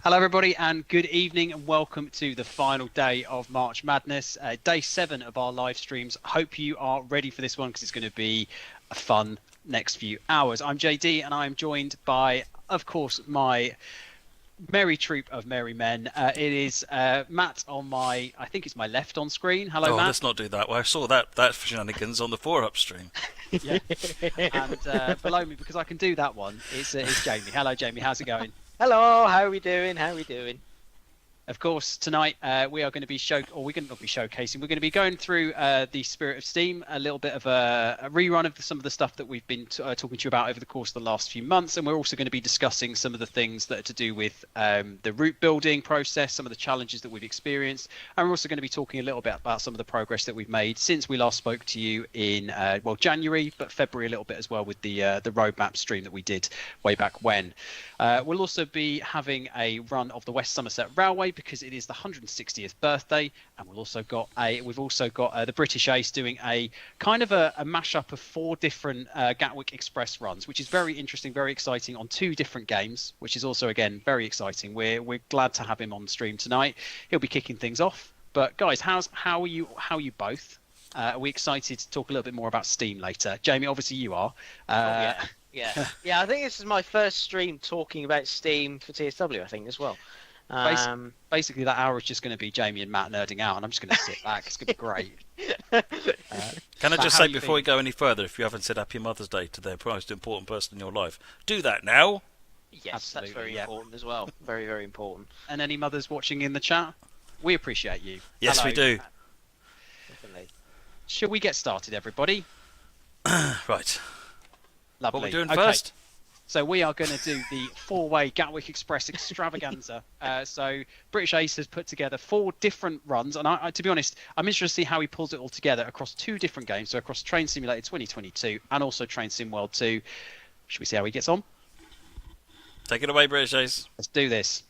Hello everybody and good evening and welcome to the final day of March Madness, day 7 of our live streams. Hope you are ready for this one because it's going to be a fun next few hours. I'm JD and I'm joined by, of course, my merry troop of merry men. It is Matt on my, I think it's my left on screen. Hello, Matt. Let's not do that. Well, I saw that shenanigans on the 4UP stream. Yeah. And below me, because I can do that one, it's Jamie. Hello, Jamie. How's it going? Hello, how are we doing? How are we doing? Of course, tonight we are going to be we're going to not be showcasing. We're going to be going through the Spirit of Steam, a little bit of a rerun of some of the stuff that we've been talking to you about over the course of the last few months, and we're also going to be discussing some of the things that are to do with the route building process, some of the challenges that we've experienced, and we're also going to be talking a little bit about some of the progress that we've made since we last spoke to you in January, but February a little bit as well with the roadmap stream that we did way back when. We'll also be having a run of the West Somerset Railway, because it is the 160th birthday, and we've also got the British Ace doing a kind of a mashup of 4 different Gatwick Express runs, which is very interesting, very exciting, on 2 different games, which is also again very exciting. We're glad to have him on the stream tonight. He'll be kicking things off. But guys, how are you both? Are we excited to talk a little bit more about Steam later? Jamie, obviously you are. Yeah. I think this is my first stream talking about Steam for TSW, I think, as well. Basically, that hour is just going to be Jamie and Matt nerding out, and I'm just going to sit back. It's going to be great. Can I just say before we go any further, if you haven't said Happy Mother's Day to the most important person in your life, do that now. Yes, absolutely, that's very important as well. Very, very important. And any mothers watching in the chat, we appreciate you. Yes, Hello. we do. Definitely. Shall we get started, everybody? Right. Lovely. What are we doing first? So we are going to do the 4-way Gatwick Express Extravaganza. So British Ace has put together 4 different runs, and I, to be honest, I'm interested to see how he pulls it all together across 2 different games, so across Train Simulator 2022 and also Train Sim World 2. Should we see how he gets on? Take it away, British Ace. Let's do this.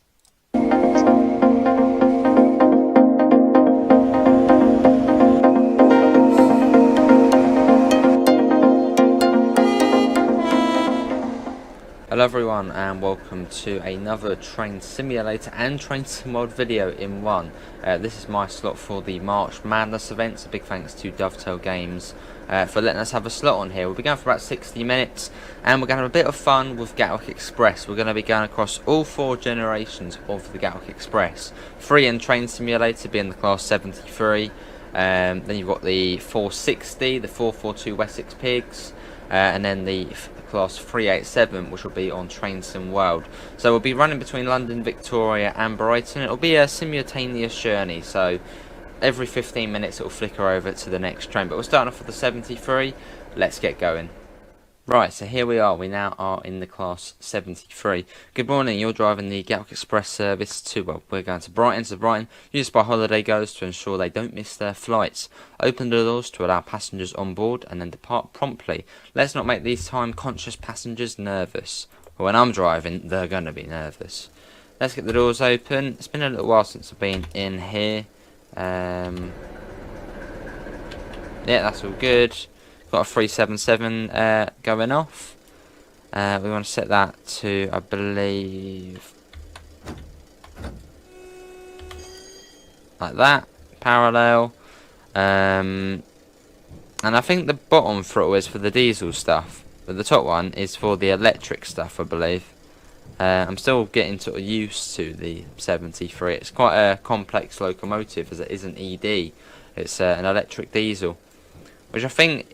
Hello everyone and welcome to another Train Simulator and Train Sim World video in one. This is my slot for the March Madness events. A big thanks to Dovetail Games for letting us have a slot on here. We'll be going for about 60 minutes and we're going to have a bit of fun with Gatwick Express. We're going to be going across all 4 generations of the Gatwick Express. 3 in Train Simulator being the class 73. Then you've got the 460, the 442 Wessex Pigs, and then the class 387, which will be on Train Sim World. So we'll be running between London, Victoria and Brighton. It'll be a simultaneous journey, so every 15 minutes it'll flicker over to the next train. But we're starting off with the 73. Let's get going. Right, so here we are. We now are in the class 73. Good morning. You're driving the Gatwick Express service to, well, we're going to Brighton. So Brighton, used by holiday goers to ensure they don't miss their flights. Open the doors to allow passengers on board and then depart promptly. Let's not make these time-conscious passengers nervous. When I'm driving, they're going to be nervous. Let's get the doors open. It's been a little while since I've been in here. Yeah, that's all good. Got a 377 going off. We want to set that to, I believe, like that, parallel. And I think the bottom throttle is for the diesel stuff, but the top one is for the electric stuff, I believe. I'm still getting sort of used to the 73. It's quite a complex locomotive as it is an ED. It's an electric diesel, which I think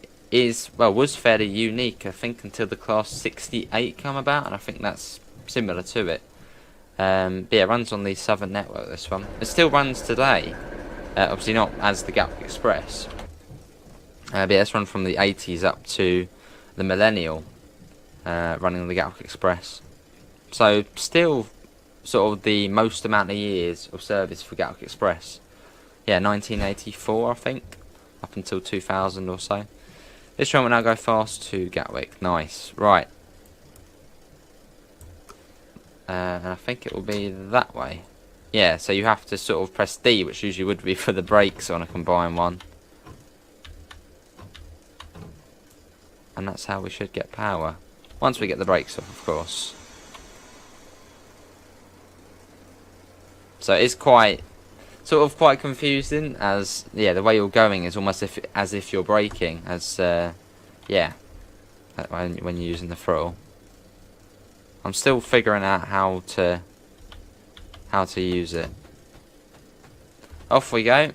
was fairly unique, I think, until the class 68 come about, and I think that's similar to it. But yeah, it runs on the Southern Network, this one. It still runs today, obviously not as the Gatwick Express. But yeah, it's run from the 80s up to the Millennial, running on the Gatwick Express. So still sort of the most amount of years of service for Gatwick Express. Yeah, 1984, I think, up until 2000 or so. This train will now go fast to Gatwick. Nice. Right. And I think it will be that way. Yeah, so you have to sort of press D, which usually would be for the brakes on a combined one. And that's how we should get power. Once we get the brakes off, of course. So it's quite confusing, as the way you're going is almost as if you're braking, as when you're using the throttle. I'm still figuring out how to use it. Off we go.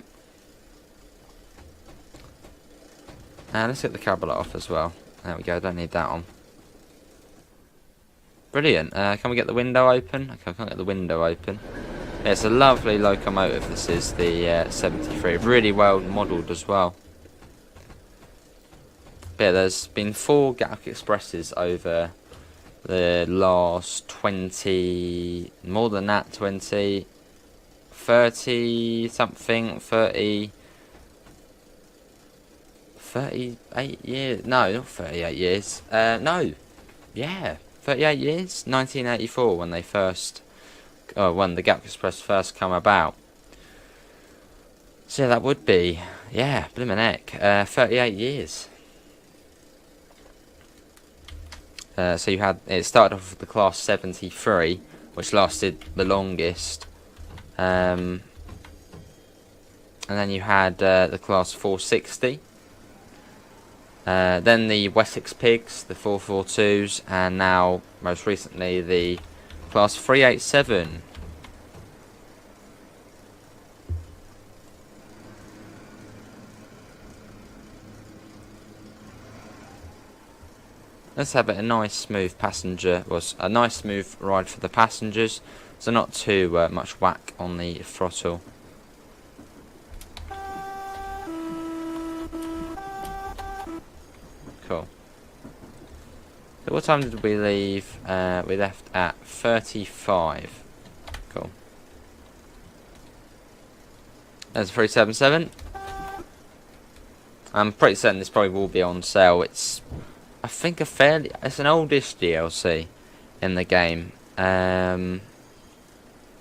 And let's get the carburetor off as well. There we go, don't need that on. Brilliant. Can we get the window open? Okay, I can't get the window open. Yeah, it's a lovely locomotive, this is the 73. Really well modelled as well. But yeah, there's been 4 Gatwick Expresses over the last 20... more than that, 20... 30 something, 38 years, no, not 38 years, no, yeah, 38 years, 1984 when they first, when the Gatwick Express first come about. So yeah, that would be, yeah, blimmin' heck, 38 years. So you had, it started off with the class 73, which lasted the longest. And then you had the class 460, then the Wessex Pigs, the 442s, and now most recently the class 387. Let's have a nice smooth a nice smooth ride for the passengers. So not too much whack on the throttle. Cool. So what time did we leave? We left at 35. Cool. There's a 377. I'm pretty certain this probably will be on sale. It's, I think, it's an oldish DLC in the game. And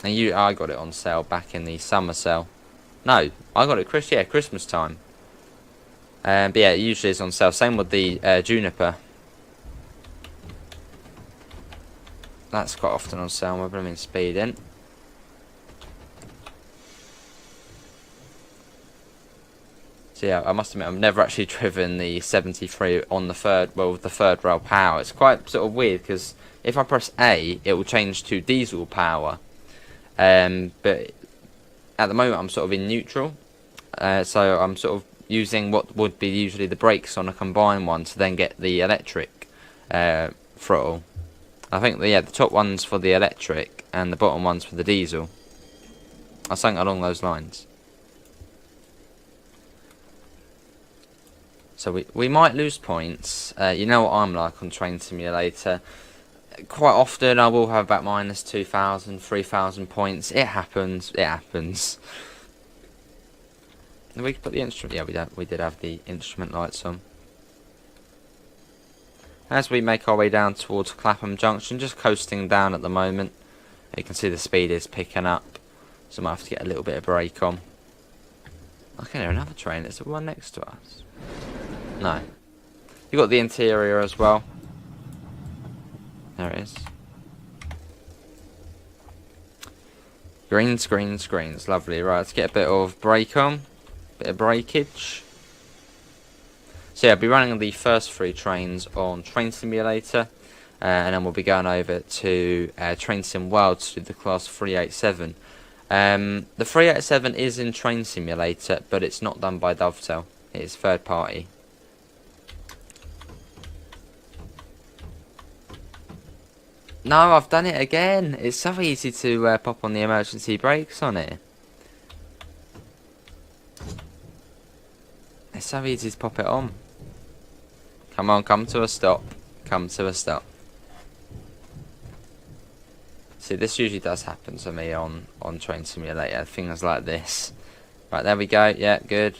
I got it on sale back in the summer sale. No, I got it Christmas time. But yeah, it usually is on sale. Same with the Juniper. That's quite often on sale. We're blooming speeding. So yeah, I must admit I've never actually driven the 73 on the with the third rail power. It's quite sort of weird because if I press A, it will change to diesel power. But at the moment I'm sort of in neutral, so I'm sort of using what would be usually the brakes on a combined one to then get the electric throttle. I think the top one's for the electric and the bottom one's for the diesel. I think along those lines. So we might lose points. You know what I'm like on Train Simulator. Quite often I will have about minus 2,000, 3,000 points. It happens. It happens. And we could put the instrument. Yeah, we did have the instrument lights on. As we make our way down towards Clapham Junction, just coasting down at the moment. You can see the speed is picking up, so I might have to get a little bit of brake on. I can hear another train. Is there one next to us? No. You got the interior as well. There it is. Greens, greens, greens. Lovely. Right, let's get a bit of brake on. Bit of breakage. So yeah, I'll be running the first 3 trains on Train Simulator. And then we'll be going over to Train Sim World to do the class 387. The 387 is in Train Simulator, but it's not done by Dovetail. It is third party. No, I've done it again. It's so easy to pop on the emergency brakes on it. It's so easy to pop it on. Come on, come to a stop. Come to a stop. See, this usually does happen to me on Train Simulator. Things like this. Right, there we go. Yeah, good.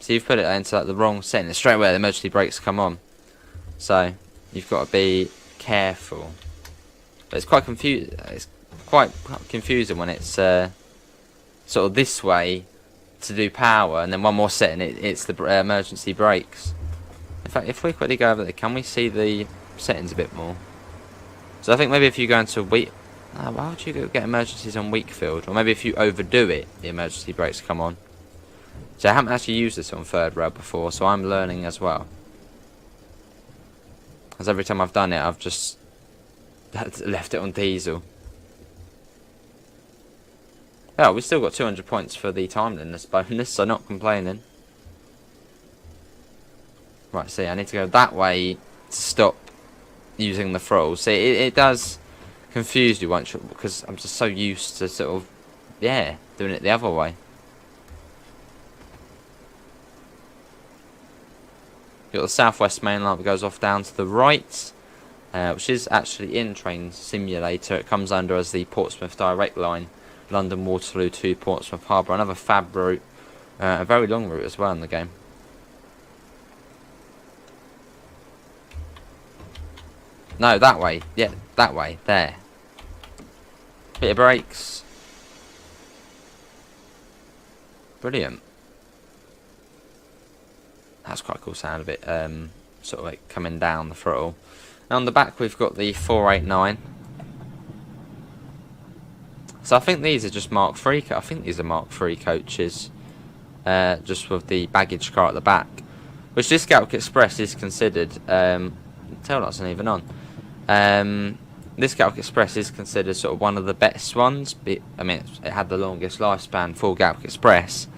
So you've put it into like the wrong setting. Straight away the emergency brakes come on. So you've got to be careful. But it's quite confusing when it's sort of this way to do power, and then one more setting, it's the emergency brakes. In fact, if we quickly go over there, can we see the settings a bit more? So I think maybe if you go into Why would you get emergencies on Wakefield? Or maybe if you overdo it, the emergency brakes come on. So I haven't actually used this on third rail before, so I'm learning as well. Because every time I've done it, I've just left it on diesel. Oh, we've still got 200 points for the timeliness bonus, so not complaining. Right, see, I need to go that way to stop using the throttle. See, it does confuse you once, because I'm just so used to sort of, yeah, doing it the other way. You've got the Southwest Main Line that goes off down to the right, which is actually in Train Simulator. It comes under as the Portsmouth Direct Line, London Waterloo to Portsmouth Harbour. Another fab route, a very long route as well in the game. No, that way. Yeah, that way. There. Bit of brakes. Brilliant. That's quite a cool sound of it, sort of like coming down the throttle. And on the back we've got the 489. So I think these are just Mark III. I think these are Mark III coaches, just with the baggage car at the back, which this Gatwick Express is considered. Tail lights aren't even on. This Gatwick Express is considered sort of one of the best ones. I mean, it had the longest lifespan for Gatwick Express,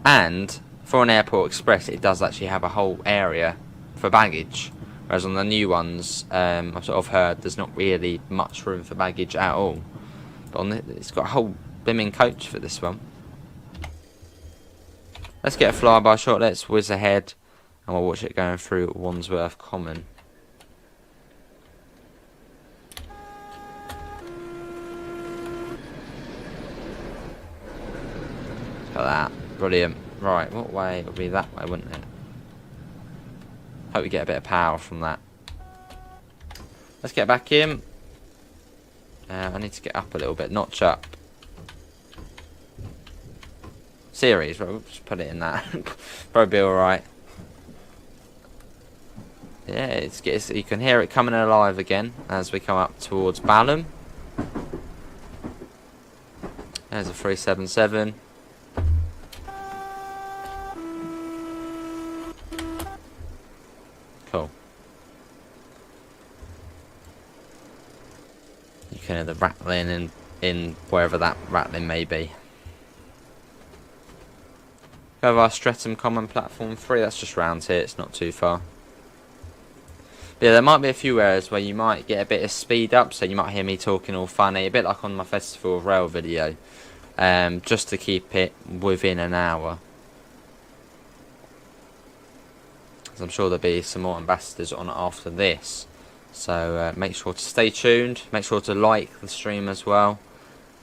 and for an airport express, it does actually have a whole area for baggage. Whereas on the new ones, I've sort of heard there's not really much room for baggage at all. But on it's got a whole bimming coach for this one. Let's get a flyby shot. Let's whiz ahead, and we'll watch it going through Wandsworth Common. Look at that, brilliant. Right, what way? It would be that way, wouldn't it? Hope we get a bit of power from that. Let's get back in. I need to get up a little bit, notch up. Series, right, we'll just put it in that. Probably be alright. Yeah, you can hear it coming alive again as we come up towards Balham. There's a 377. Cool. You can hear the rattling in wherever that rattling may be. Go over our Streatham Common Platform 3, that's just round here, it's not too far. But yeah, there might be a few areas where you might get a bit of speed up, so you might hear me talking all funny, a bit like on my Festival of Rail video, just to keep it within an hour. I'm sure there'll be some more ambassadors on after this, so make sure to stay tuned, make sure to like the stream as well.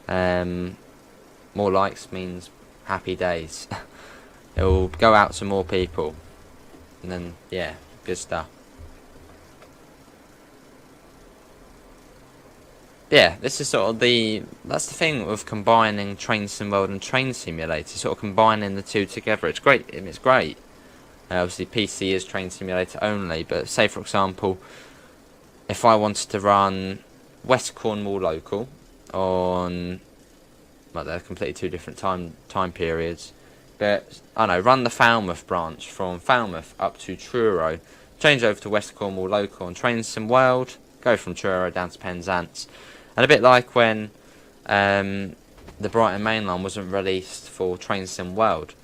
More likes means happy days. It will go out to more people, and then yeah, good stuff. Yeah, this is sort of that's the thing with combining Train Sim World and Train Simulator, sort of combining the two together. It's great, it's great. Obviously PC is Train Simulator only, but say for example, if I wanted to run West Cornwall local on, well, they're completely two different time periods, but I don't know, run the Falmouth branch from Falmouth up to Truro, change over to West Cornwall local on Train Sim World, go from Truro down to Penzance, and a bit like when the Brighton Main Line wasn't released for Train Sim World,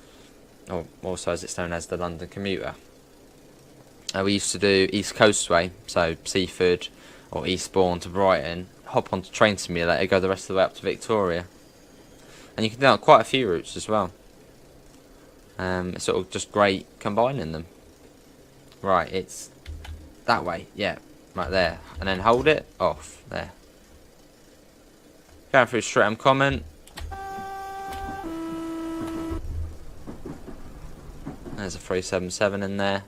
or also as it's known as the London Commuter. We used to do East Coastway, so Seaford or Eastbourne to Brighton, hop onto Train Simulator, go the rest of the way up to Victoria. And you can do that on quite a few routes as well. It's sort of just great combining them. Right, it's that way, yeah, right there. And then hold it off, there. Going through Streatham Common. There's a 377 in there.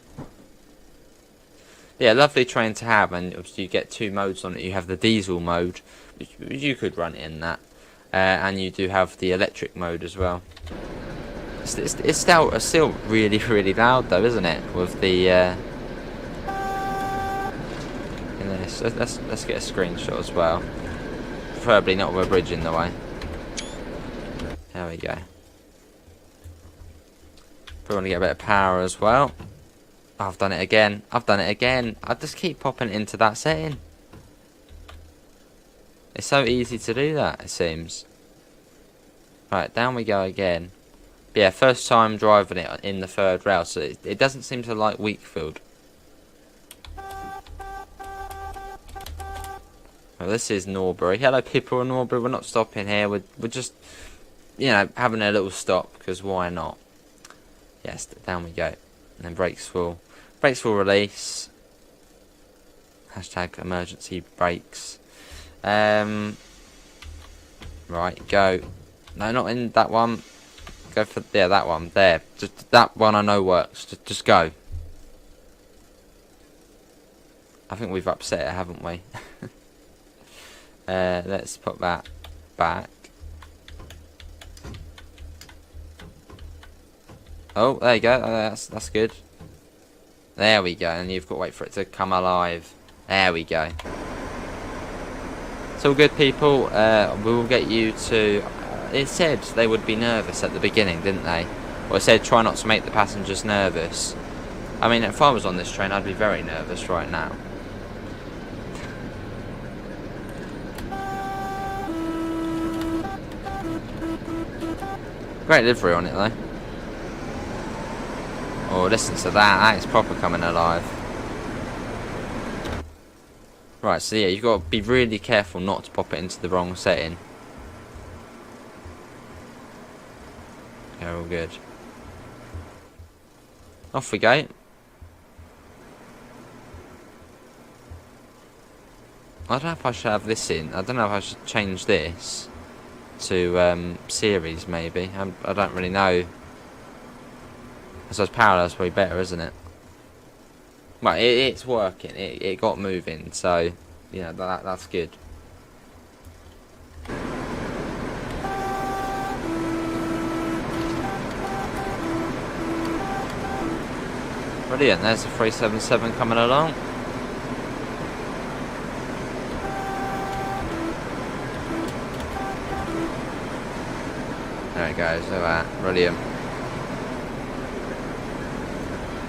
Yeah, lovely train to have, and obviously you get two modes on it. You have the diesel mode, which you could run it in that, and you do have the electric mode as well. It's still really, really loud though, isn't it? With the let's get a screenshot as well. preferably not with a bridge in the way. There we go. We want to get a bit of power as well. Oh, I've done it again. I've done it again. I just keep popping into that setting. It's so easy to do that, it seems. Right, down we go again. But yeah, first time driving it in the third rail, so it doesn't seem to like Wakefield. Well, this is Norbury. Hello, people in Norbury. We're not stopping here. We're just, you know, having a little stop, because why not? Yes, down we go. And then brakes will release. Hashtag emergency brakes. Right, go. No, not in that one. Go for, yeah, that one. There. Just that one I know works. Just go. I think we've upset it, haven't we? Let's put that back. Oh, there you go. That's good. There we go. And you've got to wait for it to come alive. There we go. It's all good, people. We will get you to... it said they would be nervous at the beginning, didn't they? Well, it said try not to make the passengers nervous. I mean, if I was on this train, I'd be very nervous right now. Great livery on it, though. Oh, listen to that. That is proper coming alive. Right, so yeah, you've got to be really careful not to pop it into the wrong setting. Okay, all good. Off we go. I don't know if I should have this in. I don't know if I should change this to series, maybe. I don't really know. I suppose parallel's probably better, isn't it? Well, it's working. It got moving, so you know that's good. Brilliant. There's the 377 coming along. There it goes. Look at that. Brilliant.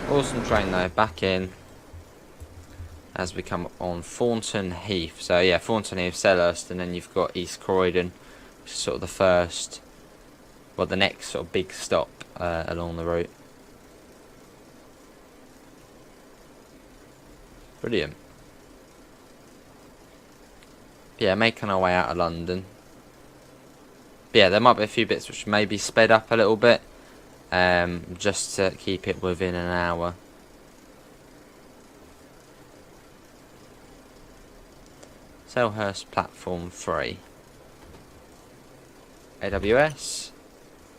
Awesome train though, back in as we come on Thornton Heath. So yeah, Thornton Heath, Selhurst, and then you've got East Croydon, which is sort of the first, well, the next sort of big stop along the route. Brilliant. Yeah, making our way out of London. But yeah, there might be a few bits which may be sped up a little bit. Just to keep it within an hour. Selhurst platform 3. AWS.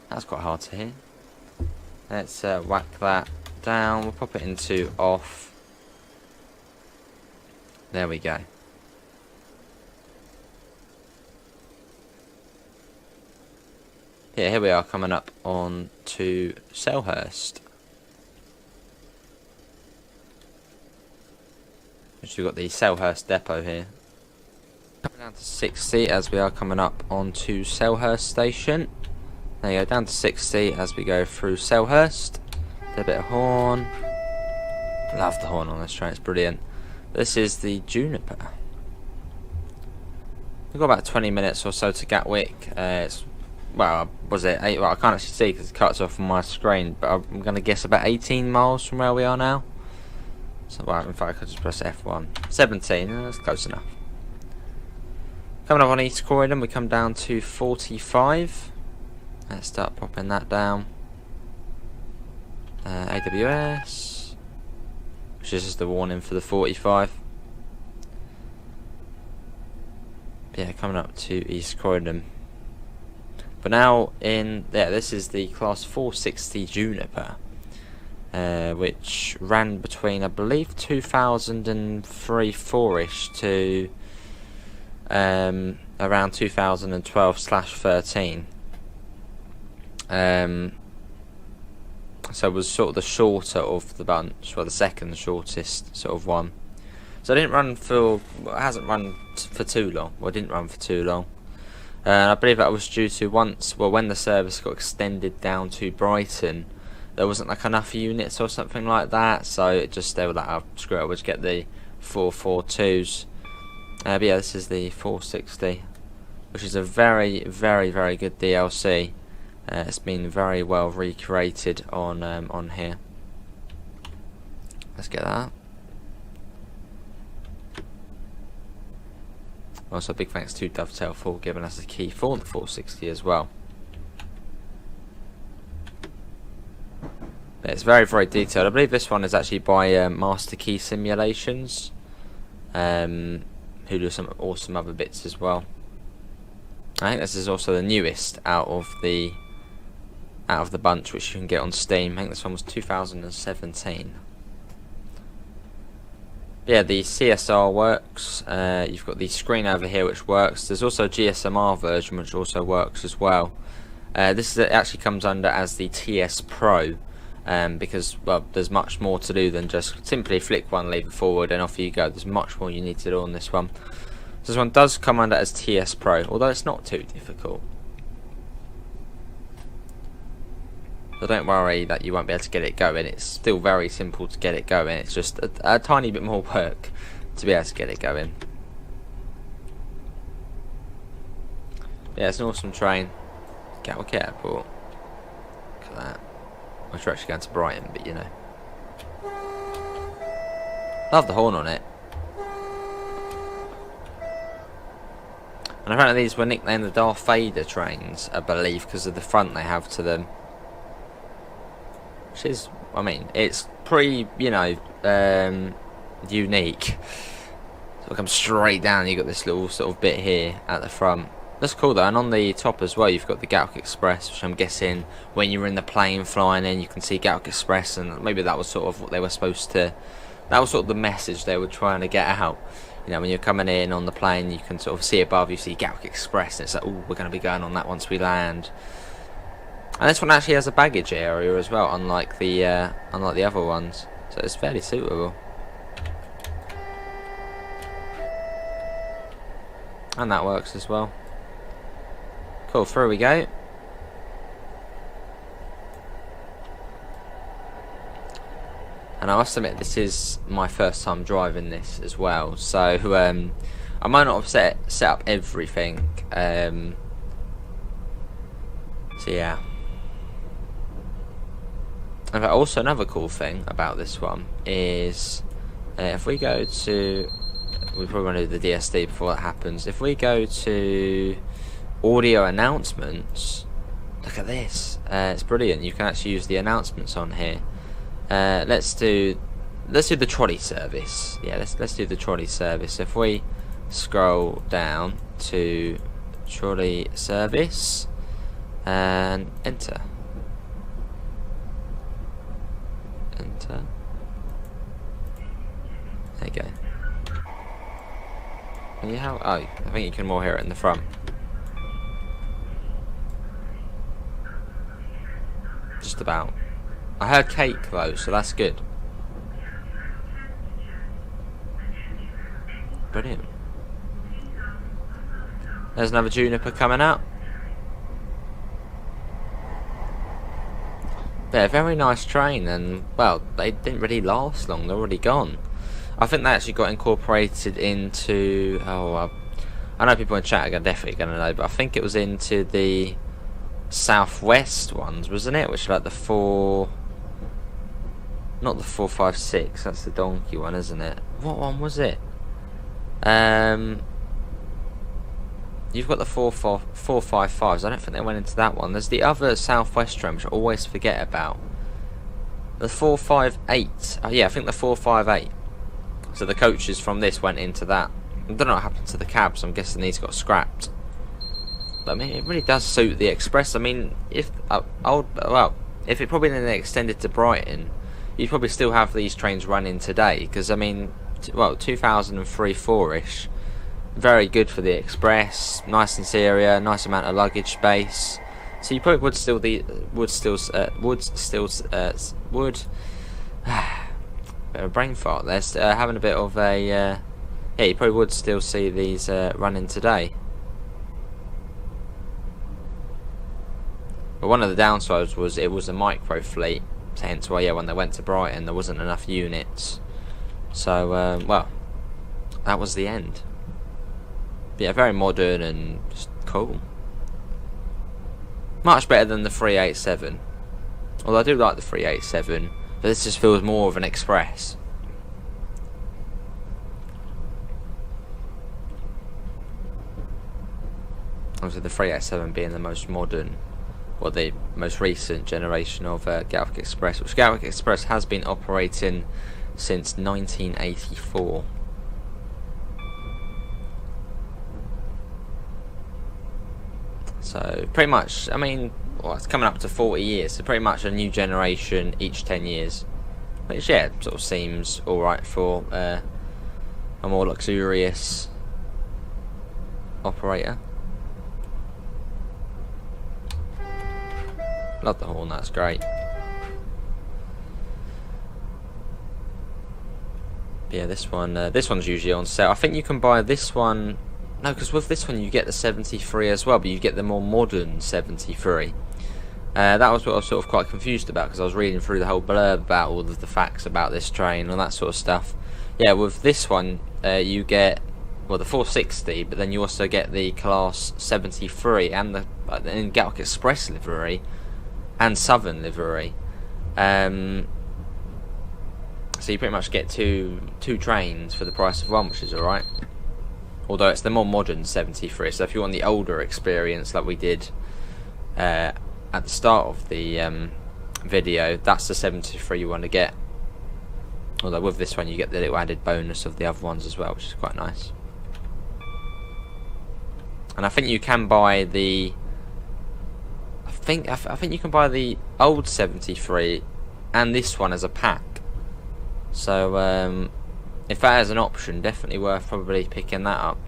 That's quite hard to hear. Let's whack that down. We'll pop it into off. There we go. Yeah, here we are coming up on to Selhurst. Which we've got the Selhurst depot here. Coming down to 60 as we are coming up onto Selhurst station. There you go, down to 60 as we go through Selhurst. A bit of horn. Love the horn on this train, it's brilliant. This is the Juniper. We've got about 20 minutes or so to Gatwick. It's, well, was it 8? Well, I can't actually see because it cuts off on my screen, but I'm going to guess about 18 miles from where we are now. So, well, in fact, I could just press F1. 17, that's close enough. Coming up on East Croydon, we come down to 45. Let's start popping that down. AWS, which is just the warning for the 45. Yeah, coming up to East Croydon. But now in there, this is the class 460 Juniper, which ran between, I believe, 2003-4ish to around 2012/13. So it was sort of the shorter of the bunch, well, the second shortest sort of one. So I didn't run for, well, it hasn't run for too long. Well, it didn't run for too long. I believe that was due to when the service got extended down to Brighton, there wasn't like enough units or something like that. So it just, they were like, oh, screw it, we'll just get the 442s. But yeah, this is the 460, which is a very, very, very good DLC. It's been very well recreated on here. Let's get that. Also, big thanks to Dovetail for giving us the key for the 460 as well. But it's very, very detailed. I believe this one is actually by Master Key Simulations, who do some awesome other bits as well. I think this is also the newest out of the bunch, which you can get on Steam. I think this one was 2017. Yeah, the CSR works. You've got the screen over here which works. There's also a GSMR version which also works as well. It actually comes under as the TS Pro, because, well, there's much more to do than just simply flick one lever forward and off you go. There's much more you need to do on this one. So this one does come under as TS Pro, although it's not too difficult. So don't worry that you won't be able to get it going. It's still very simple to get it going. It's just a tiny bit more work to be able to get it going. Yeah, it's an awesome train. Gatwick Airport. Look at that. I'm sure actually going to Brighton, but you know. Love the horn on it. And apparently these were nicknamed the Darth Vader trains, I believe, because of the front they have to them. Which is, I mean, it's pretty, you know, unique. So it comes straight down, you got this little sort of bit here at the front. That's cool though, and on the top as well you've got the Gatwick Express, which I'm guessing when you're in the plane flying in you can see Gatwick Express, and maybe that was sort of what they were supposed to, that was sort of the message they were trying to get out. You know, when you're coming in on the plane you can sort of see above, you see Gatwick Express, and it's like, oh, we're going to be going on that once we land. And this one actually has a baggage area as well, unlike the other ones, so it's fairly suitable. And that works as well. Cool, through we go. And I must admit, this is my first time driving this as well, so I might not have set up everything. So yeah. In fact, also another cool thing about this one is if we go to, we probably want to do the DSD before that happens. If we go to audio announcements, look at this. It's brilliant. You can actually use the announcements on here. Let's do the trolley service. Yeah, let's do the trolley service. If we scroll down to trolley service and enter. Enter. There you go. Can you have? Oh, I think you can more hear it in the front. Just about. I heard cake though, so that's good. Brilliant. There's another Juniper coming out. Yeah, very nice train, and well, they didn't really last long. They're already gone. I think they actually got incorporated into. Oh, I know people in chat are definitely going to know, but I think it was into the southwest ones, wasn't it? Which are like the four. Not the 456. That's the donkey one, isn't it? What one was it? You've got the 455s. I don't think they went into that one. There's the other southwest train, which I always forget about. The 458. Oh, yeah, I think the 458. So the coaches from this went into that. I don't know what happened to the cabs. I'm guessing these got scrapped. But I mean, it really does suit the Express. I mean, if if it probably didn't extend to Brighton, you'd probably still have these trains running today. Because I mean, well, 2003-4ish. Very good for the Express, nice interior, nice amount of luggage space. So you probably would bit of a brain fart there. Having a bit of a yeah, you probably would still see these running today. But one of the downsides was it was a micro fleet, hence why, yeah, when they went to Brighton there wasn't enough units. So well, that was the end. But yeah, very modern and just cool. Much better than the 387. Although I do like the 387, but this just feels more of an express. Obviously the 387 being the most modern, or the most recent generation of Gatwick Express, which Gatwick Express has been operating since 1984. So pretty much, I mean, well, it's coming up to 40 years, so pretty much a new generation each 10 years. Which, yeah, sort of seems alright for a more luxurious operator. Love the horn, that's great. But yeah, this one's usually on sale. I think you can buy this one. No, because with this one you get the 73 as well, but you get the more modern 73. That was what I was sort of quite confused about, because I was reading through the whole blurb about all of the facts about this train and that sort of stuff. Yeah, with this one you get, well, the 460, but then you also get the Class 73 and the Gatwick Express livery and Southern livery. So you pretty much get two trains for the price of one, which is alright. Although it's the more modern 73, so if you want the older experience like we did at the start of the video, that's the 73 you want to get. Although with this one you get the little added bonus of the other ones as well, which is quite nice. And I think you can buy the I think you can buy the old 73 and this one as a pack. So if that is an option, definitely worth probably picking that up.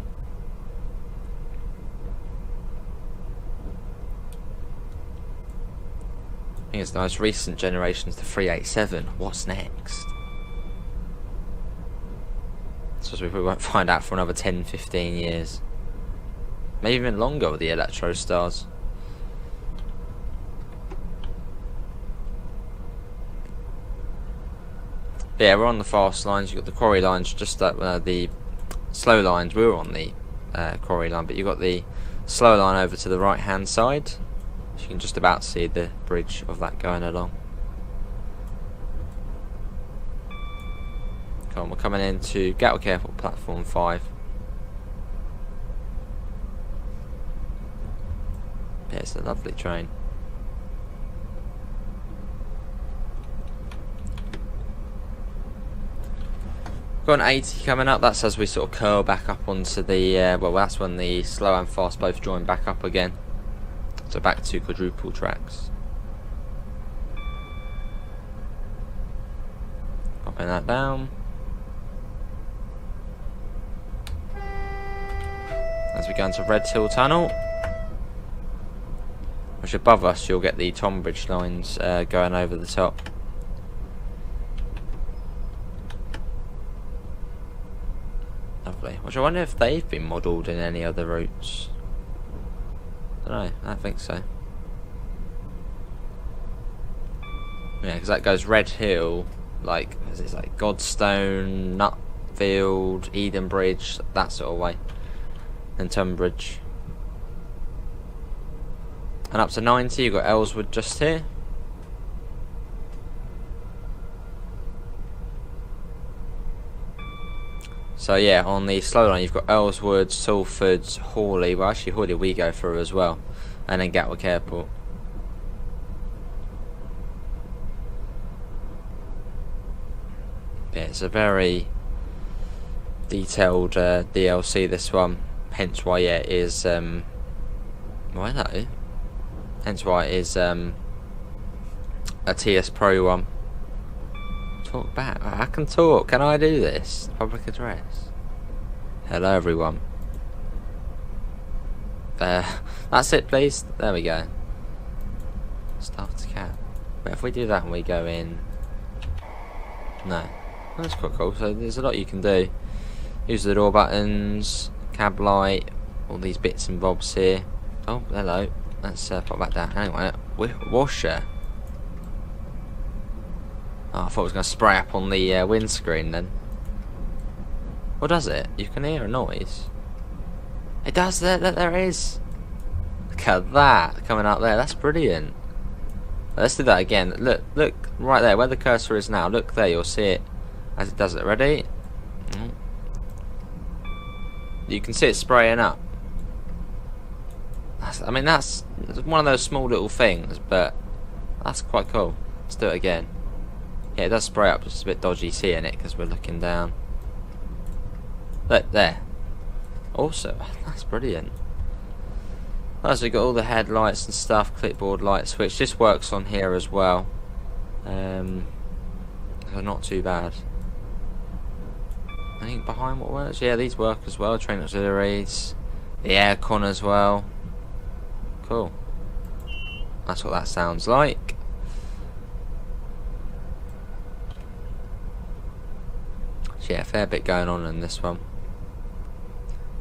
I think it's the most recent generation's the 387. What's next? So we won't find out for another 10-15 years. Maybe even longer with the Electro Stars. But yeah, we're on the fast lines. You've got the quarry lines, just like the slow lines. We were on the quarry line, but you've got the slow line over to the right hand side. So you can just about see the bridge of that going along. Come on, we're coming into Gatwick Airport platform 5. Yeah, it's a lovely train. Got an 80 coming up. That's as we sort of curl back up onto the well, that's when the slow and fast both join back up again. So back to quadruple tracks. Popping that down. As we go into Red Hill Tunnel, which above us you'll get the Tonbridge lines going over the top. Lovely. Which I wonder if they've been modelled in any other routes. I don't know, I don't think so. Yeah, because that goes Red Hill, like, is it like Godstone, Nutfield, Edenbridge, that sort of way. And Tunbridge. And up to 90, you've got Ellswood just here. So yeah, on the slow line you've got Ellswood, Salford, Hawley. Well, actually Hawley we go through as well, and then Gatwick Airport. Yeah, it's a very detailed DLC, this one. Hence why, yeah, it is. Well, I know. Hence why it is a TS Pro one. Talk back. I can talk. Can I do this? Public address. Hello, everyone. That's it, please. There we go. Start to cap. But if we do that and we go in, no. That's quite cool. So there's a lot you can do. Use the door buttons, cab light, all these bits and bobs here. Oh, hello. Let's pop that down. Anyway, washer. Oh, I thought it was going to spray up on the windscreen then. What does it? You can hear a noise. It does. There it is. Look at that coming up there. That's brilliant. Let's do that again. Look right there where the cursor is now. Look there. You'll see it as it does it. Ready? You can see it spraying up. I mean, that's one of those small little things, but that's quite cool. Let's do it again. Yeah, it does spray up. It's a bit dodgy seeing it because we're looking down. Look there. Also, that's brilliant. As we got all the headlights and stuff, clipboard light switch. This works on here as well. So not too bad. Anything behind what works? Yeah, these work as well. Train auxiliaries, the aircon as well. Cool. That's what that sounds like. So yeah, fair bit going on in this one.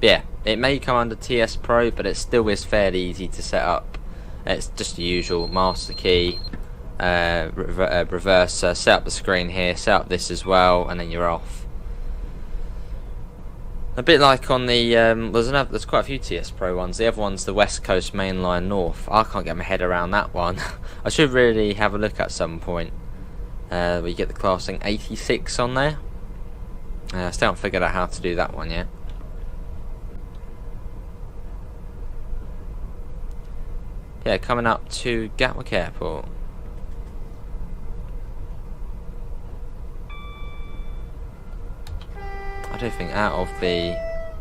Yeah, it may come under TS Pro, but it still is fairly easy to set up. It's just the usual master key, reverser, set up the screen here, set up this as well, and then you're off. A bit like on the there's quite a few TS Pro ones. The other one's the West Coast Mainline North. I can't get my head around that one. I should really have a look at some point. Where you get the classing 86 on there. I still haven't figured out how to do that one yet. Yeah, coming up to Gatwick Airport. I do think out of the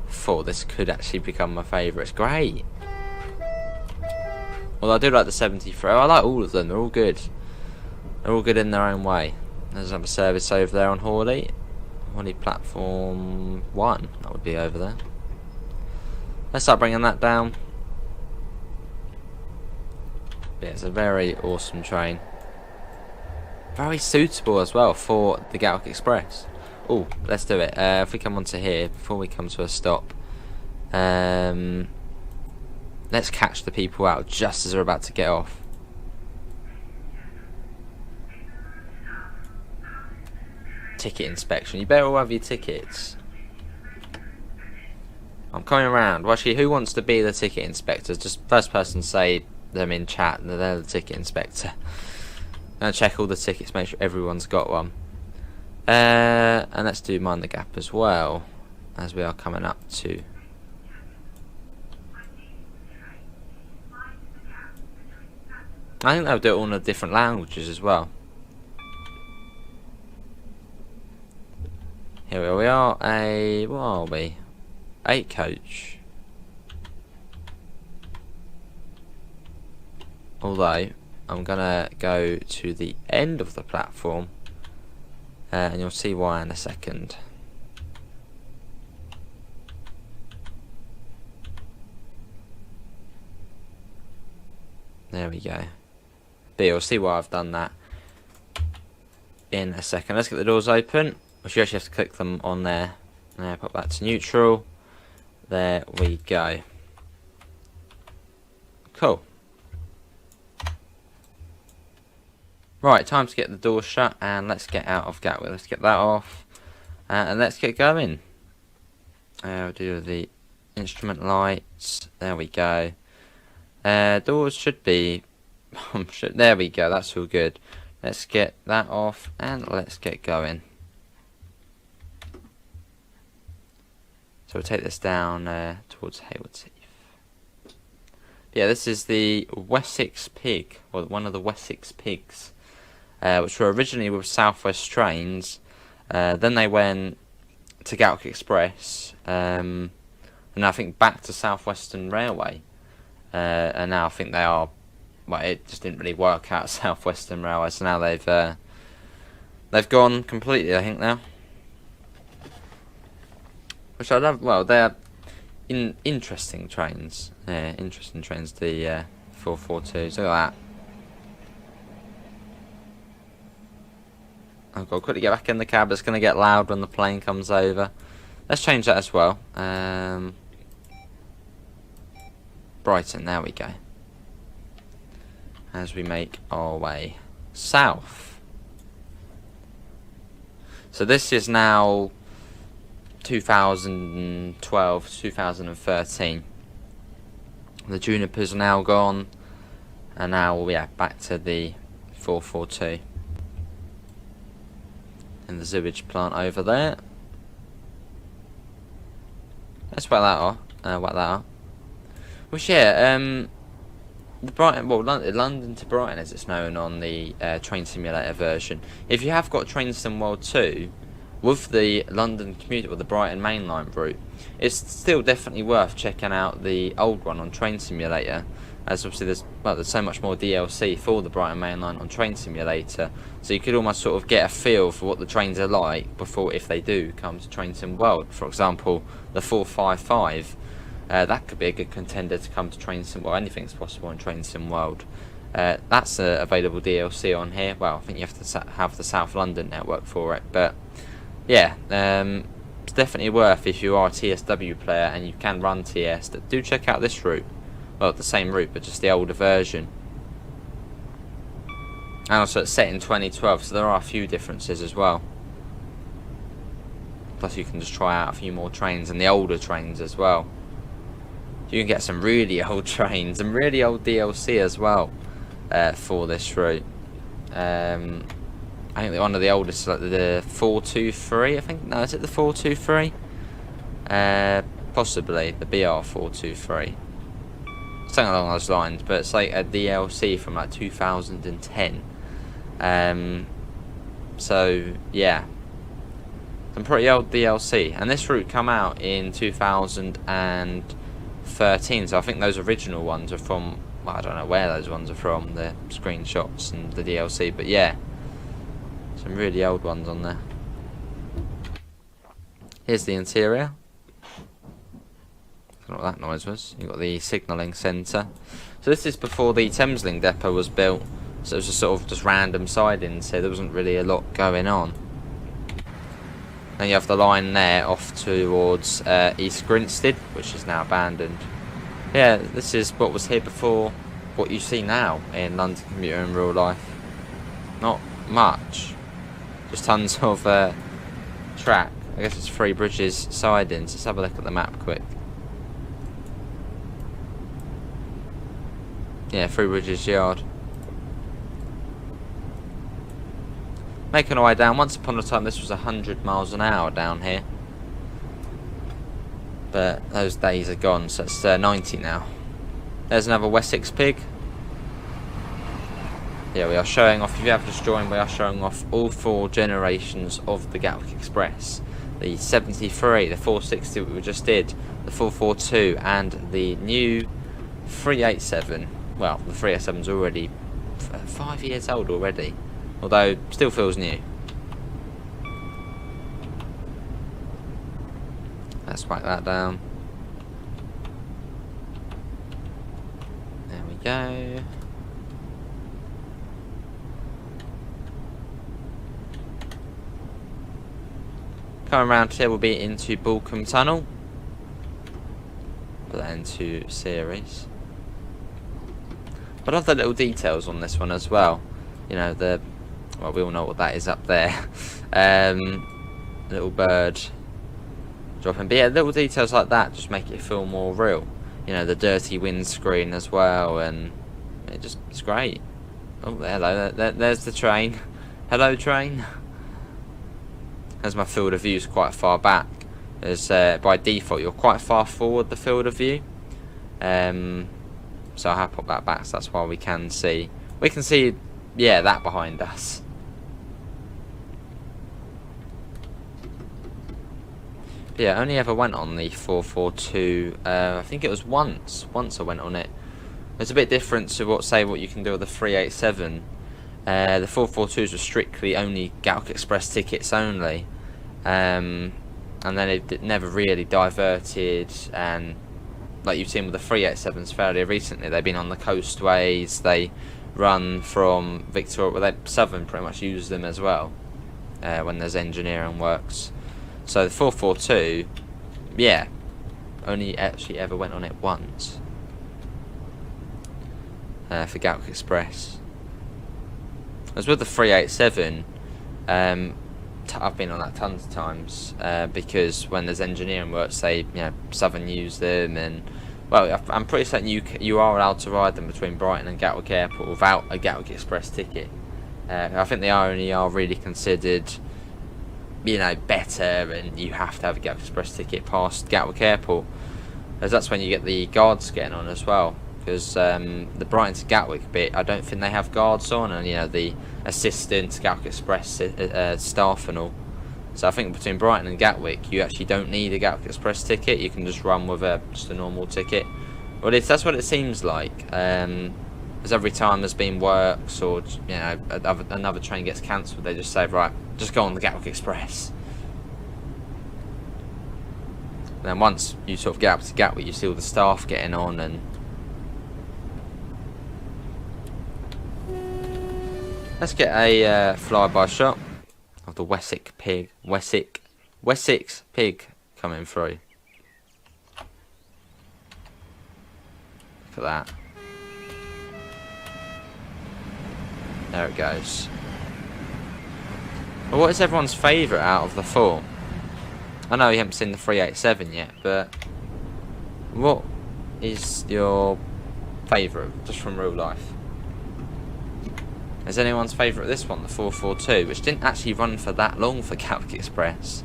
4, this could actually become my favourite. It's great. Well, I do like the 73. I like all of them. They're all good. They're all good in their own way. There's another service over there on Hawley. Hawley platform 1. That would be over there. Let's start bringing that down. Yeah, it's a very awesome train. Very suitable as well for the Gatwick Express. Oh, let's do it. If we come onto here, before we come to a stop, let's catch the people out just as they're about to get off. Ticket inspection. You better all have your tickets. I'm coming around. Well, actually, who wants to be the ticket inspector? Just first person say them in chat, and they're the ticket inspector. I'm going to check all the tickets, make sure everyone's got one. And let's do Mind the Gap as well, as we are coming up to. I think they'll do it all in the different languages as well. Here we are, what are we? 8 coach. Although, I'm gonna go to the end of the platform. And you'll see why in a second. There we go. But you'll see why I've done that in a second. Let's get the doors open. You actually have to click them on there. Now pop that to neutral. There we go. Cool. Right, time to get the door shut, and let's get out of Gatwick. Let's get that off, and let's get going. We'll do the instrument lights. There we go. Doors should be. There we go. That's all good. Let's get that off, and let's get going. So we'll take this down towards Hayward's Heath. Yeah, this is the Wessex Pig, or one of the Wessex Pigs. Which were originally with South West Trains, then they went to Gatwick Express, and I think back to South Western Railway, and now I think they are. Well, it just didn't really work out South Western Railway, so now they've gone completely. I think now, which I love. Well, they're interesting trains. Interesting trains. The 442s. Look at that. I've got to quickly get back in the cab. It's going to get loud when the plane comes over. Let's change that as well. Brighton, there we go. As we make our way south. So this is now 2012, 2013. The Juniper's now gone, and now, yeah, back to the 442 in the sewage plant over there. Let's whack that up. Which, yeah, the Brighton, well, London to Brighton, as it's known on the Train Simulator version. If you have got Train Sim World 2 with the London commuter or the Brighton mainline route, it's still definitely worth checking out the old one on Train Simulator, as obviously there's so much more DLC for the Brighton mainline on Train Simulator, so you could almost sort of get a feel for what the trains are like before, if they do come to Train Sim World. For example, the 455. That could be a good contender to come to Train Sim. Well, anything's possible in Train Sim World. That's available DLC on here. Well, I think you have to have the South London network for it. But yeah, it's definitely worth, if you are a TSW player and you can run TS, do check out this route. Well, the same route, but just the older version. And also it's set in 2012, so there are a few differences as well. Plus you can just try out a few more trains, and the older trains as well. You can get some really old trains and really old DLC as well for this route. I think one of the oldest, like the 423. I think, no, is it the 423? Possibly the BR 423. Something along those lines. But it's like a DLC from like 2010. So yeah, some pretty old DLC. And this route come out in 2013, so I think those original ones are from, well, I don't know where those ones are from, the screenshots and the DLC, but yeah, some really old ones on there. Here's the interior. I don't know what that noise was. You've got the signalling centre. So this is before the Thameslink depot was built, so it was just sort of just random sidings, so there wasn't really a lot going on. Then you have the line there off towards East Grinstead, which is now abandoned. Yeah, this is what was here before, what you see now in London commuter in real life. Not much. Just tons of track. I guess it's Three Bridges sidings. Let's have a look at the map quick. Yeah, Three Bridges Yard. Making our way down. Once upon a time this was 100 miles an hour down here, but those days are gone, so it's 90 now. There's another Wessex pig. Yeah, we are showing off, if you have just joined, we are showing off all 4 generations of the Gatwick Express. The 73, the 460 we just did, the 442 and the new 387. Well, the 387's already 5 years old already, although still feels new. Let's whack that down. There we go. Coming around here will be into Balcombe Tunnel. Put that into series. But other little details on this one as well. You know, well, we all know what that is up there. Little bird dropping. But yeah, little details like that just make it feel more real. You know, the dirty windscreen as well, and it's great. Oh, hello, there's the train. Hello, train. As my field of view is quite far back, as by default you're quite far forward the field of view. So I have put that back, so that's why we can see. Yeah, that behind us. But yeah, I only ever went on the 442. I think it was once. Once I went on it. It's a bit different to what you can do with the 387. The 442s were strictly only Gatwick Express tickets only, and then it never really diverted. And like you've seen with the 387s fairly recently, they've been on the coastways. They run from Victoria, well, Southern pretty much use them as well. when there's engineering works. So the 442, yeah, only actually ever went on it once for Gatwick Express. As with the 387, I've been on that tons of times because when there's engineering works, Southern use them, and well, I'm pretty certain you are allowed to ride them between Brighton and Gatwick Airport without a Gatwick Express ticket. I think they only are really considered, better, and you have to have a Gatwick Express ticket past Gatwick Airport, as that's when you get the guards getting on as well. Because the Brighton to Gatwick bit, I don't think they have guards on, and the assistant Gatwick Express staff and all. So I think between Brighton and Gatwick, you actually don't need a Gatwick Express ticket. You can just run with just a normal ticket. Well, that's what it seems like. As every time there's been works or another train gets cancelled, they just say, right, just go on the Gatwick Express. And then once you sort of get up to Gatwick, you see all the staff getting on, and let's get a flyby shot of the Wessex pig coming through. Look at that. There it goes. Well, what is everyone's favourite out of the four? I know you haven't seen the 387 yet, but what is your favourite, just from real life? Is anyone's favourite this one, the 442, which didn't actually run for that long for Gatwick Express?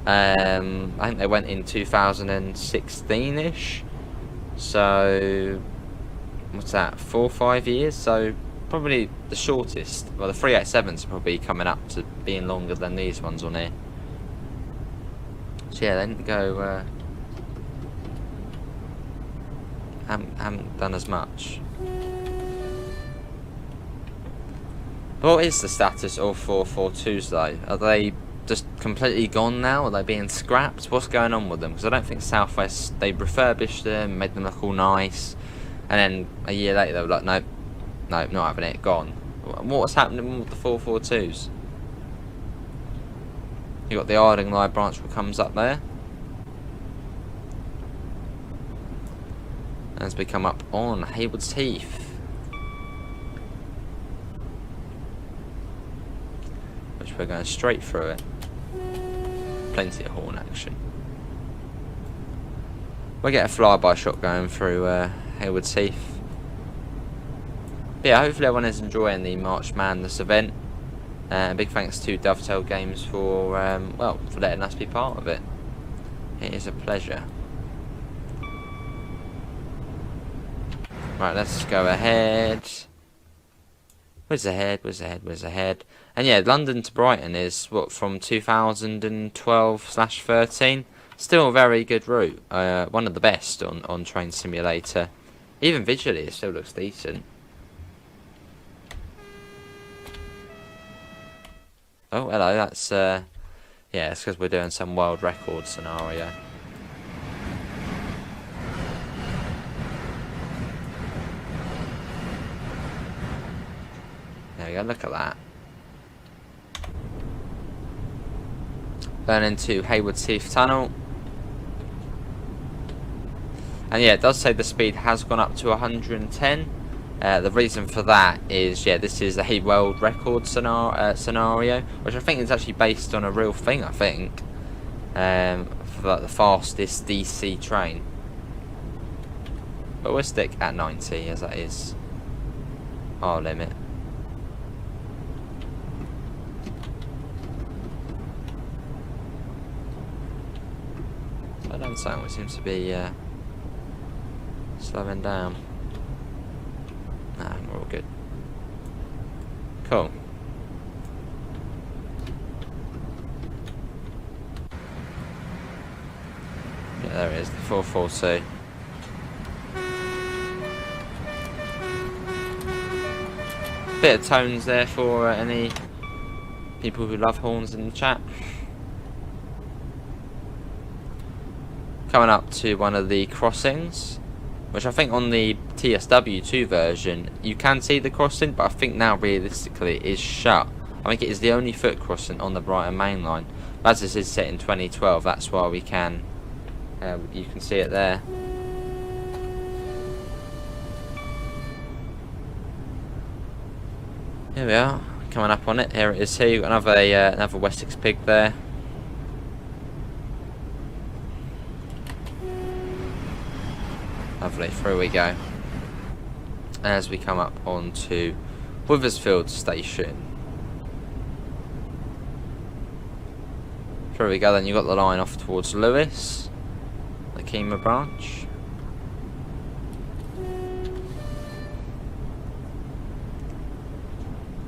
I think they went in 2016-ish. So, what's that, 4 or 5 years? So, probably the shortest. Well, the 387s are probably coming up to being longer than these ones on here. So yeah, they didn't go, haven't done as much. What is the status of 442s though? Are they just completely gone now? Are they being scrapped? What's going on with them? Because I don't think South West, they refurbished them, made them look all nice, and then a year later they were like, nope, not having it, gone. What's happening with the 442s? You got the Arding Line branch that comes up there. And as we come up on Haywards Heath, which we're going straight through it. Plenty of horn action. We'll get a flyby shot going through Haywards Heath. But yeah, hopefully everyone is enjoying the March Madness event. Big thanks to Dovetail Games for for letting us be part of it. It is a pleasure. Right, let's go ahead. Where's ahead? And yeah, London to Brighton is what, from 2012/13. Still a very good route. One of the best on Train Simulator. Even visually, it still looks decent. Oh, hello. That's yeah, it's because we're doing some world record scenario. There we go. Look at that. Going into Haywards Heath Tunnel. And yeah, it does say the speed has gone up to 110. The reason for that is, yeah, this is a world record scenario, which I think is actually based on a real thing, I think. For like the fastest DC train. But we'll stick at 90, as that is our limit. I don't sound, it seems to be slowing down. Nah, we're all good. Cool. Yeah, there it is, the 442. Bit of tones there for any people who love horns in the chat. Coming up to one of the crossings, which I think on the TSW2 version you can see the crossing, but I think now realistically it is shut I think it is the only foot crossing on the Brighton main line. But as this is set in 2012, that's why we can, you can see it there. Here we are, coming up on it. Here it is. Here you've got another Wessex pig there. Lovely, through we go. As we come up onto Withersfield Station. Through we go, then you've got the line off towards Lewes, the Kemah branch.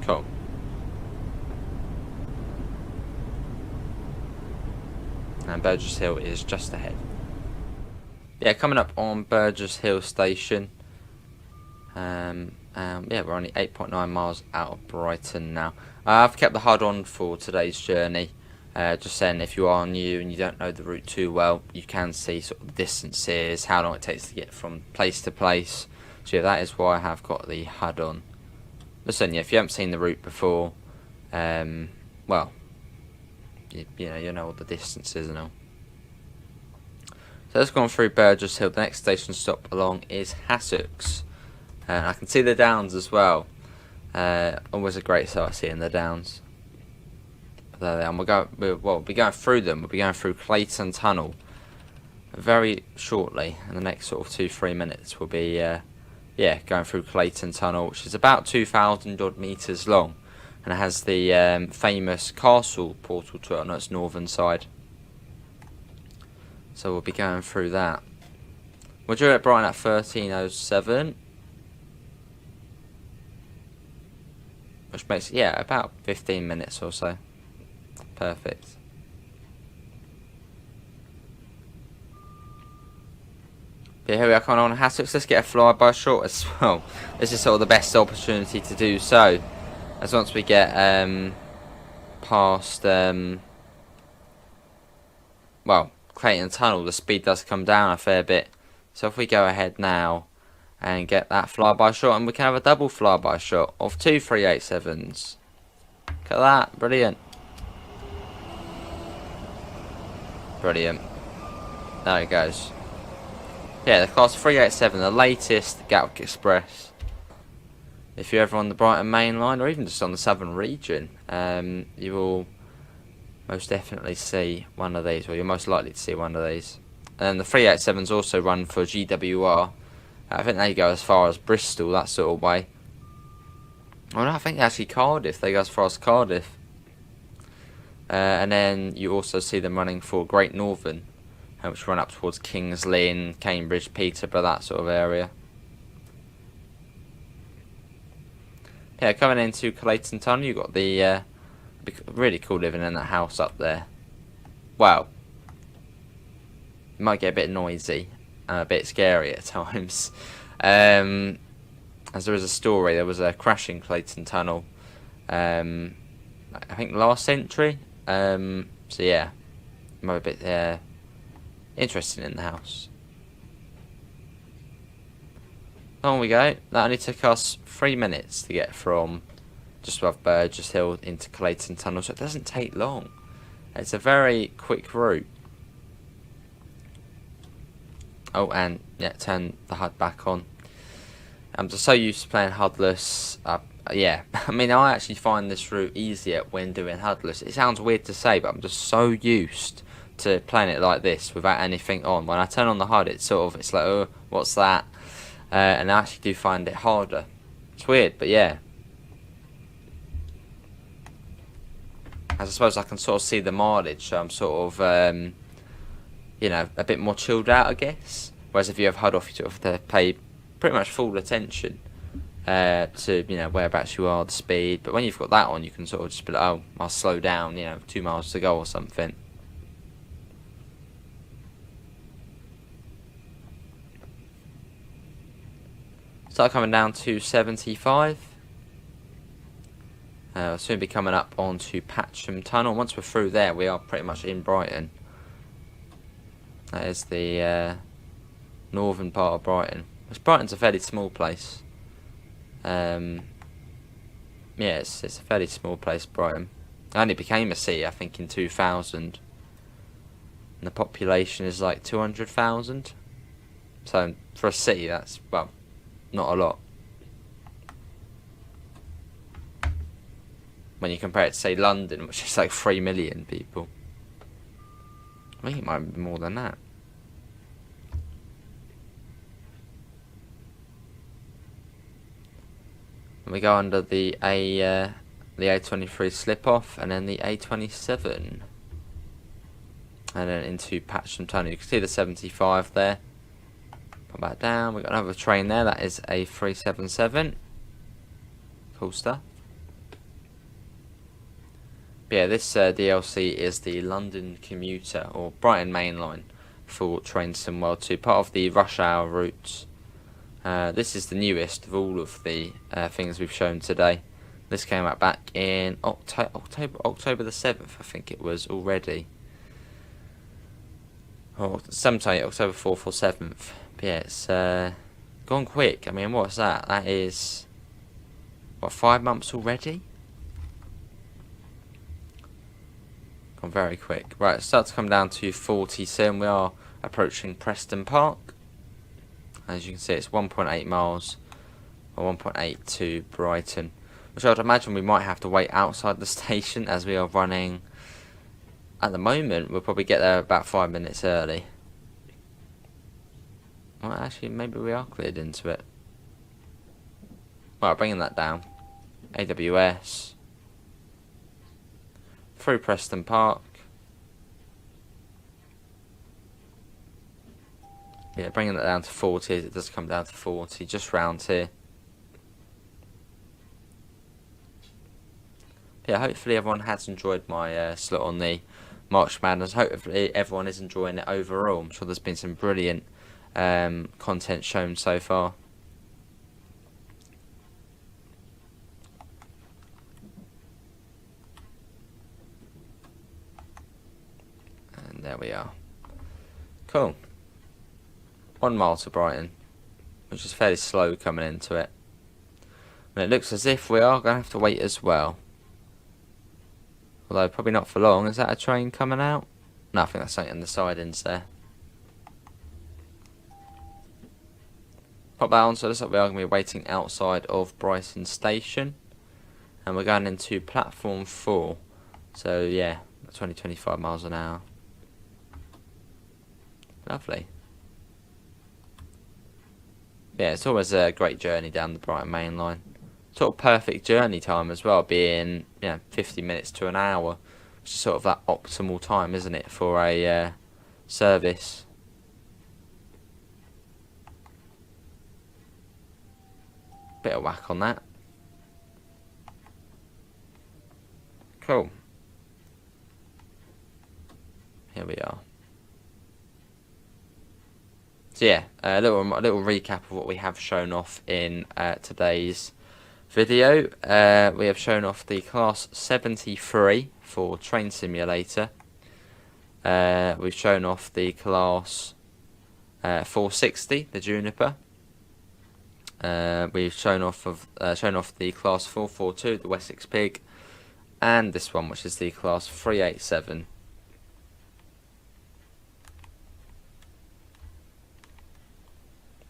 Cool. And Burgess Hill is just ahead. Yeah, coming up on Burgess Hill Station. Yeah, we're only 8.9 miles out of Brighton now. I've kept the HUD on for today's journey. Just saying, if you are new and you don't know the route too well, you can see sort of the distances, how long it takes to get from place to place. So yeah, that is why I have got the HUD on. Listen, yeah, if you haven't seen the route before, well, you know all the distances and all. So let's go on through Burgess Hill. The next station stop along is Hassocks. And I can see the Downs as well. Always a great sight seeing the Downs. And we'll be going through them. We'll be going through Clayton Tunnel very shortly. In the next sort of 2-3 minutes, we'll be going through Clayton Tunnel, which is about 2,000 odd metres long, and it has the famous castle portal to it on its northern side. So we'll be going through that. We're due at Brighton at 13:07, which makes about 15 minutes or so. Perfect. But here we are coming on Hassocks. Let's get a flyby shot as well. This is sort of the best opportunity to do so, as once we get past Clayton Tunnel, the speed does come down a fair bit. So if we go ahead now and get that flyby shot, and we can have a double flyby shot of 2 387s. Look at that, brilliant. Brilliant. There it goes. Yeah, the class 387, the latest Gatwick Express. If you're ever on the Brighton main line, or even just on the southern region, you will most definitely see one of these, or you're most likely to see one of these. And then the 387s also run for GWR. I think they go as far as Bristol, that sort of way. Oh no, I think actually Cardiff, they go as far as Cardiff. And then you also see them running for Great Northern, which run up towards Kings Lynn, Cambridge, Peterborough, that sort of area. Yeah, coming into Clayton Tunnel, you've got the really cool living in that house up there. Wow. It might get a bit noisy and a bit scary at times. As there is a story, there was a crash in Clayton Tunnel, I think last century. So yeah, might be a bit interesting in the house. On we go. That only took us 3 minutes to get from just above Burgess Hill into Clayton Tunnel, so it doesn't take long. It's a very quick route. Oh, and yeah, turn the HUD back on. I'm just so used to playing HUDless. Yeah, I mean, I actually find this route easier when doing HUDless. It sounds weird to say, but I'm just so used to playing it like this without anything on. When I turn on the HUD, it's like, oh, what's that? And I actually do find it harder. It's weird, but yeah. As I suppose I can sort of see the mileage, so I'm sort of, a bit more chilled out, I guess. Whereas if you have HUD off, you sort of have to pay pretty much full attention to whereabouts you are, the speed. But when you've got that on, you can sort of just be like, oh, I'll slow down, 2 miles to go or something. Start coming down to 75. We'll soon be coming up onto Patcham Tunnel. Once we're through there, we are pretty much in Brighton. That is the northern part of Brighton. Brighton's a fairly small place. Yeah, yeah, it's a fairly small place, Brighton. It only became a city, I think, in 2000. And the population is like 200,000. So for a city, that's, well, not a lot. When you compare it to, say, London, which is like 3 million people. I think it might be more than that. And we go under the A23 slip off, and then the A27, and then into Patcham Tunnel. You can see the 75 there. Put that down. We've got another train there. That is a 377. Cool stuff. But yeah, this DLC is the London Commuter, or Brighton Main Line, for Train Sim World 2, part of the rush hour routes. This is the newest of all of the things we've shown today. This came out back in October the 7th, I think it was already. Or sometime October 4th or 7th. But yeah, it's gone quick. I mean, what's that? That is, what, 5 months already? Gone very quick. Right, it starts to come down to 40 soon. We are approaching Preston Park. As you can see, it's 1.8 miles, or 1.8 to Brighton. Which I would imagine we might have to wait outside the station, as we are running. At the moment, we'll probably get there about 5 minutes early. Well, actually, maybe we are cleared into it. Right, bringing that down. AWS. Through Preston Park. Yeah, bringing that down to 40, as it does come down to 40, just round here. Yeah, hopefully everyone has enjoyed my slot on the March Madness. Hopefully everyone is enjoying it overall. I'm sure there's been some brilliant content shown so far. And there we are. Cool. 1 mile to Brighton, which is fairly slow coming into it. And it looks as if we are going to have to wait as well. Although probably not for long. Is that a train coming out? No, I think that's something on the sidings there. Pop that on, so it looks like we are going to be waiting outside of Brighton Station. And we're going into platform 4. So yeah, 20-25 miles an hour. Lovely. Yeah, it's always a great journey down the Brighton Main Line. Sort of perfect journey time as well, being 50 minutes to an hour, which is sort of that optimal time, isn't it, for a service? Bit of whack on that. Cool. Here we are. So yeah, a little recap of what we have shown off in today's video. We have shown off the Class 73 for Train Simulator. We've shown off the Class 460, the Juniper. We've shown off the Class 442, the Wessex Pig, and this one, which is the Class 387.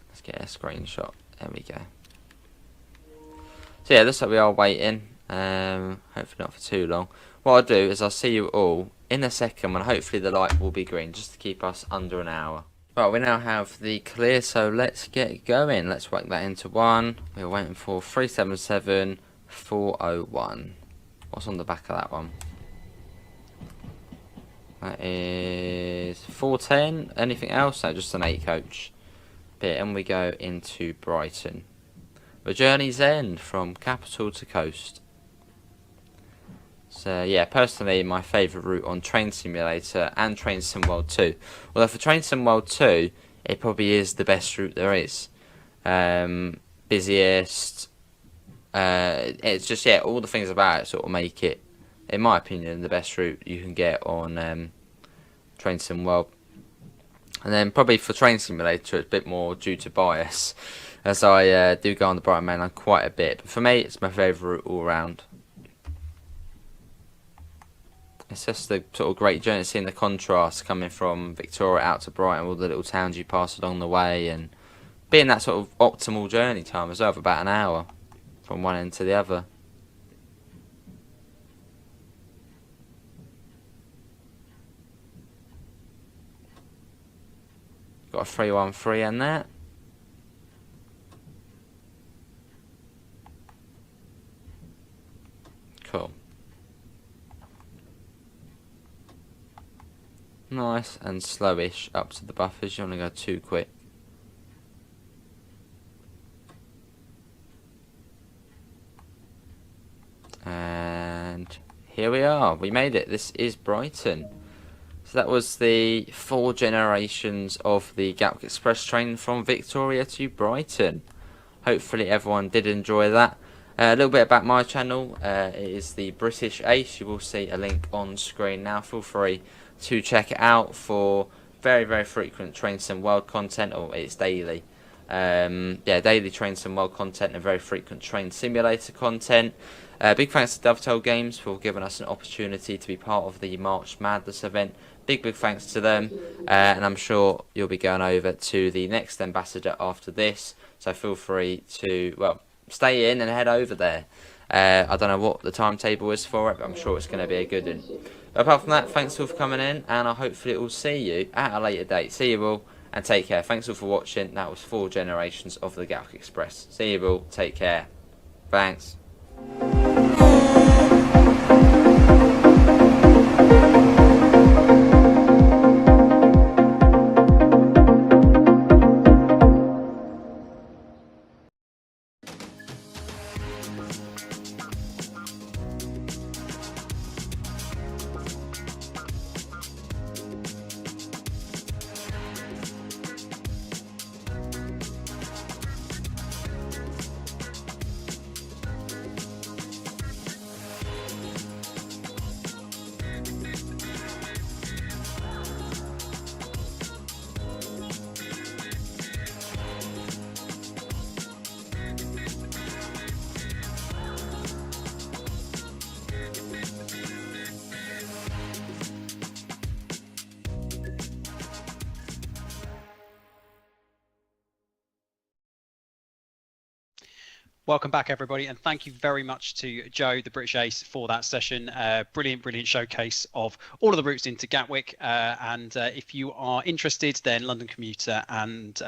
Let's get a screenshot. There we go. So yeah, looks like we are waiting. Hopefully not for too long. What I'll do is I'll see you all in a second, and hopefully the light will be green, just to keep us under an hour. Right, we now have the clear, so let's get going. Let's work that into one. We're waiting for 377 401. What's on the back of that one? That is 410. Anything else? No, just an 8 coach. Bit, and we go into Brighton. The journey's end from capital to coast. So yeah, personally my favourite route on Train Simulator and Train Sim World 2. Although for Train Sim World 2, it probably is the best route there is. Busiest. It's just, yeah, all the things about it sort of make it, in my opinion, the best route you can get on Train Sim World. And then probably for Train Simulator, it's a bit more due to bias. as I do go on the Brighton Main Line quite a bit. But for me, it's my favourite route all round. It's just a sort of great journey, seeing the contrast coming from Victoria out to Brighton, all the little towns you pass along the way, and being that sort of optimal journey time as well, of about an hour from one end to the other. Got a 313 in there. Cool. Nice and slowish up to the buffers. You don't want to go too quick. And here we are. We made it. This is Brighton. So that was the 4 generations of the Gatwick Express train from Victoria to Brighton. Hopefully everyone did enjoy that. A little bit about my channel. It is the British Ace. You will see a link on screen now. Feel free to check it out for very, very frequent Train Sim World content, or it's daily. Daily Train Sim World content and very frequent Train Simulator content. Big thanks to Dovetail Games for giving us an opportunity to be part of the March Madness event. Big thanks to them, and I'm sure you'll be going over to the next ambassador after this, so feel free to, well, stay in and head over there. I don't know what the timetable is for it, but I'm sure it's going to be a good one. Apart from that, thanks all for coming in, and I hopefully will see you at a later date. See you all, and take care. Thanks all for watching. That was 4 generations of the Gatwick Express. See you all. Take care. Thanks. Welcome back, everybody, and thank you very much to Joe, the British Ace, for that session. Brilliant showcase of all of the routes into Gatwick. And if you are interested, then London Commuter and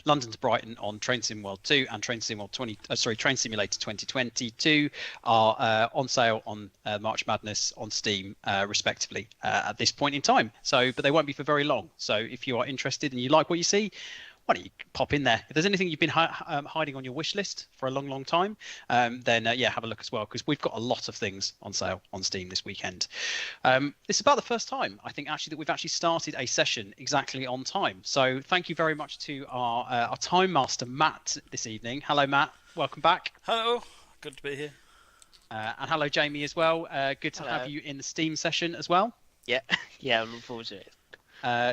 London to Brighton on Train Sim World 2 and Train Sim World Train Simulator 2022 are on sale on March Madness on Steam, respectively, at this point in time. But they won't be for very long. So if you are interested and you like what you see, why don't you pop in there? If there's anything you've been hiding on your wish list for a long time, then have a look as well, because we've got a lot of things on sale on Steam this weekend. It's about the first time, I think, actually, that we've actually started a session exactly on time. So thank you very much to our time master, Matt, this evening. Hello, Matt. Welcome back. Hello. Good to be here. And hello, Jamie, as well. Good to have you in the Steam session as well. Yeah, I look forward to it.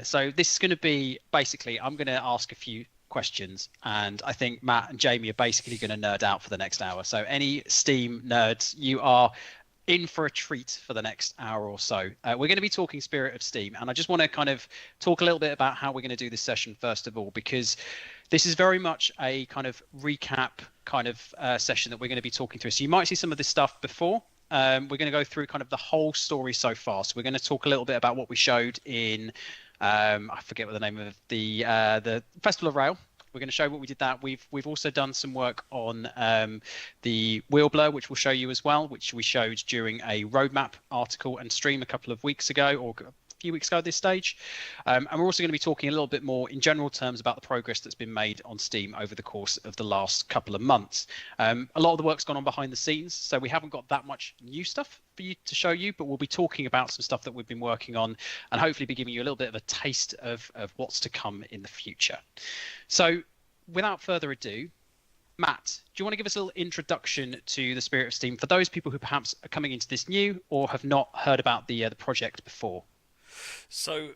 So this is going to be, basically, I'm going to ask a few questions, and I think Matt and Jamie are basically going to nerd out for the next hour. So any Steam nerds, you are in for a treat for the next hour or so. We're going to be talking Spirit of Steam, and I just want to kind of talk a little bit about how we're going to do this session, first of all, because this is very much a kind of recap kind of session that we're going to be talking through. So you might see some of this stuff before. We're going to go through kind of the whole story so far. So we're going to talk a little bit about what we showed in, I forget what the name of the Festival of Rail. We're going to show what we did that. We've also done some work on the wheel blur, which we'll show you as well, which we showed during a roadmap article and stream a couple of weeks ago, or a few weeks ago at this stage. And we're also going to be talking a little bit more in general terms about the progress that's been made on Steam over the course of the last couple of months. A lot of the work's gone on behind the scenes, so we haven't got that much new stuff for you to show you, but we'll be talking about some stuff that we've been working on and hopefully be giving you a little bit of a taste of what's to come in the future. So without further ado, Matt, do you want to give us a little introduction to the Spirit of Steam for those people who perhaps are coming into this new or have not heard about the project before? So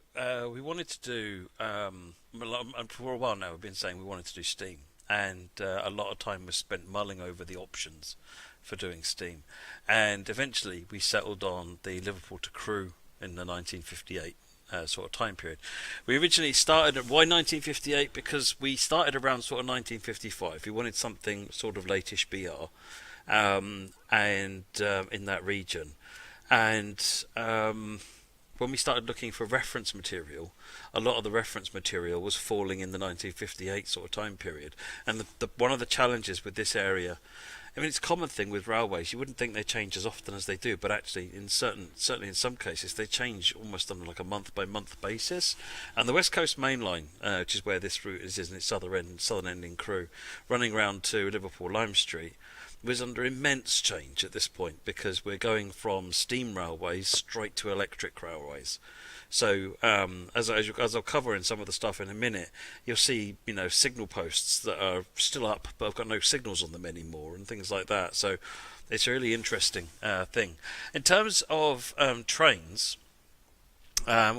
we wanted to do, for a while now we've been saying we wanted to do Steam. and a lot of time was spent mulling over the options for doing steam, and eventually we settled on the Liverpool to Crewe in the 1958 sort of time period. We originally started at, why 1958? Because we started around sort of 1955. We wanted something sort of late-ish BR, and in that region, and when we started looking for reference material, a lot of the reference material was falling in the 1958 sort of time period. And one of the challenges with this area, I mean, it's a common thing with railways. You wouldn't think they change as often as they do, but actually, certainly in some cases, they change almost on like a month-by-month basis. And the West Coast Main Line, which is where this route is in its southern end in Crewe, running round to Liverpool Lime Street, was under immense change at this point, because we're going from steam railways straight to electric railways. So as I'll cover in some of the stuff in a minute, you'll see, you know, signal posts that are still up but have got no signals on them anymore and things like that. So it's a really interesting thing. In terms of trains,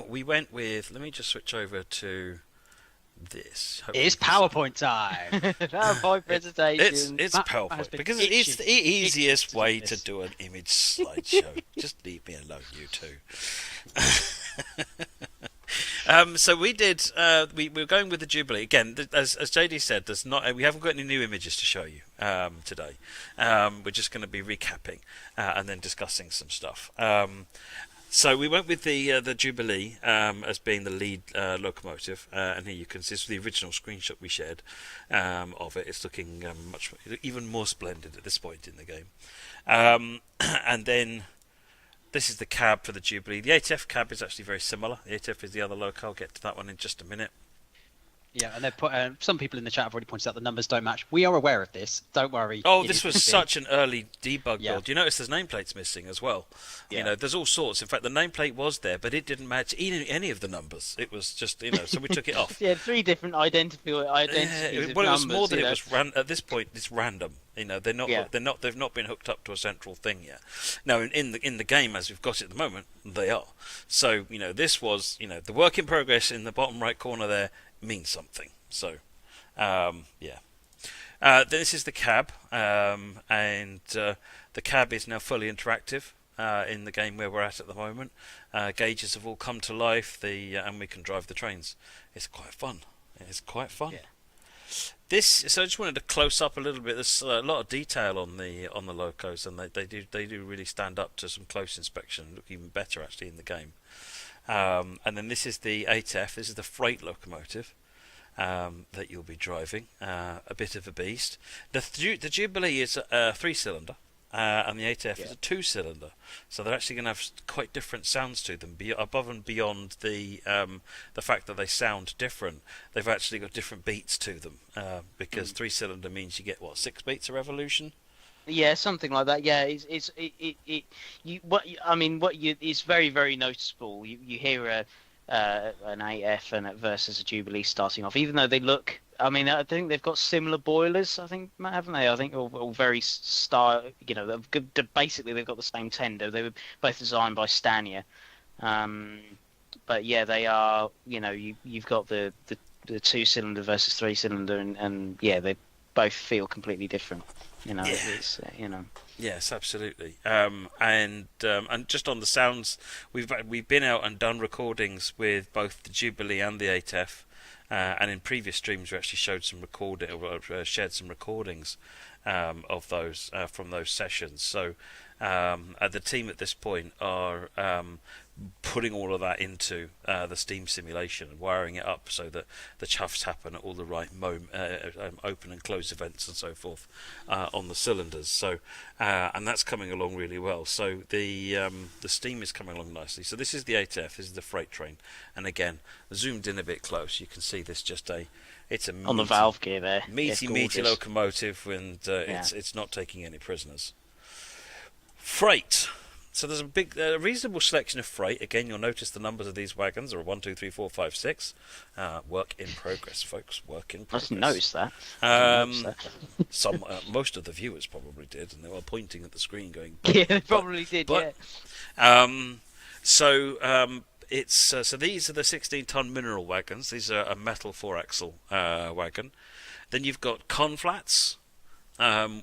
we went with, let me just switch over to this. It's PowerPoint time. PowerPoint presentation. It's PowerPoint because it's the easiest way to do an image slideshow. Just leave me alone, you two. So we did. We were going with the Jubilee again. As JD said, we haven't got any new images to show you today. We're just going to be recapping and then discussing some stuff. So we went with the Jubilee as being the lead locomotive, and here you can see this is the original screenshot we shared of it. It's looking even more splendid at this point in the game. And then this is the cab for the Jubilee. The ATF cab is actually very similar. The ATF is the other loco. I'll get to that one in just a minute. Yeah, and some people in the chat have already pointed out the numbers don't match. We are aware of this. Don't worry. Oh, this was such an early debug Yeah. build. You notice there's nameplates missing as well. Yeah. You know, there's all sorts. In fact, the nameplate was there, but it didn't match any of the numbers. It was just, you know, so we took it off. Yeah, 3 different identities. Well, it was more than it was at this point. It's random. You know, they've not been hooked up to a central thing yet. Now, in the game as we've got it at the moment, they are. So, you know, this was, you know, the work in progress in the bottom right corner there means something. So, yeah. This is the cab, and the cab is now fully interactive in the game where we're at the moment. Gauges have all come to life, and we can drive the trains. It's quite fun. It's quite fun. Yeah. So I just wanted to close up a little bit. There's a lot of detail on the locos, and they do really stand up to some close inspection. Look even better actually in the game. And then this is the ATF. This is the freight locomotive that you'll be driving. A bit of a beast. The Jubilee is a 3-cylinder. And the ATF is a 2-cylinder, so they're actually going to have quite different sounds to them. Above and beyond the fact that they sound different, they've actually got different beats to them. Because 3-cylinder means you get 6 beats a revolution. Yeah, something like that. Yeah, it's very, very noticeable. You hear an AF versus a Jubilee starting off, even though they look. I mean, I think they've got similar boilers. I think, haven't they? I think all very style. You know, basically they've got the same tender. They were both designed by Stanier. But yeah, they are. You know, you've got the 2-cylinder versus 3-cylinder, and yeah, they both feel completely different. You know, it's you know. Yes, absolutely. And just on the sounds, we've been out and done recordings with both the Jubilee and the ATF. And in previous streams, we actually shared some recordings of those from those sessions. So the team at this point are putting all of that into the Steam simulation and wiring it up so that the chuffs happen at all the right open and close events and so forth on the cylinders. So and that's coming along really well. So the Steam is coming along nicely. So this is the ATF. This is the freight train. And again, zoomed in a bit close, you can see this it's a meaty, on the valve gear there. Meaty locomotive, and it's not taking any prisoners. Freight. So there's a reasonable selection of freight. Again, you'll notice the numbers of these wagons are 1, 2, 3, 4, 5, 6. Work in progress, folks. Work in progress. I didn't notice that. Most of the viewers probably did, and they were pointing at the screen, going. Yeah, they probably did. Yeah. So these are the 16-ton mineral wagons. These are a metal 4-axle wagon. Then you've got conflats,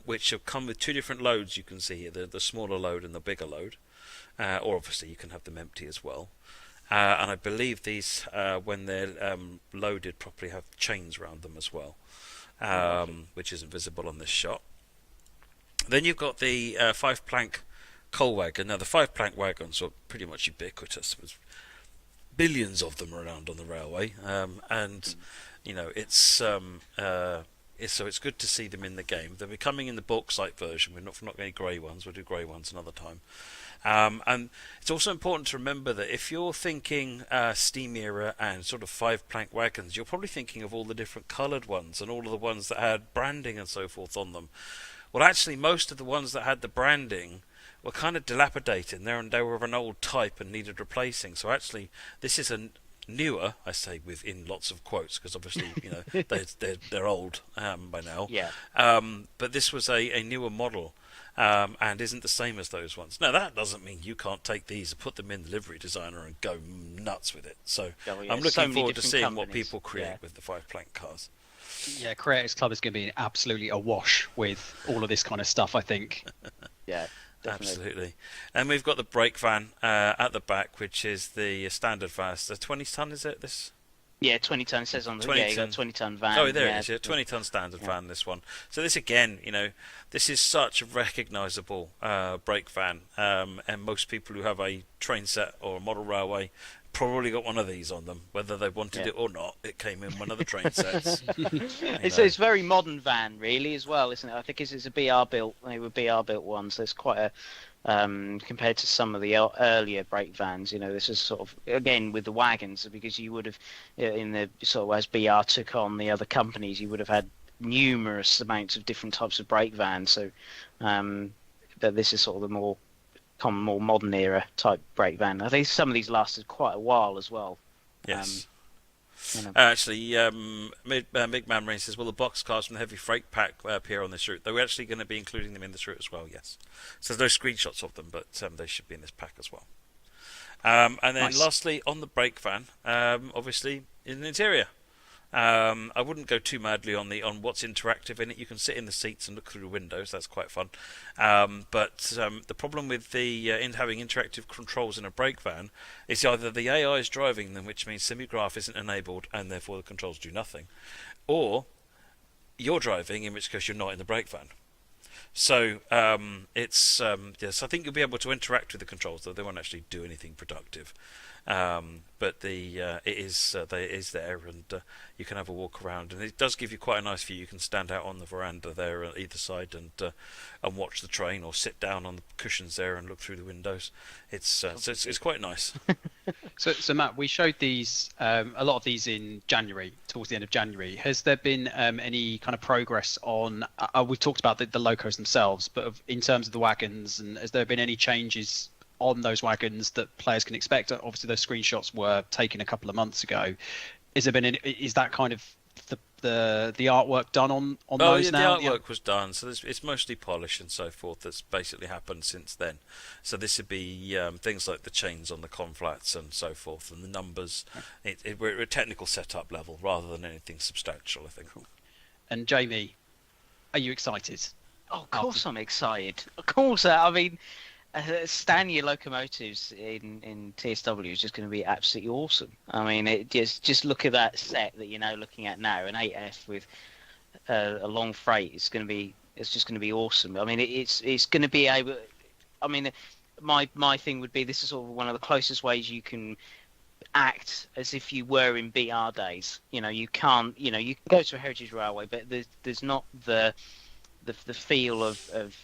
which have come with 2 different loads. You can see here the smaller load and the bigger load, or obviously you can have them empty as well. And I believe these, when they're loaded properly, have chains around them as well, which isn't visible on this shot. Then you've got the 5-plank coal wagon. Now the 5-plank wagons are pretty much ubiquitous. There's billions of them around on the railway, and it's good to see them in the game. They're becoming in the bulk site version. We're not getting grey ones. We'll do grey ones another time. And it's also important to remember that if you're thinking steam era and sort of 5-plank wagons, you're probably thinking of all the different coloured ones and all of the ones that had branding and so forth on them. Well, actually, most of the ones that had the branding were kind of dilapidated, and they were of an old type and needed replacing. So actually, this is a newer, I say within lots of quotes, because obviously they're old by now. Yeah. But this was a newer model. And isn't the same as those ones. Now that doesn't mean you can't take these and put them in the livery designer and go nuts with it. So I'm looking forward to seeing what people create with the 5-plank cars. Yeah, Creators Club is going to be absolutely awash with all of this kind of stuff, I think. Yeah, definitely. Absolutely. And we've got the brake van at the back, which is the standard van. The 20 ton, is it? This? Yeah, 20 ton. It says on the 20-ton van. Oh, there it is. Yeah, 20-ton standard van. This one. So this again, this is such a recognisable brake van, and most people who have a train set or a model railway probably got one of these on them, whether they wanted it or not. It came in one of the train sets. It's very modern van, really, as well, isn't it? I think it's a BR built. They were BR built ones. So it's quite a compared to some of the earlier brake vans. This is sort of again with the wagons, because you would have in the sort of as BR took on the other companies, you would have had numerous amounts of different types of brake vans. So, but this is sort of the more modern era type brake van. I think some of these lasted quite a while as well. Yes. Actually, Big Man Marine says, will the box cars from the heavy freight pack appear on this route? They're actually going to be including them in this route as well, yes. So there's no screenshots of them, but they should be in this pack as well. And then lastly, on the brake van, obviously, in the interior. I wouldn't go too madly on what's interactive in it. You can sit in the seats and look through the windows. That's quite fun. But the problem with having interactive controls in a brake van is either the AI is driving them, which means SimiGraph isn't enabled and therefore the controls do nothing, or you're driving, in which case you're not in the brake van. So yes, I think you'll be able to interact with the controls, though they won't actually do anything productive. But it is there, and you can have a walk around, and it does give you quite a nice view. You can stand out on the veranda there on either side and watch the train, or sit down on the cushions there and look through the windows. It's quite nice. So Matt, we showed these a lot of these in January, towards the end of January. Has there been any kind of progress on? We've talked about the locos themselves, but in terms of the wagons, and has there been any changes on those wagons that players can expect? Obviously, those screenshots were taken a couple of months ago. Is that kind of the artwork done on those now? The artwork was done, so it's mostly polish and so forth that's basically happened since then. So this would be things like the chains on the conflats and so forth, and the numbers. We're at a technical setup level rather than anything substantial, I think. Cool. And Jamie, are you excited? Oh, of course I'm excited. Of course, I mean, Stanya locomotives in TSW is just going to be absolutely awesome. I mean, just look at that set that you're looking at now, an 8F with a long freight. It's just going to be awesome. I mean, it's going to be able. I mean, my thing would be, this is sort of one of the closest ways you can act as if you were in BR days. You can't. You can go to a heritage railway, but there's not the feel of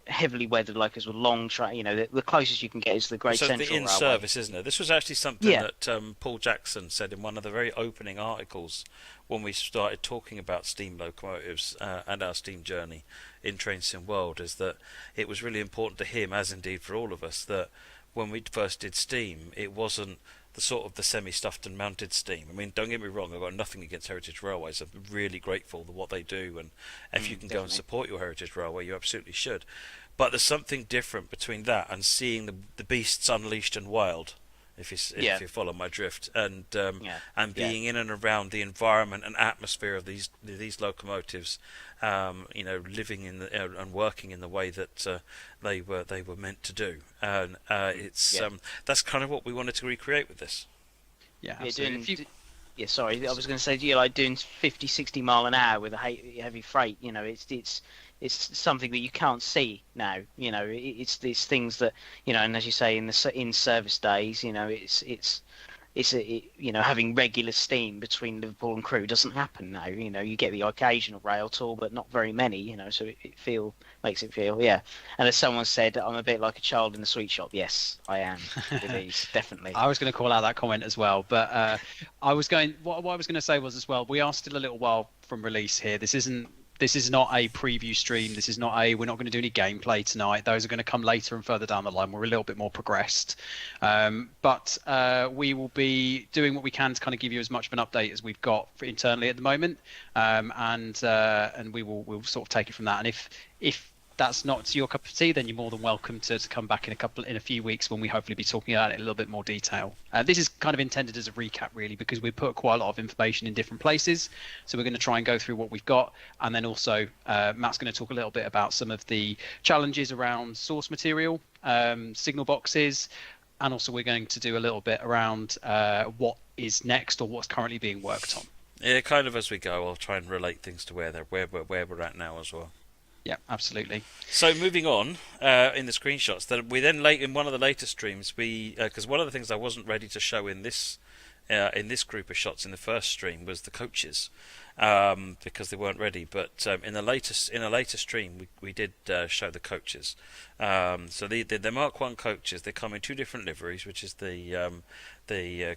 heavily weathered locos with long track. The closest you can get is the Great Central Railway. So the in-service, isn't it? This was actually something that Paul Jackson said in one of the very opening articles when we started talking about steam locomotives and our steam journey in Train Sim World, is that it was really important to him, as indeed for all of us, that when we first did steam, it wasn't the sort of the semi-stuffed and mounted steam. I mean, don't get me wrong, I've got nothing against Heritage Railways. I'm really grateful for what they do, and if you can go and support your Heritage Railway, you absolutely should. But there's something different between that and seeing the beasts unleashed and wild if Yeah. you follow my drift, and Yeah. being in and around the environment and atmosphere of these locomotives, living in and working in the way that they were meant to do, and that's kind of what we wanted to recreate with this. Yeah, absolutely. Sorry, I was going to say, like doing 50, 60 mile an hour with a heavy freight. It's something that you can't see now. It's these things that and as you say, in service days, having regular steam between Liverpool and Crewe doesn't happen now. You get the occasional rail tour, but not very many. So it makes it feel, yeah. And as someone said, I'm a bit like a child in a sweet shop. Yes, I am. With these, definitely. I was going to call out that comment as well, but what I was going to say was as well, we are still a little while from release here. This is not a preview stream. We're not going to do any gameplay tonight. Those are going to come later and further down the line. We're a little bit more progressed. But we will be doing what we can to kind of give you as much of an update as we've got internally at the moment. And we'll sort of take it from that. And if that's not your cup of tea, then you're more than welcome to come back in a few weeks when we hopefully be talking about it in a little bit more detail. This is kind of intended as a recap, really, because we put quite a lot of information in different places. So we're going to try and go through what we've got, and then also Matt's going to talk a little bit about some of the challenges around source material, signal boxes, and also we're going to do a little bit around what is next or what's currently being worked on. Yeah, kind of as we go. I'll try and relate things to where we're at now as well. Yeah, absolutely. So moving on in the screenshots, that we then in one of the later streams, because one of the things I wasn't ready to show in this group of shots in the first stream was the coaches, because they weren't ready. But in a later stream, we did show the coaches. So the Mark 1 coaches, they come in two different liveries, which is the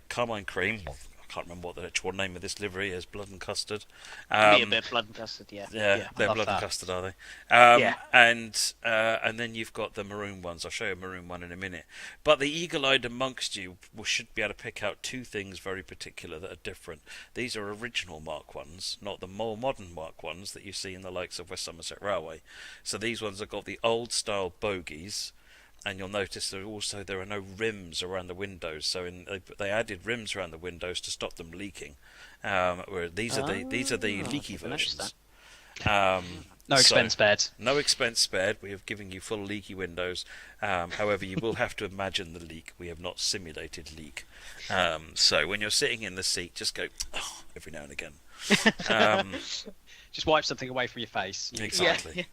carmine cream. I can't remember what the actual name of this livery is. Blood and custard. A bit blood and custard, yeah. Yeah, they're blood and custard, are they? Yeah. And then you've got the maroon ones. I'll show you a maroon one in a minute. But the eagle-eyed amongst you should be able to pick out two things very particular that are different. These are original Mark 1s, not the more modern Mark 1s that you see in the likes of West Somerset Railway. So these ones have got the old-style bogies. And you'll notice there are no rims around the windows. So they added rims around the windows to stop them leaking. Where these are the leaky versions. No expense spared. No expense spared. We have given you full leaky windows. However, you will have to imagine the leak. We have not simulated leak. So when you're sitting in the seat, just go every now and again. Just wipe something away from your face. Exactly. Yeah.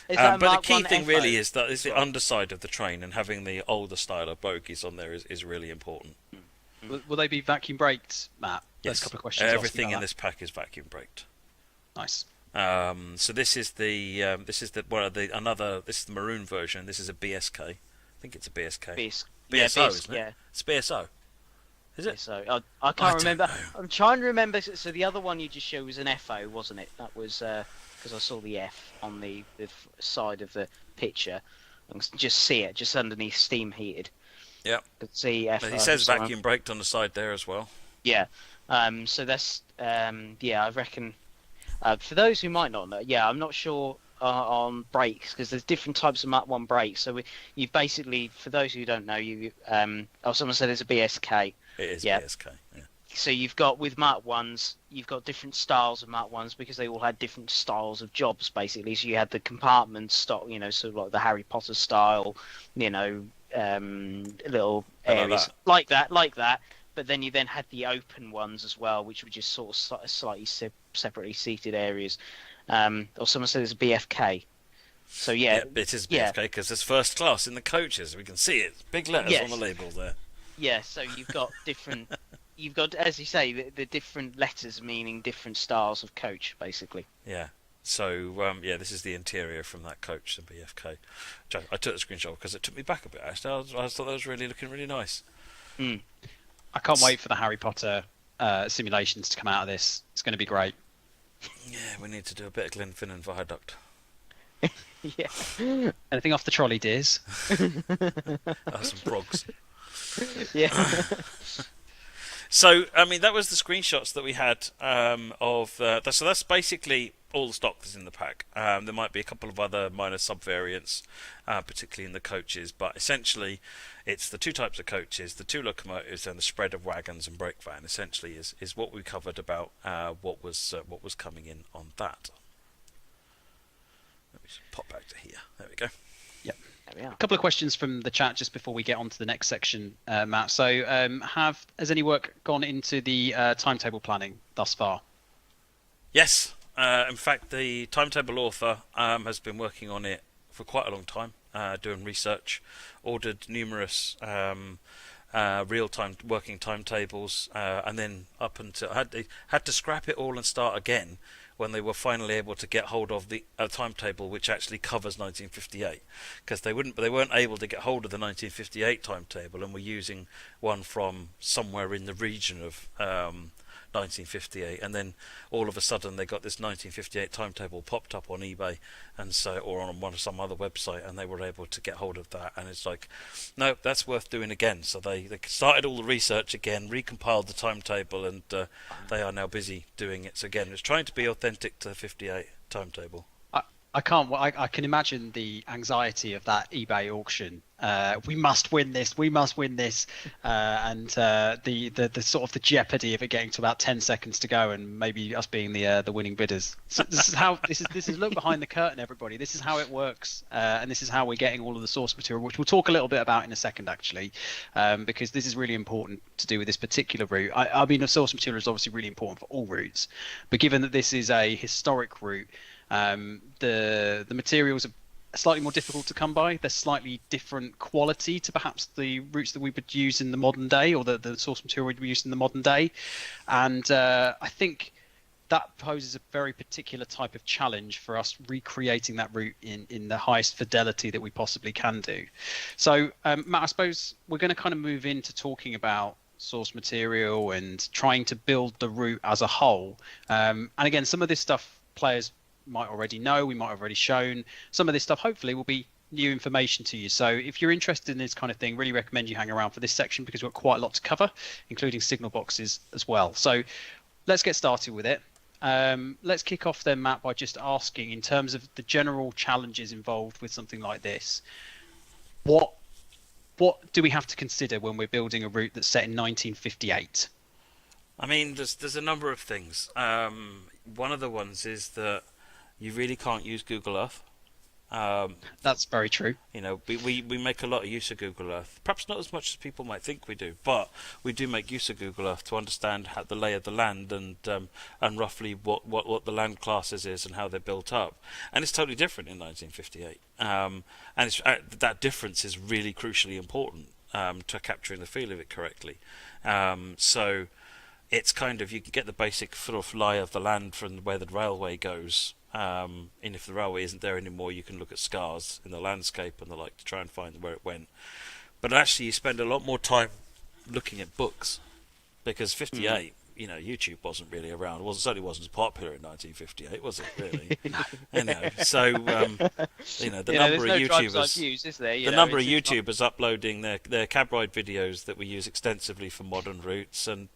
But the key thing really is the underside of the train, and having the older style of bogies on there is really important. Will they be vacuum braked, Matt? Yes. There's a couple of questions. Everything in this pack is vacuum braked. Nice. So this is the maroon version. This is a BSK. I think it's a BSK. BSO, isn't it? Yeah. It's BSO. Is it? So I can't remember. I'm trying to remember. So the other one you just showed was an FO, wasn't it? That was because I saw the F on the side of the picture. I can just see it, just underneath steam heated. Yeah. Could see F. But it says vacuum braked on the side there as well. Yeah. So that's I reckon. For those who might not know, I'm not sure on brakes, because there's different types of Mark 1 brakes. So you've basically, for those who don't know, someone said it's a BSK. It is BSK. Yeah. So you've got, with Mark 1s, you've got different styles of Mark 1s because they all had different styles of jobs, basically. So you had the compartment style, sort of like the Harry Potter style, little areas like that. But then you had the open ones as well, which were just sort of slightly separately seated areas. Or someone said it's a BFK. So it is BFK because it's first class in the coaches. We can see it. Big letters on the label there. Yeah, so you've got different... You've got, as you say, the different letters meaning different styles of coach, basically. Yeah. So, this is the interior from that coach, the BFK. I took the screenshot because it took me back a bit, actually. I thought that was looking really nice. Mm. I can't wait for the Harry Potter simulations to come out of this. It's going to be great. Yeah, we need to do a bit of Glenfinnan Viaduct. Yeah. Anything off the trolley, dears? Some progs. Yeah. So, I mean, that was the screenshots that we had of... so that's basically all the stock that's in the pack. There might be a couple of other minor sub-variants, particularly in the coaches, but essentially it's the two types of coaches, the two locomotives, and the spread of wagons and brake van. Essentially, is what we covered about what was coming in on that. Let me just pop back to here. There we go. Yep. A couple of questions from the chat just before we get on to the next section, Matt. So, has any work gone into the timetable planning thus far? Yes. In fact, the timetable author has been working on it for quite a long time, doing research, ordered numerous real-time working timetables, and then up until had to scrap it all and start again when they were finally able to get hold of the timetable which actually covers 1958, because they weren't able to get hold of the 1958 timetable and were using one from somewhere in the region of 1958, and then all of a sudden they got this 1958 timetable popped up on eBay and so, or on some other website, and they were able to get hold of that. And it's like, no, that's worth doing again. So they started all the research again, recompiled the timetable, and they are now busy doing it. So again, it's trying to be authentic to the 58 timetable. I can imagine the anxiety of that eBay auction. We must win this. We must win this. And the sort of the jeopardy of it getting to about 10 seconds to go, and maybe us being the winning bidders. So this is look behind the curtain, everybody. This is how it works, and this is how we're getting all of the source material, which we'll talk a little bit about in a second, actually, because this is really important to do with this particular route. I mean, the source material is obviously really important for all routes, but given that this is a historic route. The materials are slightly more difficult to come by. They're slightly different quality to perhaps the routes that we would use in the modern day, or the source material we'd use in the modern day. And I think that poses a very particular type of challenge for us recreating that route in the highest fidelity that we possibly can do. So, Matt, I suppose we're going to kind of move into talking about source material and trying to build the route as a whole. And again, some of this stuff players might already know, we might have already shown. Some of this stuff hopefully will be new information to you. So if you're interested in this kind of thing, really recommend you hang around for this section, because we've got quite a lot to cover, including signal boxes as well. So let's get started with it. Let's kick off then, Matt, by just asking, in terms of the general challenges involved with something like this, what do we have to consider when we're building a route that's set in 1958? I mean, there's a number of things. One of the ones is that you really can't use Google Earth. That's very true. You know, we make a lot of use of Google Earth. Perhaps not as much as people might think we do, but we do make use of Google Earth to understand how the lay of the land and roughly what the land classes is and how they're built up. And it's totally different in 1958. And that difference is really crucially important to capturing the feel of it correctly. So it's kind of, you can get the basic sort of lie of the land from where the railway goes. And if the railway isn't there anymore, you can look at scars in the landscape and the like to try and find where it went. But actually, you spend a lot more time looking at books, because 58, you know, YouTube wasn't really around. It certainly wasn't as popular in 1958, was it? Really? You know, so you know, the number of YouTubers uploading their cab ride videos that we use extensively for modern routes, and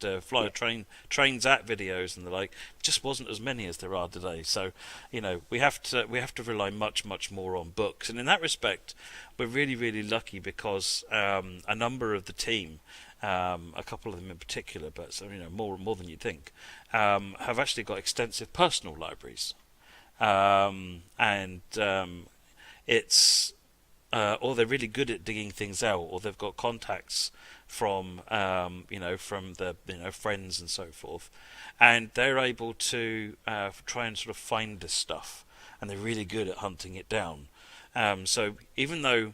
trains at videos and the like, just wasn't as many as there are today. So, you know, we have to rely much more on books, and in that respect, we're really lucky, because a number of the team, a couple of them in particular, but so, you know, more than you'd think, have actually got extensive personal libraries, and it's or they're really good at digging things out, or they've got contacts from from the friends and so forth, and they're able to try and sort of find this stuff, and they're really good at hunting it down. So even though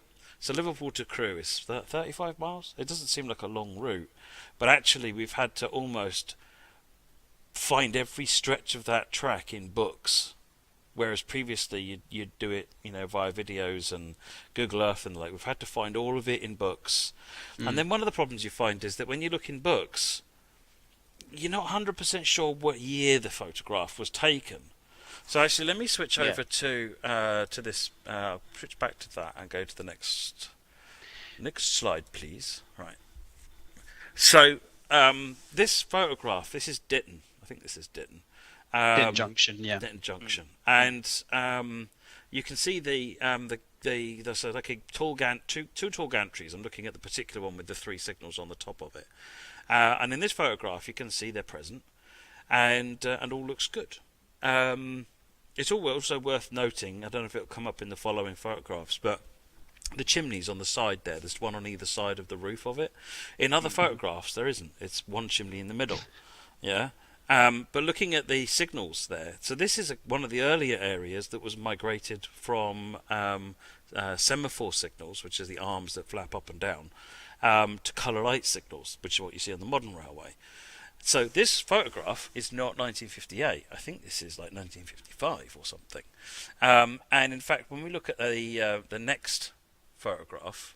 Liverpool-Crewe is 35 miles. It doesn't seem like a long route, but actually we've had to almost find every stretch of that track in books, whereas previously you'd do it, you know, via videos and Google Earth and the like. We've had to find all of it in books. And then one of the problems you find is that when you look in books, you're not 100% sure what year the photograph was taken. So actually, let me switch over to this. Switch back to that and go to the next slide, please. Right. So this photograph, this is Ditton. I think this is Ditton. Denton Junction, yeah. Denton Junction, and you can see there's like a two tall gantries. I'm looking at the particular one with the 3 signals on the top of it, and in this photograph you can see they're present, and all looks good. It's also worth noting, I don't know if it'll come up in the following photographs, but the chimneys on the side there's one on either side of the roof of it. In other photographs there isn't. It's one chimney in the middle. Yeah. But looking at the signals there, so this is one of the earlier areas that was migrated from semaphore signals, which is the arms that flap up and down, to colour light signals, which is what you see on the modern railway. So this photograph is not 1958. I think this is like 1955 or something. And in fact, when we look at the next photograph,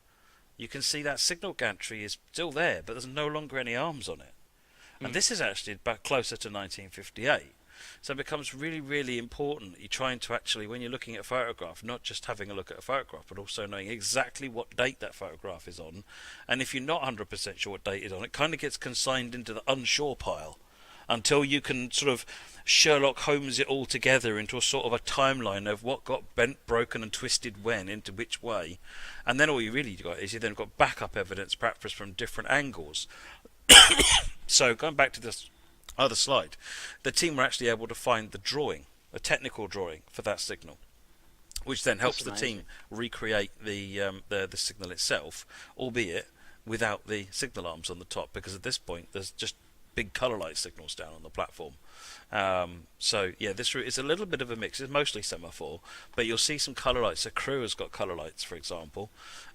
you can see that signal gantry is still there, but there's no longer any arms on it. And this is actually back closer to 1958. So it becomes really, really important that you're trying to actually, when you're looking at a photograph, not just having a look at a photograph, but also knowing exactly what date that photograph is on. And if you're not 100% sure what date it's on, it kind of gets consigned into the unsure pile until you can sort of Sherlock Holmes it all together into a sort of a timeline of what got bent, broken and twisted when, into which way. And then all you really got is you then got backup evidence, perhaps from different angles. So going back to this other slide, the team were actually able to find the drawing, a technical drawing for that signal, which then helps the team recreate the signal itself, albeit without the signal arms on the top, because at this point there's just big colour light signals down on the platform. So yeah, this route is a little bit of a mix. It's mostly semaphore, but you'll see some colour lights. So Crewe has got colour lights, for example,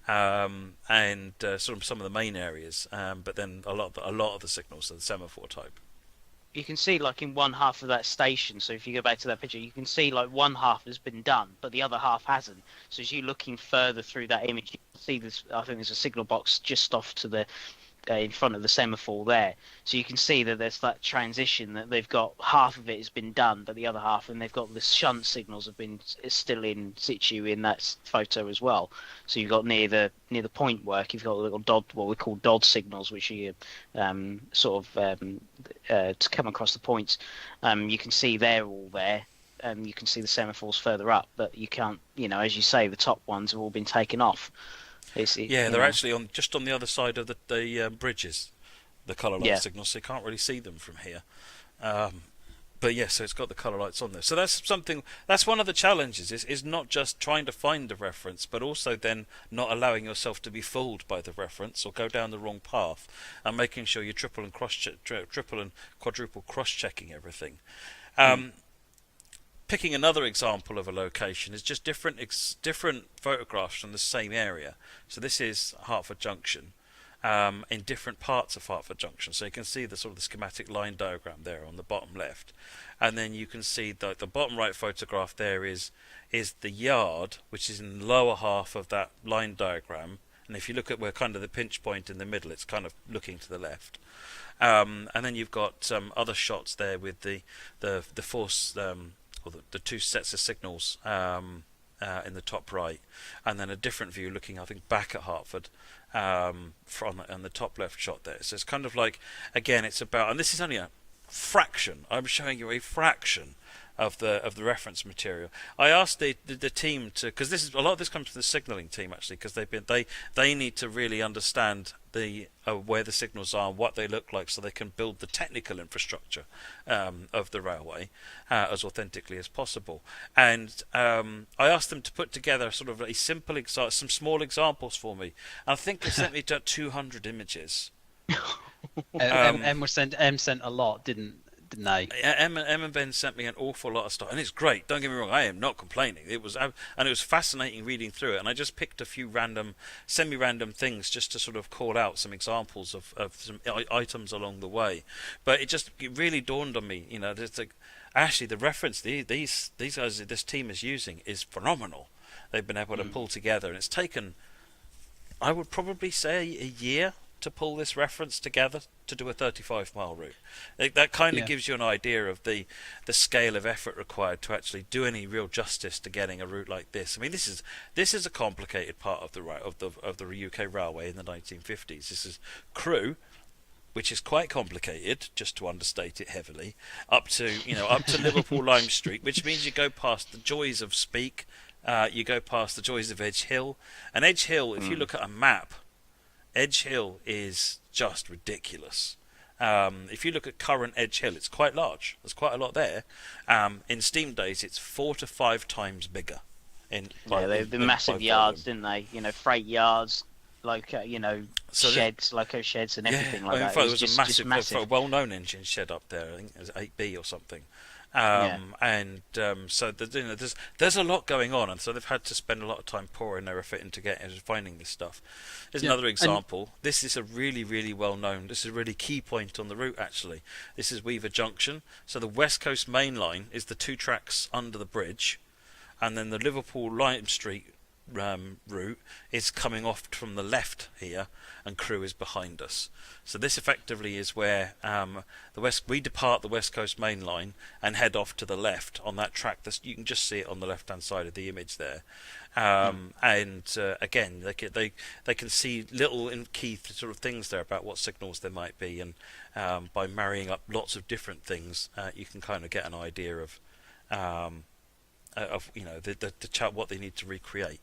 and sort of some of the main areas. But then a lot of the signals are the semaphore type. You can see, like, in one half of that station, so if you go back to that picture, you can see, like, one half has been done, but the other half hasn't. So as you're looking further through that image, you can see this, I think there's a signal box just off to the in front of the semaphore there. So you can see that there's that transition, that they've got half of it has been done, but the other half, and they've got the shunt signals have been still in situ in that photo as well. So you've got near the point work, you've got little dot, what we call dot signals, which are to come across the points. You can see they're all there. You can see the semaphores further up, but you can't, as you say, the top ones have all been taken off. They're actually just on the other side of the bridges, the colour light signals, so you can't really see them from here. But yes, so it's got the colour lights on there. So that's one of the challenges, is not just trying to find the reference, but also then not allowing yourself to be fooled by the reference or go down the wrong path, and making sure you're triple and quadruple cross-checking everything. Picking another example of a location is just different photographs from the same area. So this is Hertford Junction, in different parts of Hertford Junction. So you can see the sort of the schematic line diagram there on the bottom left, and then you can see that the bottom right photograph there is the yard, which is in the lower half of that line diagram. And if you look at where kind of the pinch point in the middle, it's kind of looking to the left. And then you've got other shots there with the force. Or the two sets of signals in the top right, and then a different view looking, I think, back at Hertford from on the top left shot there. So it's kind of like, again, it's about, and this is only a fraction. I'm showing you a fraction of the reference material. I asked the team to, because a lot of this comes from the signalling team actually, because they need to really understand where the signals are, what they look like, so they can build the technical infrastructure of the railway as authentically as possible. And I asked them to put together sort of a simple some small examples for me. And I think they sent me 200 images. M sent a lot, didn't they? Em and Ben sent me an awful lot of stuff, and it's great. Don't get me wrong, I am not complaining. It was fascinating reading through it, and I just picked a few semi-random things just to sort of call out some examples of some items along the way. But it really dawned on me, actually the reference these guys, this team is using is phenomenal. They've been able to pull together, and it's taken, I would probably say, a year to pull this reference together to do a 35-mile route. That kind of gives you an idea of the scale of effort required to actually do any real justice to getting a route like this. I mean, this is a complicated part of the UK railway in the 1950s. This is Crewe, which is quite complicated, just to understate it heavily, up to Liverpool Lime Street, which means you go past the joys of Speke, you go past the joys of Edge Hill, and Edge Hill, if you look at a map, Edge Hill is just ridiculous. If you look at current Edge Hill, it's quite large. There's quite a lot there. In Steam days, it's 4 to 5 times bigger. The massive yards, didn't they? Freight yards, sheds, loco sheds, and everything like that. There was a massive, well-known engine shed up there. I think it was 8B or something. So there's a lot going on, and so they've had to spend a lot of time pouring their effort into finding this stuff. There's another example. This is a really, really well-known. This is a really key point on the route. Actually, this is Weaver Junction. So the West Coast Main Line is the 2 tracks under the bridge, and then the Liverpool Lime Street route is coming off from the left here, and Crewe is behind us. So this effectively is where we depart the West Coast Main Line and head off to the left on that track. You can just see it on the left-hand side of the image there. Again, they can see little key sort of things there about what signals there might be, and by marrying up lots of different things, you can kind of get an idea of what they need to recreate.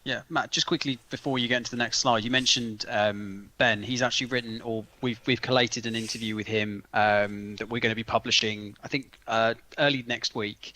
Yeah, Matt, just quickly before you get into the next slide, you mentioned Ben. He's actually written, or we've collated an interview with him that we're going to be publishing, I think, early next week,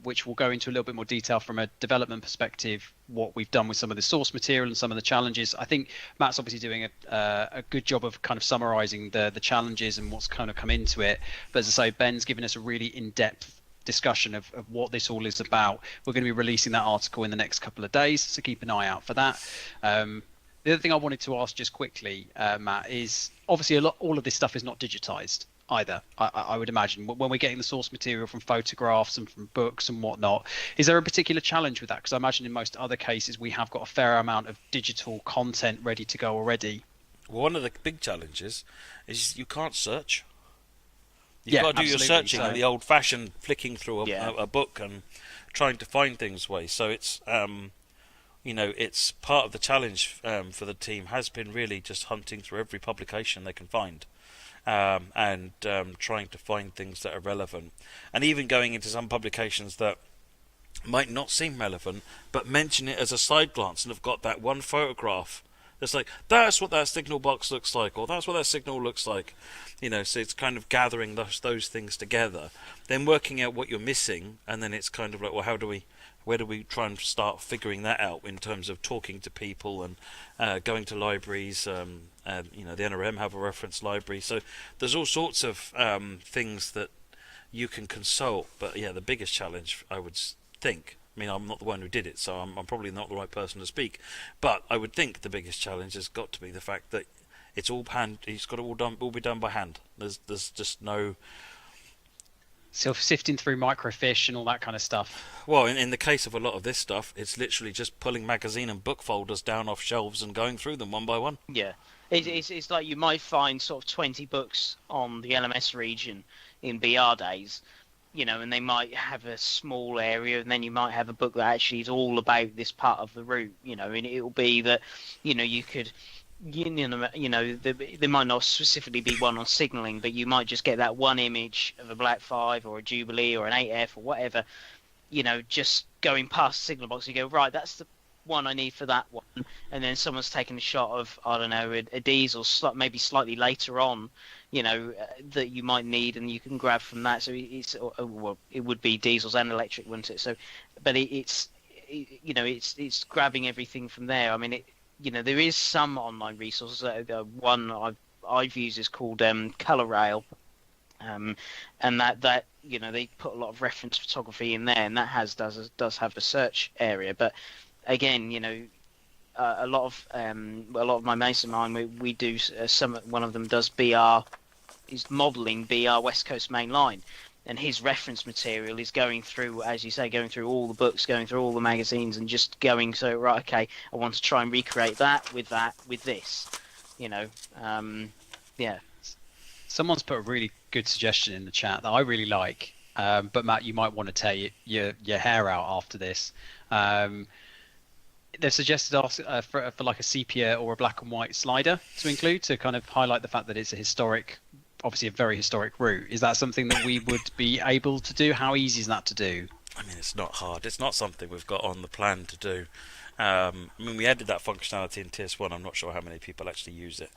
which will go into a little bit more detail from a development perspective, what we've done with some of the source material and some of the challenges. I think Matt's obviously doing a good job of kind of summarising the challenges and what's kind of come into it. But as I say, Ben's given us a really in-depth discussion of what this all is about. We're going to be releasing that article in the next couple of days, so keep an eye out for that. The other thing I wanted to ask just quickly, Matt, is obviously all of this stuff is not digitized either. I would imagine when we're getting the source material from photographs and from books and whatnot, is there a particular challenge with that? Because I imagine in most other cases we have got a fair amount of digital content ready to go already. Well, one of the big challenges is you can't search. You've got to do your searching in the old-fashioned flicking through a book and trying to find things way. So it's, it's part of the challenge for the team has been really just hunting through every publication they can find, and trying to find things that are relevant, and even going into some publications that might not seem relevant but mention it as a side glance and have got that one photograph. It's like, that's what that signal box looks like, or that's what that signal looks like. So it's kind of gathering those things together, then working out what you're missing, and then it's kind of like, well, where do we try and start figuring that out in terms of talking to people and going to libraries. The NRM have a reference library, so there's all sorts of things that you can consult. But yeah, the biggest challenge, I would think, I mean, I'm not the one who did it, so I'm probably not the right person to speak. But I would think the biggest challenge has got to be the fact that it's all hand. It's got to all be done by hand. There's just no. So sifting through microfiche and all that kind of stuff. Well, in the case of a lot of this stuff, it's literally just pulling magazine and book folders down off shelves and going through them one by one. Yeah, it's like you might find sort of 20 books on the LMS region in BR days. And they might have a small area, and then you might have a book that actually is all about this part of the route. And it'll be that, you could, there might not specifically be one on signalling, but you might just get that one image of a Black 5 or a Jubilee or an 8F or whatever, just going past the signal box. You go, right, that's the one I need for that one, and then someone's taken a shot of, I don't know, a diesel, maybe slightly later on, that you might need, and you can grab from that. So it would be diesels and electric, wouldn't it? So, but it's grabbing everything from there. I mean, there is some online resources. One I've used is called Color Rail, and that they put a lot of reference photography in there, and that does have a search area. But again, a lot of my mates of mine, we do one of them does is modelling BR West Coast Main Line, and his reference material is going through, as you say, going through all the books, going through all the magazines, and just going, so right, okay, I want to try and recreate that with this, yeah. Someone's put a really good suggestion in the chat that I really like, but Matt, you might want to tear your hair out after this. they've suggested for like a sepia or a black and white slider to include to kind of highlight the fact that it's a historic, obviously a very historic route. Is that something that we would be able to do? How easy is that to do? I mean, it's not hard. It's not something we've got on the plan to do. I mean, we added that functionality in TS1. I'm not sure how many people actually use it.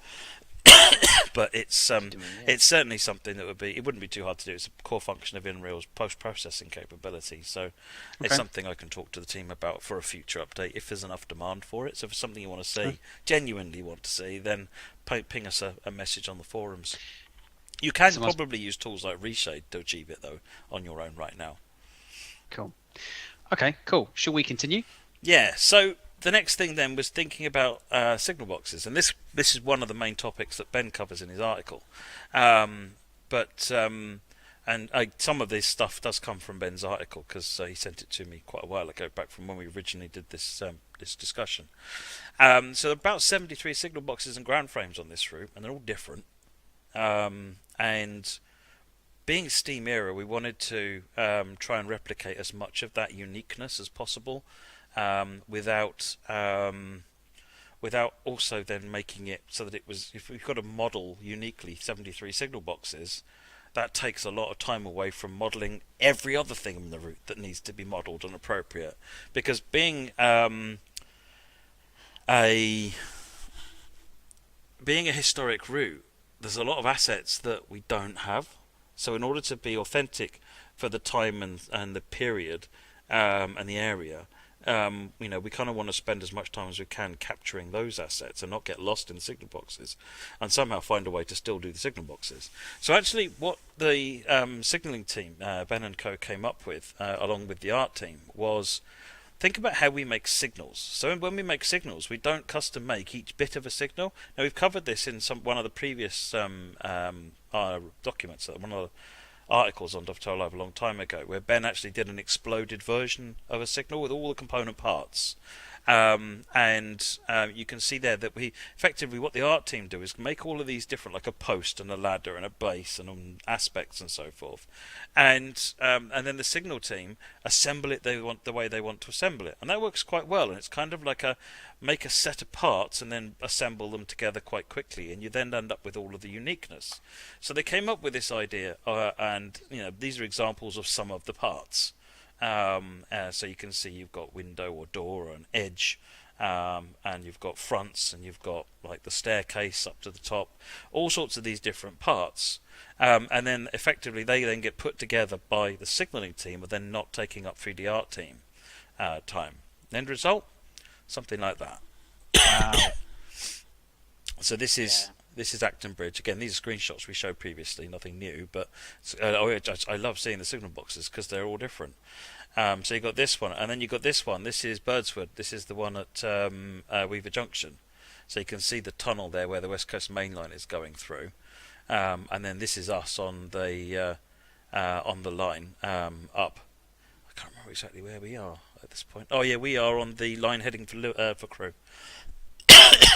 But it's certainly something that it wouldn't be too hard to do. It's a core function of InReal's post-processing capability. So it's something I can talk to the team about for a future update if there's enough demand for it. So if it's something you want to see, genuinely want to see, then ping us a message on the forums. You can probably use tools like Reshade to achieve it, though, on your own right now. Cool. Okay, cool. Shall we continue? Yeah, so the next thing then was thinking about signal boxes, and this is one of the main topics that Ben covers in his article. Some of this stuff does come from Ben's article because he sent it to me quite a while ago, back from when we originally did this discussion. So there are about 73 signal boxes and ground frames on this route, and they're all different. And being Steam era, we wanted to try and replicate as much of that uniqueness as possible, without also then making it so that it was, if we've got to model uniquely 73 signal boxes, that takes a lot of time away from modelling every other thing in the route that needs to be modelled and appropriate. Because being a historic route, there's a lot of assets that we don't have. So in order to be authentic for the time and the period and the area, we kind of want to spend as much time as we can capturing those assets and not get lost in the signal boxes, and somehow find a way to still do the signal boxes. So actually what the signalling team, Ben and Co, came up with, along with the art team, was think about how we make signals. So when we make signals, we don't custom make each bit of a signal. Now we've covered this in one of the previous documents, one of the articles on Dovetail Live a long time ago, where Ben actually did an exploded version of a signal with all the component parts. You can see there that we effectively, what the art team do is make all of these different, like a post and a ladder and a base and aspects and so forth, and then the signal team assemble it the way they want to assemble it, and that works quite well. And it's kind of like make a set of parts and then assemble them together quite quickly, and you then end up with all of the uniqueness. So they came up with this idea, and these are examples of some of the parts. So you can see you've got window or door or an edge, and you've got fronts, and you've got like the staircase up to the top, all sorts of these different parts, and then effectively they then get put together by the signalling team, but then not taking up 3D art team time. End result, something like that. Wow. So this is Acton Bridge. Again, these are screenshots we showed previously, nothing new, but I love seeing the signal boxes because they're all different. So you got this one, and then you got this one. This is Birdswood. This is the one at Weaver Junction. So you can see the tunnel there where the West Coast Main Line is going through. And then this is us on the line up. I can't remember exactly where we are at this point. Oh yeah, we are on the line heading for Crewe.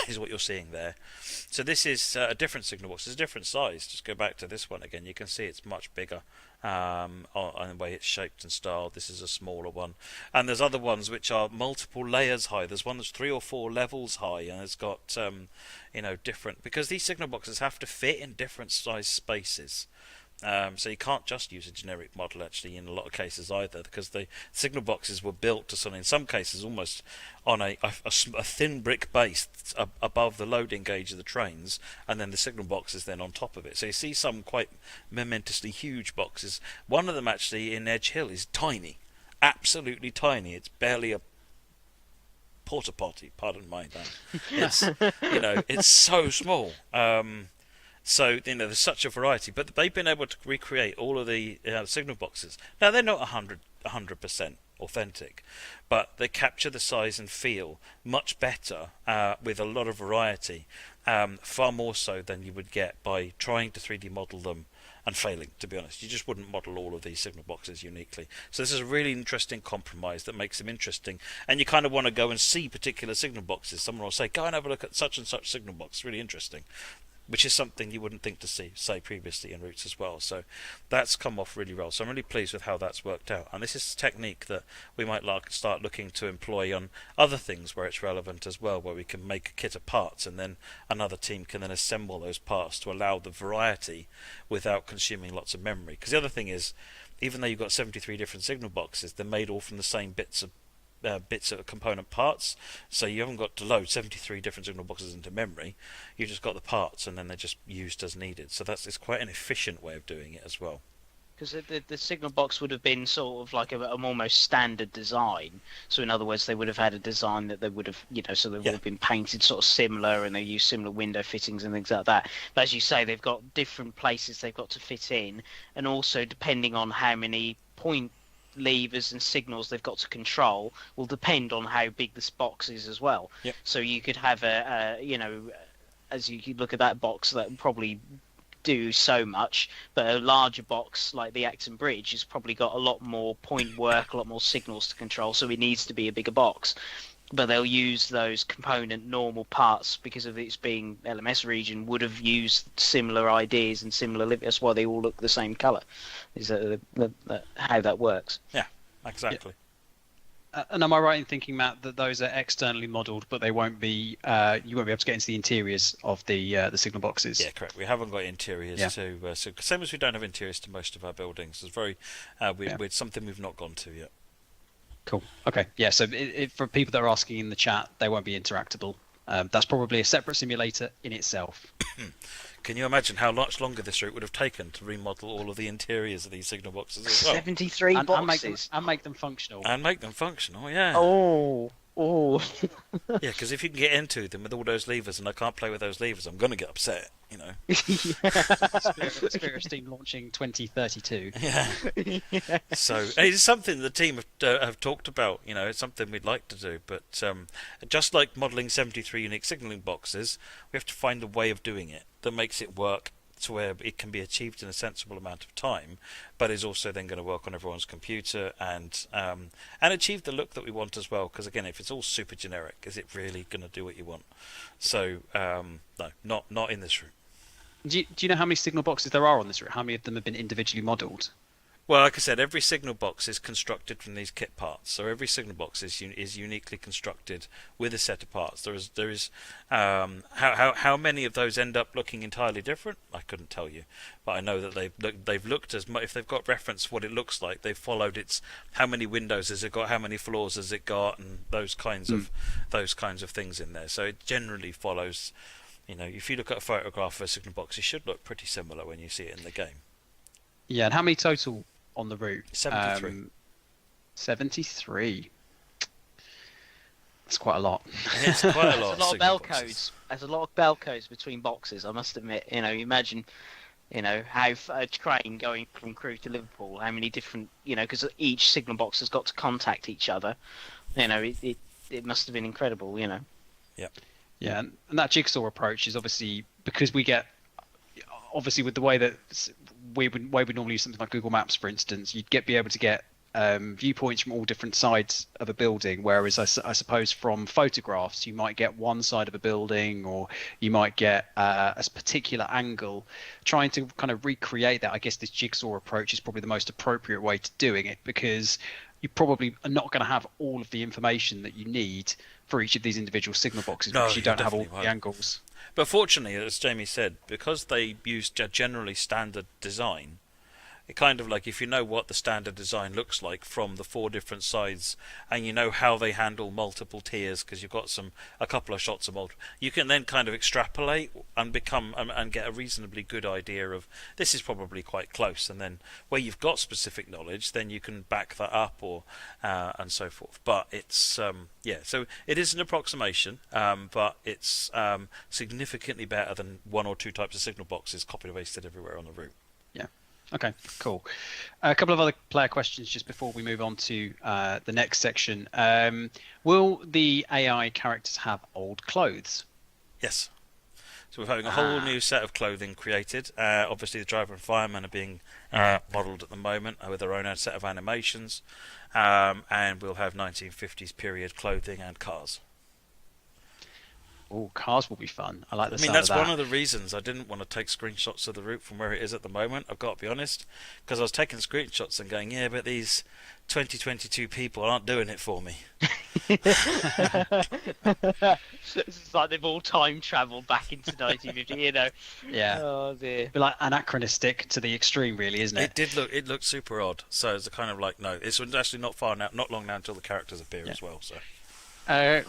Is what you're seeing there. So this is a different signal box. It's a different size. Just go back to this one again. You can see it's much bigger on the way it's shaped and styled. This is a smaller one, and there's other ones which are multiple layers high. There's one that's 3 or 4 levels high, and it's got different, because these signal boxes have to fit in different size spaces. So you can't just use a generic model actually in a lot of cases either, because the signal boxes were built to in some cases almost on a thin brick base above the loading gauge of the trains, and then the signal box is then on top of it. So you see some quite momentously huge boxes. One of them actually in Edge Hill is tiny, absolutely tiny. It's barely a porta potty, pardon my It's it's so small. So there's such a variety, but they've been able to recreate all of the signal boxes. Now they're not 100% authentic, but they capture the size and feel much better with a lot of variety, far more so than you would get by trying to 3D model them and failing. To be honest, you just wouldn't model all of these signal boxes uniquely. So this is a really interesting compromise that makes them interesting, and you kind of want to go and see particular signal boxes. Someone will say, go and have a look at such and such signal box, really interesting. which is something you wouldn't think to say previously in routes as well. So that's come off really well. So I'm really pleased with how that's worked out. And this is a technique that we might start looking to employ on other things where it's relevant as well, where we can make a kit of parts and then another team can then assemble those parts to allow the variety without consuming lots of memory. Because the other thing is, even though you've got 73 different signal boxes, they're made all from the same bits of component parts, so you haven't got to load 73 different signal boxes into memory. You've just got the parts and then they're just used as needed. So it's quite an efficient way of doing it as well. Because the signal box would have been sort of like an almost standard design. So in other words, they would have had a design that they would have, so they would have been painted sort of similar, and they use similar window fittings and things like that. But as you say, they've got different places they've got to fit in, and also depending on how many point levers and signals they've got to control will depend on how big this box is as well. Yep. So you could have as you look at that box, that would probably do so much, but a larger box like the Acton Bridge has probably got a lot more point work, a lot more signals to control, so it needs to be a bigger box. But they'll use those component normal parts because of its being LMS region, would have used similar ideas and similar. That's why they all look the same colour. Is how that works? Yeah, exactly. Yeah. And am I right in thinking, Matt, that those are externally modelled, but they won't be? You won't be able to get into the interiors of the signal boxes. Yeah, correct. We haven't got interiors to. So same as we don't have interiors to most of our buildings. It's very. It's something we've not gone to yet. Cool. Okay. Yeah. So for people that are asking in the chat, they won't be interactable. That's probably a separate simulator in itself. Can you imagine how much longer this route would have taken to remodel all of the interiors of these signal boxes as well? 73 boxes. And make them functional. Yeah. Oh. Yeah, because if you can get into them with all those levers and I can't play with those levers, I'm going to get upset, Spirit of Steam launching 2032. Yeah. So it's something the team have talked about. It's something we'd like to do, but just like modelling 73 unique signalling boxes, we have to find a way of doing it that makes it work to where it can be achieved in a sensible amount of time, but is also then going to work on everyone's computer and achieve the look that we want as well. Because again, if it's all super generic, is it really going to do what you want? So no, not in this route. Do you know how many signal boxes there are on this route? How many of them have been individually modelled? Well, like I said, every signal box is constructed from these kit parts. So every signal box is uniquely constructed with a set of parts. There is how many of those end up looking entirely different? I couldn't tell you, but I know that they've looked as much. If they've got reference what it looks like, they've followed its how many windows has it got, how many floors has it got, and those kinds of things in there. So it generally follows. If you look at a photograph of a signal box, it should look pretty similar when you see it in the game. Yeah, and how many total on the route? 73. 73. That's quite a lot. It's quite a lot. There's a lot of bell codes. There's a lot of bell codes between boxes. I must admit. You imagine, how a train going from Crewe to Liverpool. How many different, because each signal box has got to contact each other. It must have been incredible. Yeah. Yeah, and that jigsaw approach is obviously because we get. Obviously, with the way that we would normally use something like Google Maps, for instance, you'd be able to get viewpoints from all different sides of a building, whereas I suppose from photographs you might get one side of a building, or you might get a particular angle. Trying to kind of recreate that, I guess this jigsaw approach is probably the most appropriate way to doing it, because you probably are not going to have all of the information that you need for each of these individual signal boxes, because you don't have all the angles. But fortunately, as Jamie said, because they use generally standard design, it kind of like if you know what the standard design looks like from the 4 different sides, and you know how they handle multiple tiers, because you've got a couple of shots of multiple, you can then kind of extrapolate and and get a reasonably good idea of this is probably quite close. And then where you've got specific knowledge, then you can back that up or and so forth. But it's so it is an approximation, but it's significantly better than 1 or 2 types of signal boxes copied and pasted everywhere on the route. Yeah. Okay, cool. A couple of other player questions just before we move on to the next section. Will the AI characters have old clothes? Yes. So we're having a whole new set of clothing created. Obviously, the driver and fireman are being modelled at the moment with their own set of animations. And we'll have 1950s period clothing and cars. Oh, cars will be fun. I like the I mean, sound that's of that. one of the reasons I didn't want to take screenshots of the route from where it is at the moment. I've got to be honest, because I was taking screenshots and going, yeah, but these 2022 people aren't doing it for me. It's like they've all time travelled back into 1950, you know. Yeah. Oh dear. But like anachronistic to the extreme, really, isn't it? It looked super odd. So it's a kind of like, no, it's actually not far now, not long now until the characters appear as well. So,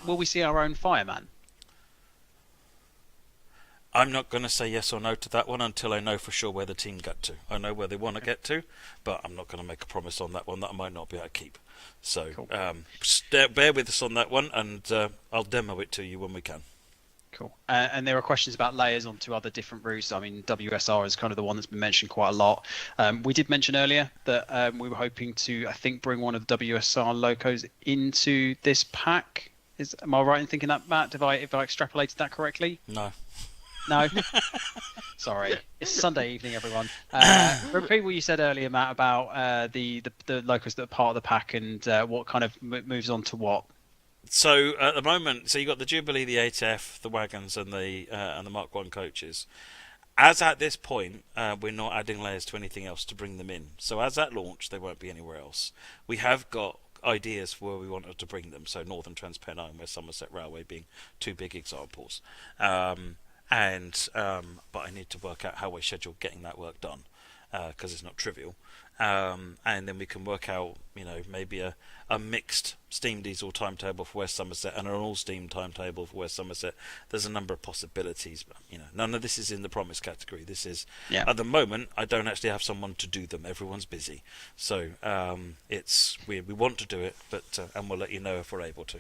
will we see our own fireman? I'm not going to say yes or no to that one until I know for sure where the team get to. I know where they want to get to, but I'm not going to make a promise on that one that I might not be able to keep. So Cool. Bear with us on that one, and I'll demo it to you when we can. Cool. And there are questions about layers onto other different routes. I mean, WSR is kind of the one that's been mentioned quite a lot. We did mention earlier that we were hoping to, I think, bring one of the WSR locos into this pack. Am I right in thinking that, Matt? If I extrapolated that correctly? No. No. Sorry, it's Sunday evening, everyone. Repeat what you said earlier, Matt, about the locals that are part of the pack and what kind of moves on to what. So at the moment, so you got the Jubilee, the 8F, the wagons, and the Mark 1 coaches. As at this point, we're not adding layers to anything else to bring them in. So as at launch, they won't be anywhere else. We have got ideas for where we wanted to bring them. So Northern Transpennine and West Somerset Railway being two big examples. But I need to work out how we schedule getting that work done, because it's not trivial. And then we can work out, maybe a mixed steam diesel timetable for West Somerset and an all steam timetable for West Somerset. There's a number of possibilities, but none of this is in the promise category. This is at the moment I don't actually have someone to do them. Everyone's busy, so we want to do it, but and we'll let you know if we're able to.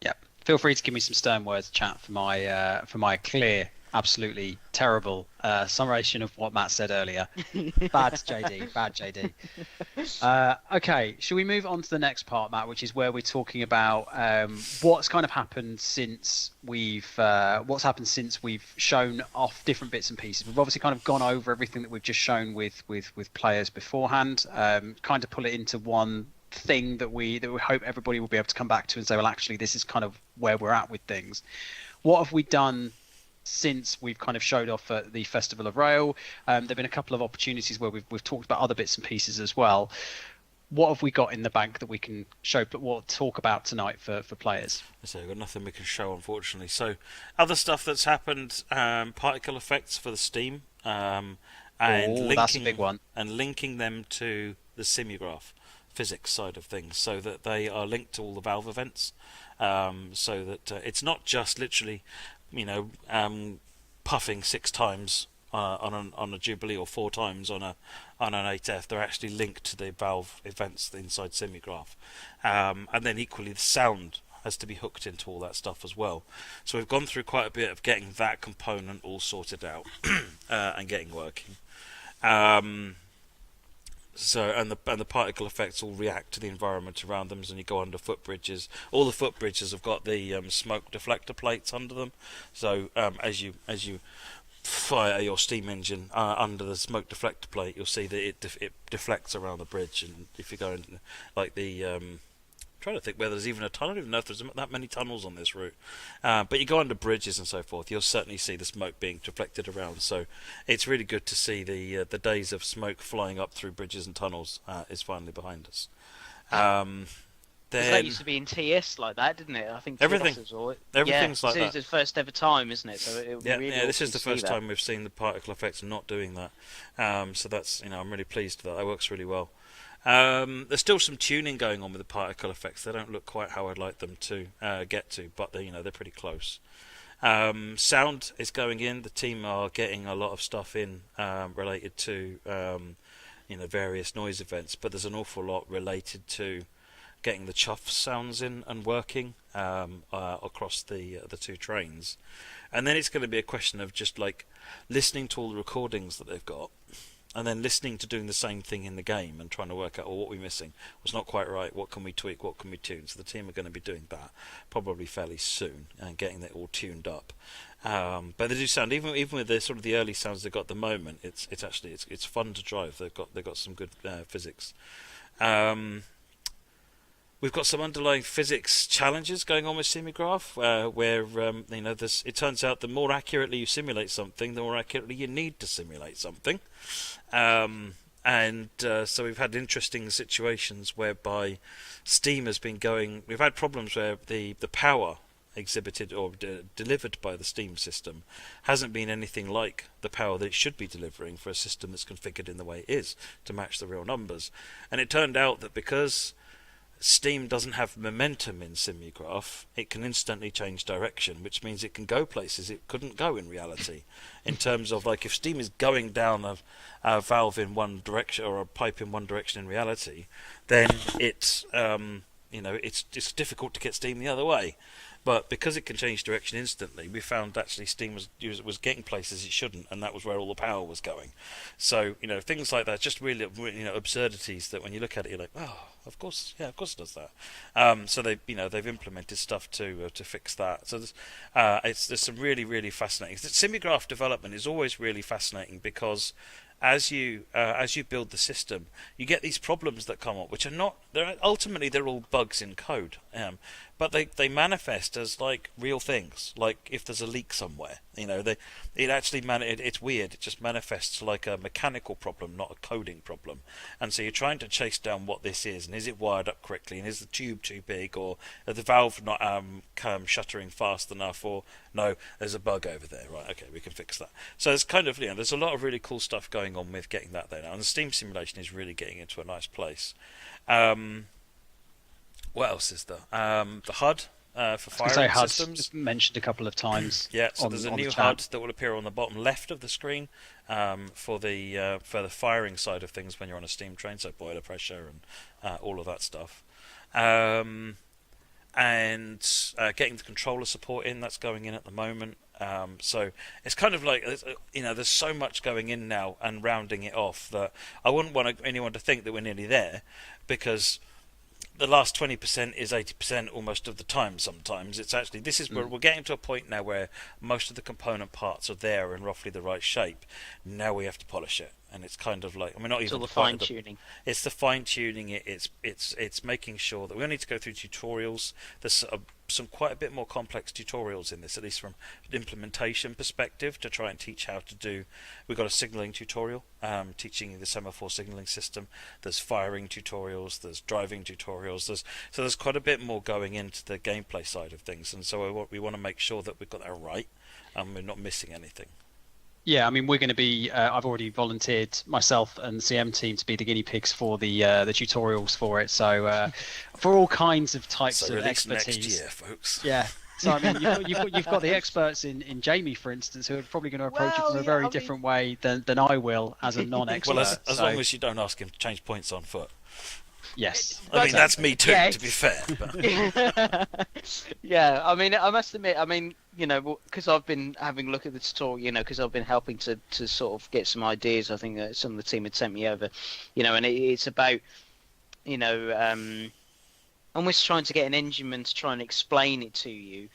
Yeah. Feel free to give me some stern words, chat, for my clear, absolutely terrible summation of what Matt said earlier. Bad JD. Okay, shall we move on to the next part, Matt, which is where we're talking about what's kind of happened since we've shown off different bits and pieces. We've obviously kind of gone over everything that we've just shown with players beforehand, kind of pull it into one thing that we hope everybody will be able to come back to and say, well, actually, this is kind of where we're at with things. What have we done since we've kind of showed off at the Festival of Rail? There've been a couple of opportunities where we've talked about other bits and pieces as well. What have we got in the bank that we can show, but we'll talk about tonight for players? So we've got nothing we can show, unfortunately. So other stuff that's happened, particle effects for the steam, and that's a big one. And linking them to the simulgraph physics side of things, so that they are linked to all the valve events, so that it's not just literally, puffing 6 times on a Jubilee or 4 times on an 8F. They're actually linked to the valve events inside simulgraph, and then equally the sound has to be hooked into all that stuff as well. So we've gone through quite a bit of getting that component all sorted out and getting working. So and the particle effects all react to the environment around them. So when you go under footbridges, all the footbridges have got the smoke deflector plates under them. So as you fire your steam engine under the smoke deflector plate, you'll see that it deflects around the bridge. And if you go in like the trying to think whether there's even a tunnel. I don't even know if there's that many tunnels on this route. But you go under bridges and so forth, you'll certainly see the smoke being deflected around. So it's really good to see the days of smoke flying up through bridges and tunnels is finally behind us. That used to be in TS like that, didn't it? I think everything's like that. It's the first ever time, isn't it? So this is the first time we've seen the particle effects not doing that. So that's I'm really pleased with that. That works really well. There's still some tuning going on with the particle effects. They don't look quite how I'd like them to get to, but they're pretty close. Sound is going in. The team are getting a lot of stuff in related to various noise events, but there's an awful lot related to getting the chuff sounds in and working across the 2 trains. And then it's going to be a question of just like listening to all the recordings that they've got, and then listening to doing the same thing in the game and trying to work out what we're missing, what's not quite right, what can we tweak, what can we tune. So the team are going to be doing that probably fairly soon and getting it all tuned up. But they do sound, even with the sort of the early sounds they've got at the moment, it's actually fun to drive. They've got some good physics. We've got some underlying physics challenges going on with Semigraph, where it turns out the more accurately you simulate something, the more accurately you need to simulate something, so we've had interesting situations whereby Steam has been going. We've had problems where the power exhibited or delivered by the Steam system hasn't been anything like the power that it should be delivering for a system that's configured in the way it is to match the real numbers. And it turned out that because Steam doesn't have momentum in Semigraph, it can instantly change direction, which means it can go places it couldn't go in reality. In terms of, like, if Steam is going down a valve in one direction or a pipe in one direction in reality, then it's difficult to get Steam the other way. But because it can change direction instantly, we found actually Steam was getting places it shouldn't, and that was where all the power was going. So, things like that, just really, absurdities that when you look at it, you're like, oh, of course it does that. So they've implemented stuff to fix that. So there's some really, really fascinating. Semigraph development is always really fascinating because as you build the system, you get these problems that come up, which are not. Ultimately, they're all bugs in code, but they manifest as like real things. Like if there's a leak somewhere, it's weird. It just manifests like a mechanical problem, not a coding problem. And so you're trying to chase down what this is, and is it wired up correctly, and is the tube too big, or is the valve not shuttering fast enough, or no, there's a bug over there. Right, okay, we can fix that. So it's kind of there's a lot of really cool stuff going on with getting that there now, and the Steam simulation is really getting into a nice place. What else is there? The HUD for firing systems. HUD's mentioned a couple of times. Yeah, so there's a new HUD that will appear on the bottom left of the screen for the firing side of things when you're on a steam train, so boiler pressure and all of that stuff. And getting the controller support in, that's going in at the moment. So it's kind of like, there's so much going in now and rounding it off that I wouldn't want anyone to think that we're nearly there, because the last 20% is 80% almost of the time. Sometimes it's actually, this is where we're getting to a point now where most of the component parts are there in roughly the right shape. Now we have to polish it, and it's kind of like, not even the fine tuning. It's the fine tuning. It's making sure that we need to go through tutorials. There's some quite a bit more complex tutorials in this, at least from an implementation perspective, to try and teach how to do. We've got a signalling tutorial, teaching the semaphore signalling system. There's firing tutorials. There's driving tutorials. There's quite a bit more going into the gameplay side of things, and so we want to make sure that we've got that right, and we're not missing anything. Yeah, I mean, we're going to be. I've already volunteered myself and the CM team to be the guinea pigs for the tutorials for it. So for all kinds of types of expertise. Next year, folks. Yeah. So I mean, you've got the experts in Jamie, for instance, who are probably going to approach it from a very different way than I will as a non-expert. Well, as long as you don't ask him to change points on foot. Yes. I mean, that's me too, to be fair. But... Yeah, I mean, I must admit, because I've been having a look at the tutorial, because I've been helping to sort of get some ideas. I think that some of the team had sent me over, and it's about, almost trying to get an engineman to try and explain it to you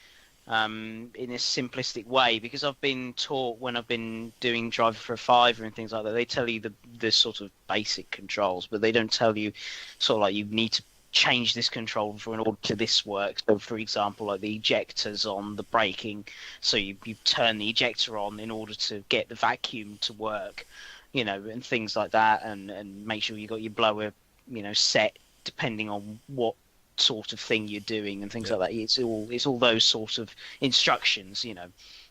in a simplistic way, because I've been taught when I've been doing Driver for a Fiver and things like that, they tell you the sort of basic controls, but they don't tell you sort of like you need to change this control in order to this work. So for example, like the ejectors on the braking, so you turn the ejector on in order to get the vacuum to work, and things like that, and make sure you got your blower set depending on what sort of thing you're doing and things like that. It's all those sort of instructions,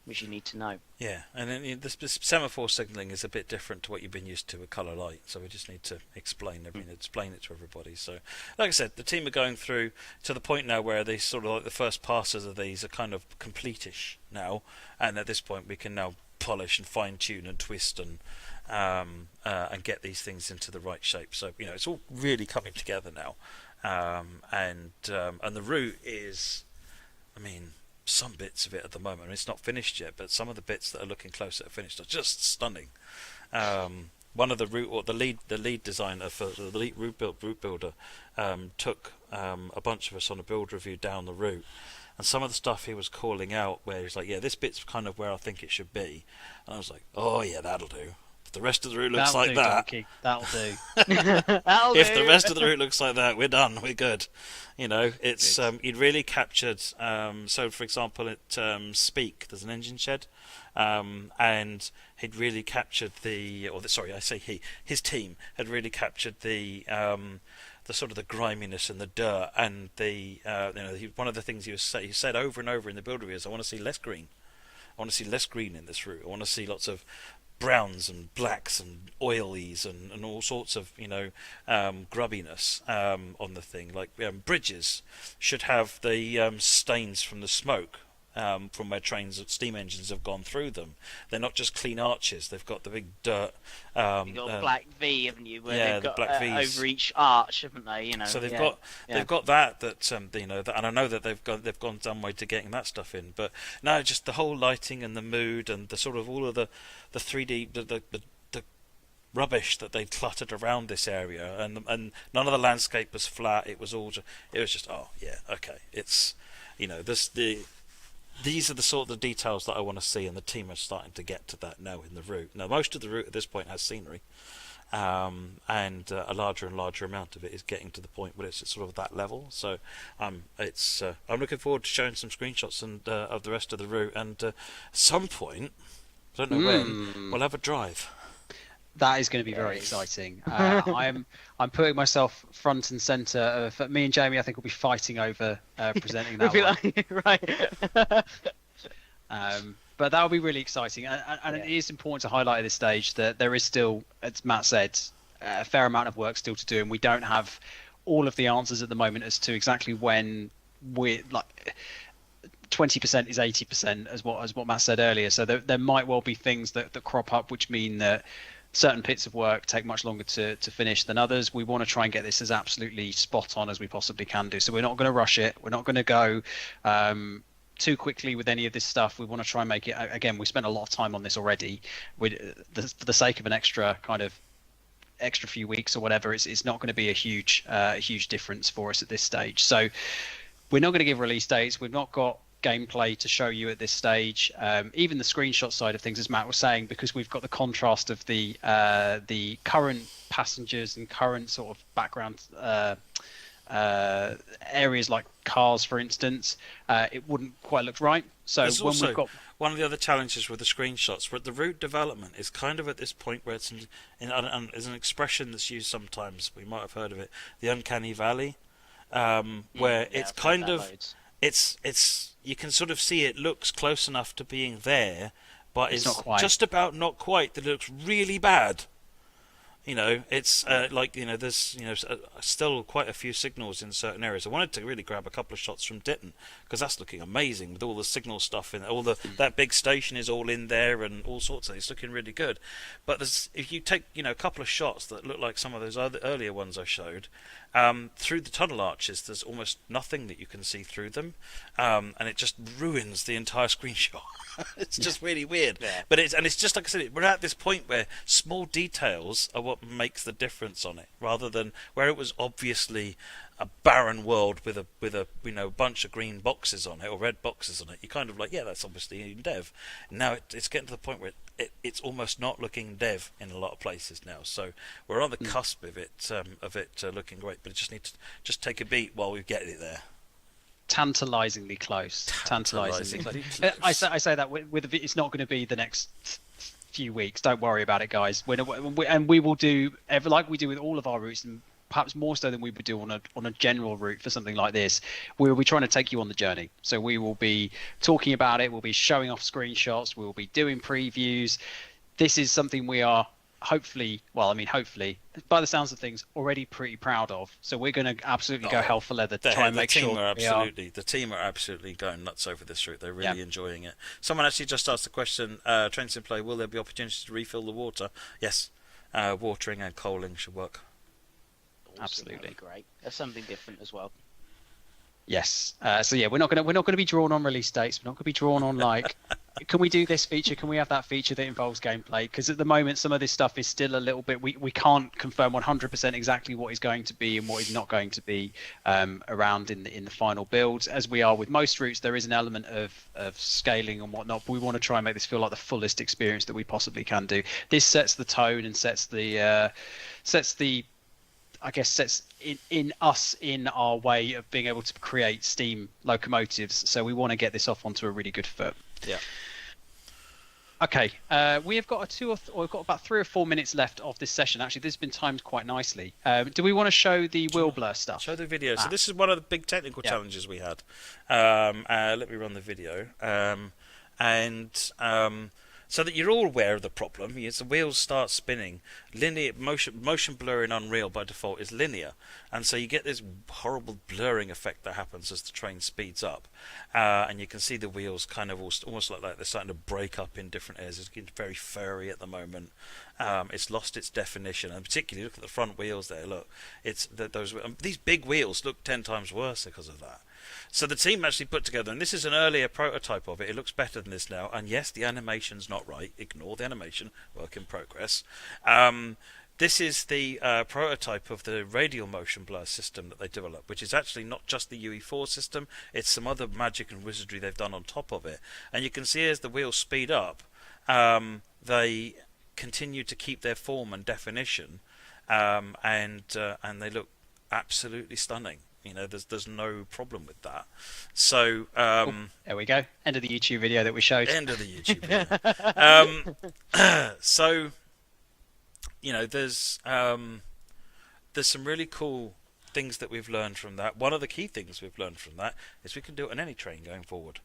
which you need to know. Yeah, and then the semaphore signalling is a bit different to what you've been used to with colour light, so we just need to explain it to everybody. So, like I said, the team are going through to the point now where they sort of like the first passes of these are kind of complete-ish now, and at this point we can now polish and fine tune and twist and get these things into the right shape. So it's all really coming together now. And the route is, some bits of it at the moment, it's not finished yet, but some of the bits that are looking closer to finished are just stunning. One of the lead designer for the lead route builder took a bunch of us on a build review down the route, and some of the stuff he was calling out where he's like, yeah, this bit's kind of where I think it should be, and I was like, oh yeah, that'll do. If the rest of the route looks That'll like do, that, Donkey. That'll do. if the rest of the route looks like that, we're done. We're good. You know, it's he'd really captured. So, for example, at Speak, there's an engine shed, and he'd really captured his team had really captured the sort of the griminess and the dirt and the one of the things he said over and over in the build reviews, I want to see less green. I want to see less green in this route. I want to see lots of browns and blacks and oilies and all sorts of grubbiness on the thing. Like bridges should have the stains from the smoke from where steam engines have gone through them. They're not just clean arches; they've got the big dirt. You've got black V, haven't you? Where they've got the black Vs over each arch, haven't they? You know. So they've got that and I know that they've gone some way to getting that stuff in. But no, just the whole lighting and the mood and the sort of all of the 3D the rubbish that they'd cluttered around this area, and none of the landscape was flat. It was just it's these are the sort of details that I want to see, and the team are starting to get to that now in the route. Now, most of the route at this point has scenery, and a larger and larger amount of it is getting to the point where it's at sort of that level. So, I'm looking forward to showing some screenshots of the rest of the route, and at some point, I don't know when, we'll have a drive. That is going to be very exciting. I'm putting myself front and centre. Me and Jamie, I think, will be fighting over presenting that one. Right. But that will be really exciting. And it is important to highlight at this stage that there is still, as Matt said, a fair amount of work still to do, and we don't have all of the answers at the moment as to exactly when we're like 20% is 80%, as what Matt said earlier. So there might well be things that crop up which mean that certain bits of work take much longer to finish than others. We want to try and get this as absolutely spot on as we possibly can do. So we're not going to rush it. We're not going to go too quickly with any of this stuff. We want to try and make it, again, we spent a lot of time on this already. For the sake of an extra few weeks or whatever, it's not going to be a huge difference for us at this stage. So we're not going to give release dates. We've not got gameplay to show you at this stage. Even the screenshot side of things, as Matt was saying, because we've got the contrast of the current passengers and current sort of background areas like cars, for instance, it wouldn't quite look right. So there's when we've got one of the other challenges with the screenshots, but the route development is kind of at this point where it's an expression that's used sometimes. We might have heard of it, the uncanny valley, where it's kind of it's you can sort of see it looks close enough to being there, but it's not quite. Just about not quite. That it looks really bad. It's there's still quite a few signals in certain areas. I wanted to really grab a couple of shots from Ditton because that's looking amazing with all the signal stuff in all that big station is all in there and all sorts of things. It's looking really good. But if you take a couple of shots that look like some of those other earlier ones I showed, through the tunnel arches, there's almost nothing that you can see through them, and it just ruins the entire screenshot. It's just really weird. Yeah. But it's just like I said, we're at this point where small details are what makes the difference on it, rather than where it was obviously a barren world with a bunch of green boxes on it or red boxes on it. You're kind of like, yeah, that's obviously in dev. Now it's getting to the point where it's almost not looking dev in a lot of places now. So we're on the cusp of it looking great, but it just needs to just take a beat while we get it there. Tantalizingly close. Tantalizingly close. I say that with it's not going to be the next few weeks. Don't worry about it, guys. And we will do like we do with all of our routes, and perhaps more so than we would do on a general route for something like this. We will be trying to take you on the journey. So we will be talking about it. We'll be showing off screenshots. We will be doing previews. This is something we are hopefully, by the sounds of things, already pretty proud of. So we're going to absolutely go hell for leather to try and make sure the team are absolutely going nuts over this route. They're really enjoying it. Someone actually just asked the question, Train Sim Play, will there be opportunities to refill the water? Yes, watering and coaling should work. Awesome. Absolutely great. That's something different as well. Yes. So yeah, we're not going to be drawn on release dates. We're not going to be drawn on like can we do this feature? Can we have that feature that involves gameplay? Because at the moment, some of this stuff is still a little bit. We can't confirm 100% exactly what is going to be and what is not going to be around in the final builds. As we are with most routes, there is an element of scaling and whatnot. But we want to try and make this feel like the fullest experience that we possibly can do. This sets the tone and sets in us in our way of being able to create steam locomotives. So we want to get this off onto a really good foot. Yeah. Okay, we have got we've got about 3 or 4 minutes left of this session. Actually, this has been timed quite nicely. Do we want to show the wheel blur stuff? Show the video. So this is one of the big technical challenges we had. Let me run the video. So that you're all aware of the problem, as the wheels start spinning, linear motion blur in Unreal by default is linear, and so you get this horrible blurring effect that happens as the train speeds up, and you can see the wheels kind of almost like they're starting to break up in different areas. It's getting very furry at the moment. It's lost its definition, and particularly look at the front wheels there. Look, these big wheels look 10 times worse because of that. So the team actually put together, and this is an earlier prototype of it. It looks better than this now, and yes, the animation's not right. Ignore the animation, work in progress. This is the prototype of the radial motion blur system that they developed, which is actually not just the UE4 system, it's some other magic and wizardry they've done on top of it. And you can see as the wheels speed up, they continue to keep their form and definition, and they look absolutely stunning. There's no problem with that. So there we go. End of the YouTube video that we showed. End of the YouTube video. So there's some really cool things that we've learned from that. One of the key things we've learned from that is we can do it on any train going forward.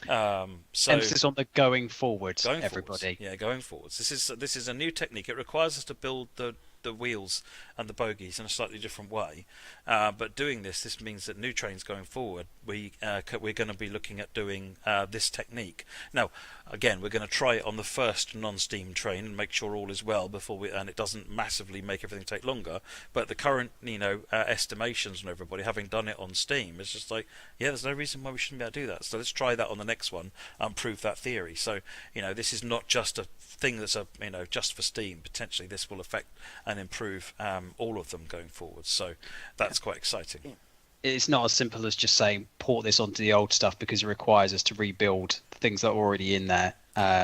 So emphasis on the going forward, everybody. Forwards. Yeah, going forwards. This is a new technique. It requires us to build the wheels and the bogies in a slightly different way, but doing this means that new trains going forward, we're going to be looking at doing this technique. Now, again, we're going to try it on the first non-steam train and make sure all is well and it doesn't massively make everything take longer. But the current, estimations from everybody, having done it on steam, is just like, there's no reason why we shouldn't be able to do that. So let's try that on the next one and prove that theory. So, this is not just a thing that's just for steam. Potentially, this will affect and improve all of them going forward. So that's quite exciting. It's not as simple as just saying port this onto the old stuff, because it requires us to rebuild things that are already in there.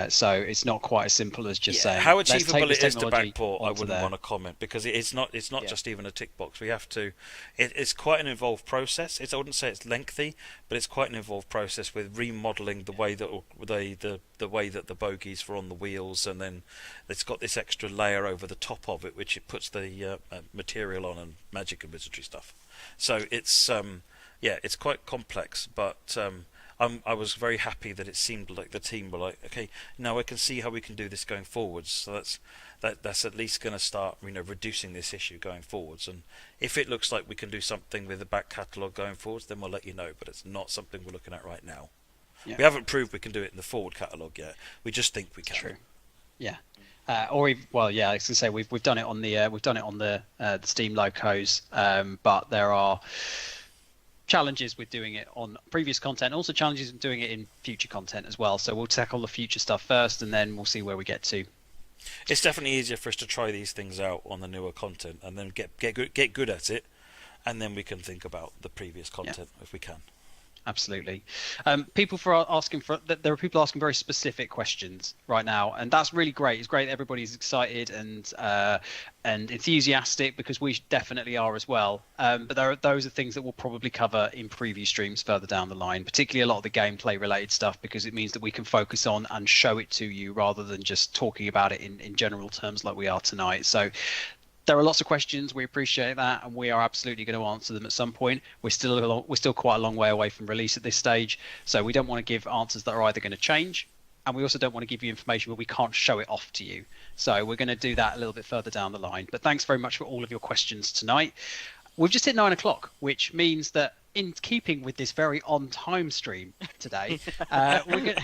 So it's not quite as simple as just saying how achievable it is to backport. I wouldn't there. Want to comment, because it's not just even a tick box. We have to. It's quite an involved process. I wouldn't say it's lengthy, but it's quite an involved process with remodeling the way that the way that the bogies were on the wheels, and then it's got this extra layer over the top of it, which it puts the material on, and magic and wizardry stuff. So it's it's quite complex, but I was very happy that it seemed like the team were like, okay, now I can see how we can do this going forwards. So that's at least going to start reducing this issue going forwards. And if it looks like we can do something with the back catalogue going forwards, then we'll let you know. But it's not something we're looking at right now. Yeah. We haven't proved we can do it in the forward catalogue yet. We just think we can. True. Yeah. I was going to say we've done it on the Steam locos, but there are challenges with doing it on previous content, also challenges with doing it in future content as well. So we'll tackle the future stuff first, and then we'll see where we get to. It's definitely easier for us to try these things out on the newer content, and then get good at it, and then we can think about the previous content if we can. Absolutely. There are people asking very specific questions right now, and that's really great. It's great that everybody's excited and enthusiastic, because we definitely are as well. But those are things that we'll probably cover in preview streams further down the line, particularly a lot of the gameplay related stuff, because it means that we can focus on and show it to you rather than just talking about it in general terms like we are tonight. So there are lots of questions. We appreciate that, and we are absolutely going to answer them at some point. We're still quite a long way away from release at this stage, so we don't want to give answers that are either going to change, and we also don't want to give you information where we can't show it off to you. So we're going to do that a little bit further down the line. But thanks very much for all of your questions tonight. We've just hit 9 o'clock, which means that in keeping with this very on-time stream today, we're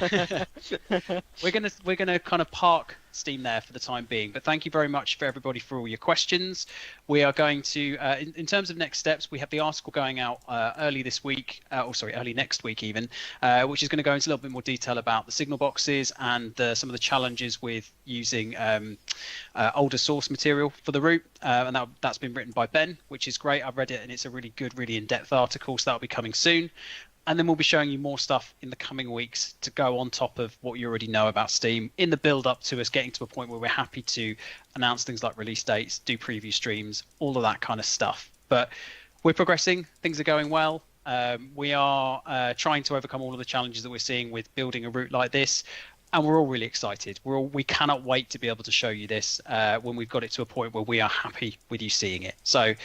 gonna kind of park Steam there for the time being. But thank you very much for everybody for all your questions. We are going to, in terms of next steps, we have the article going out early this week, early next week even, which is going to go into a little bit more detail about the signal boxes and some of the challenges with using older source material for the route. And that's been written by Ben, which is great. I've read it and it's a really good, really in-depth article, so that'll be coming soon. And then we'll be showing you more stuff in the coming weeks to go on top of what you already know about Steam in the build up to us getting to a point where we're happy to announce things like release dates, do preview streams, all of that kind of stuff. But we're progressing. Things are going well. We are trying to overcome all of the challenges that we're seeing with building a route like this. And we're all really excited. We cannot wait to be able to show you this when we've got it to a point where we are happy with you seeing it. So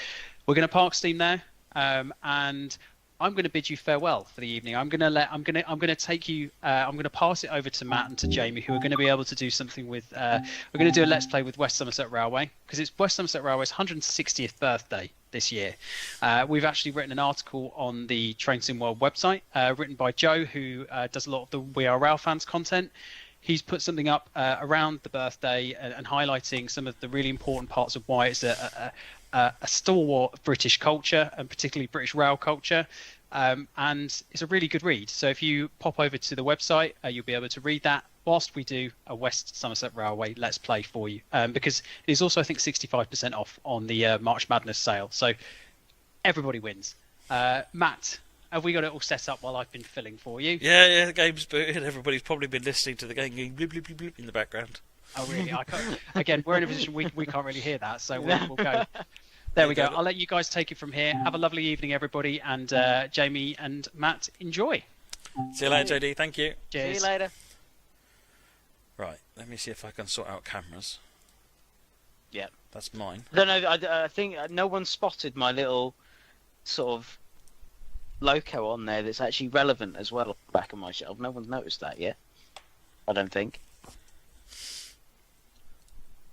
we're going to park Steam there. And I'm going to bid you farewell for the evening. I'm going to take you. I'm going to pass it over to Matt and to Jamie, who are going to be able to do something with. We're going to do a let's play with West Somerset Railway because it's West Somerset Railway's 160th birthday this year. We've actually written an article on the Train Sim World website, written by Joe, who does a lot of the We Are Rail Fans content. He's put something up around the birthday and highlighting some of the really important parts of why it's a stalwart of British culture and particularly British rail culture. And it's a really good read. So if you pop over to the website, you'll be able to read that whilst we do a West Somerset Railway Let's Play for you. Because it is also, I think, 65% off on the March Madness sale. So everybody wins. Matt, have we got it all set up while I've been filling for you? Yeah, the game's booted. Everybody's probably been listening to the game going bloop, bloop, bloop, bloop in the background. Oh, really? I can't. Again, we're in a position we can't really hear that, so we'll go. There we go. I'll let you guys take it from here. Have a lovely evening, everybody, and Jamie and Matt, enjoy. See you later, JD. Thank you. Cheers. See you later. Right, let me see if I can sort out cameras. Yeah. That's mine. I don't know. I think no one spotted my little sort of loco on there that's actually relevant as well, back of my shelf. No one's noticed that yet. I don't think.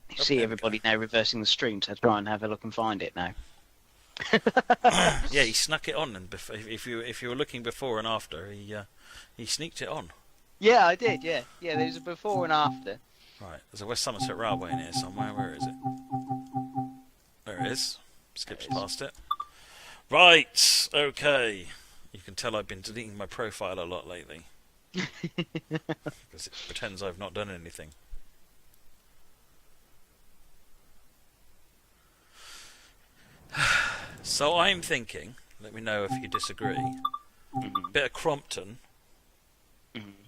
You see everybody now reversing the stream to try and have a look and find it now. Yeah, he snuck it on, and if you were looking before and after, he sneaked it on. Yeah, I did. Yeah, there's a before and after. Right, there's a West Somerset Railway in here somewhere. Where is it? There it is. Skips past it. Right, okay. You can tell I've been deleting my profile a lot lately. Because it pretends I've not done anything. So I'm thinking, let me know if you disagree, bit of Crompton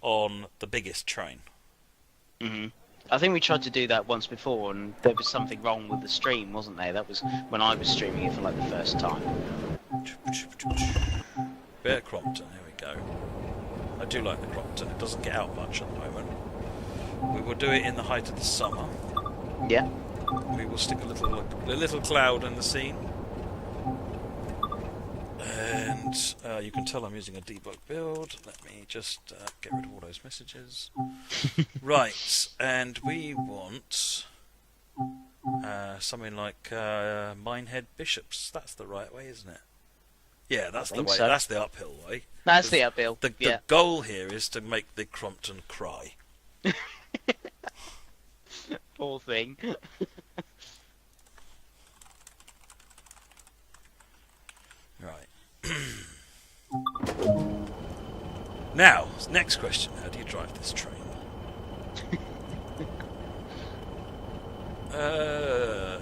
on the biggest train. I think we tried to do that once before, and there was something wrong with the stream, wasn't there? That was when I was streaming it for like the first time. Bit of Crompton, here we go. I do like the Crompton, it doesn't get out much at the moment. We will do it in the height of the summer. Yeah. We will stick a little cloud in the scene. And you can tell I'm using a debug build. Let me just get rid of all those messages. Right, and we want something like Minehead Bishops. That's the right way, isn't it? Yeah, that's the way. So. That's the uphill way. That's the uphill. The goal here is to make the Crompton cry. Poor thing. Right. Now, next question. How do you drive this train? He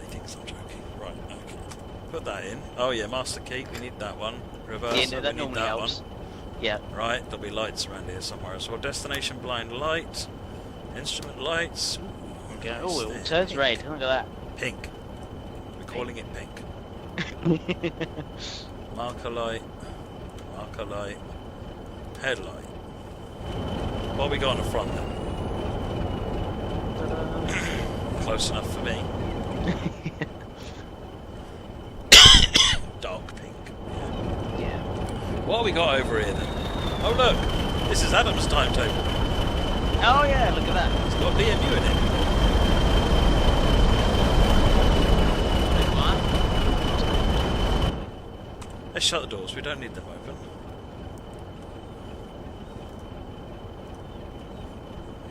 thinks I'm joking. Right, okay. Put that in. Oh yeah, master key. We need that one. Reverse. Yeah, no, that normally helps. One. Yeah. Right, there'll be lights around here somewhere as well. Destination blind light. Instrument lights. Okay. Oh, it turns red. Look at that. Pink. We're calling it pink. Marker light. Marker light. Headlight. What have we got on the front then? Close enough for me. Dark pink. Yeah. What have we got over here then? Oh look! This is Adam's timetable. Oh yeah, look at that. It's got BMU in it. Let's shut the doors, we don't need them open.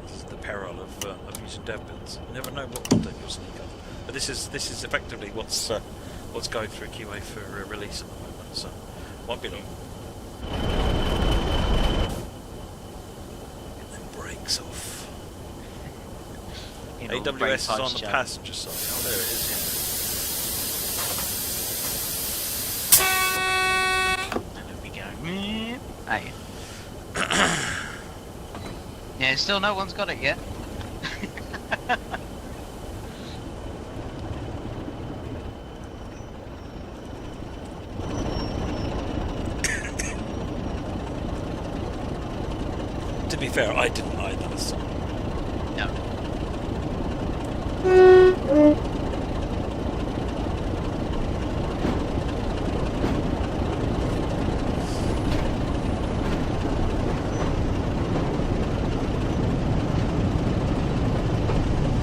This is the peril of using dev builds. You never know what content you'll sneak up. But this is effectively what's going through QA for release at the moment. So won't be long. Get them brakes off. AWS is on the passenger side. Oh, there it is. There we go. Hey. Yeah, still no one's got it yet. To be fair, I didn't either. So. No.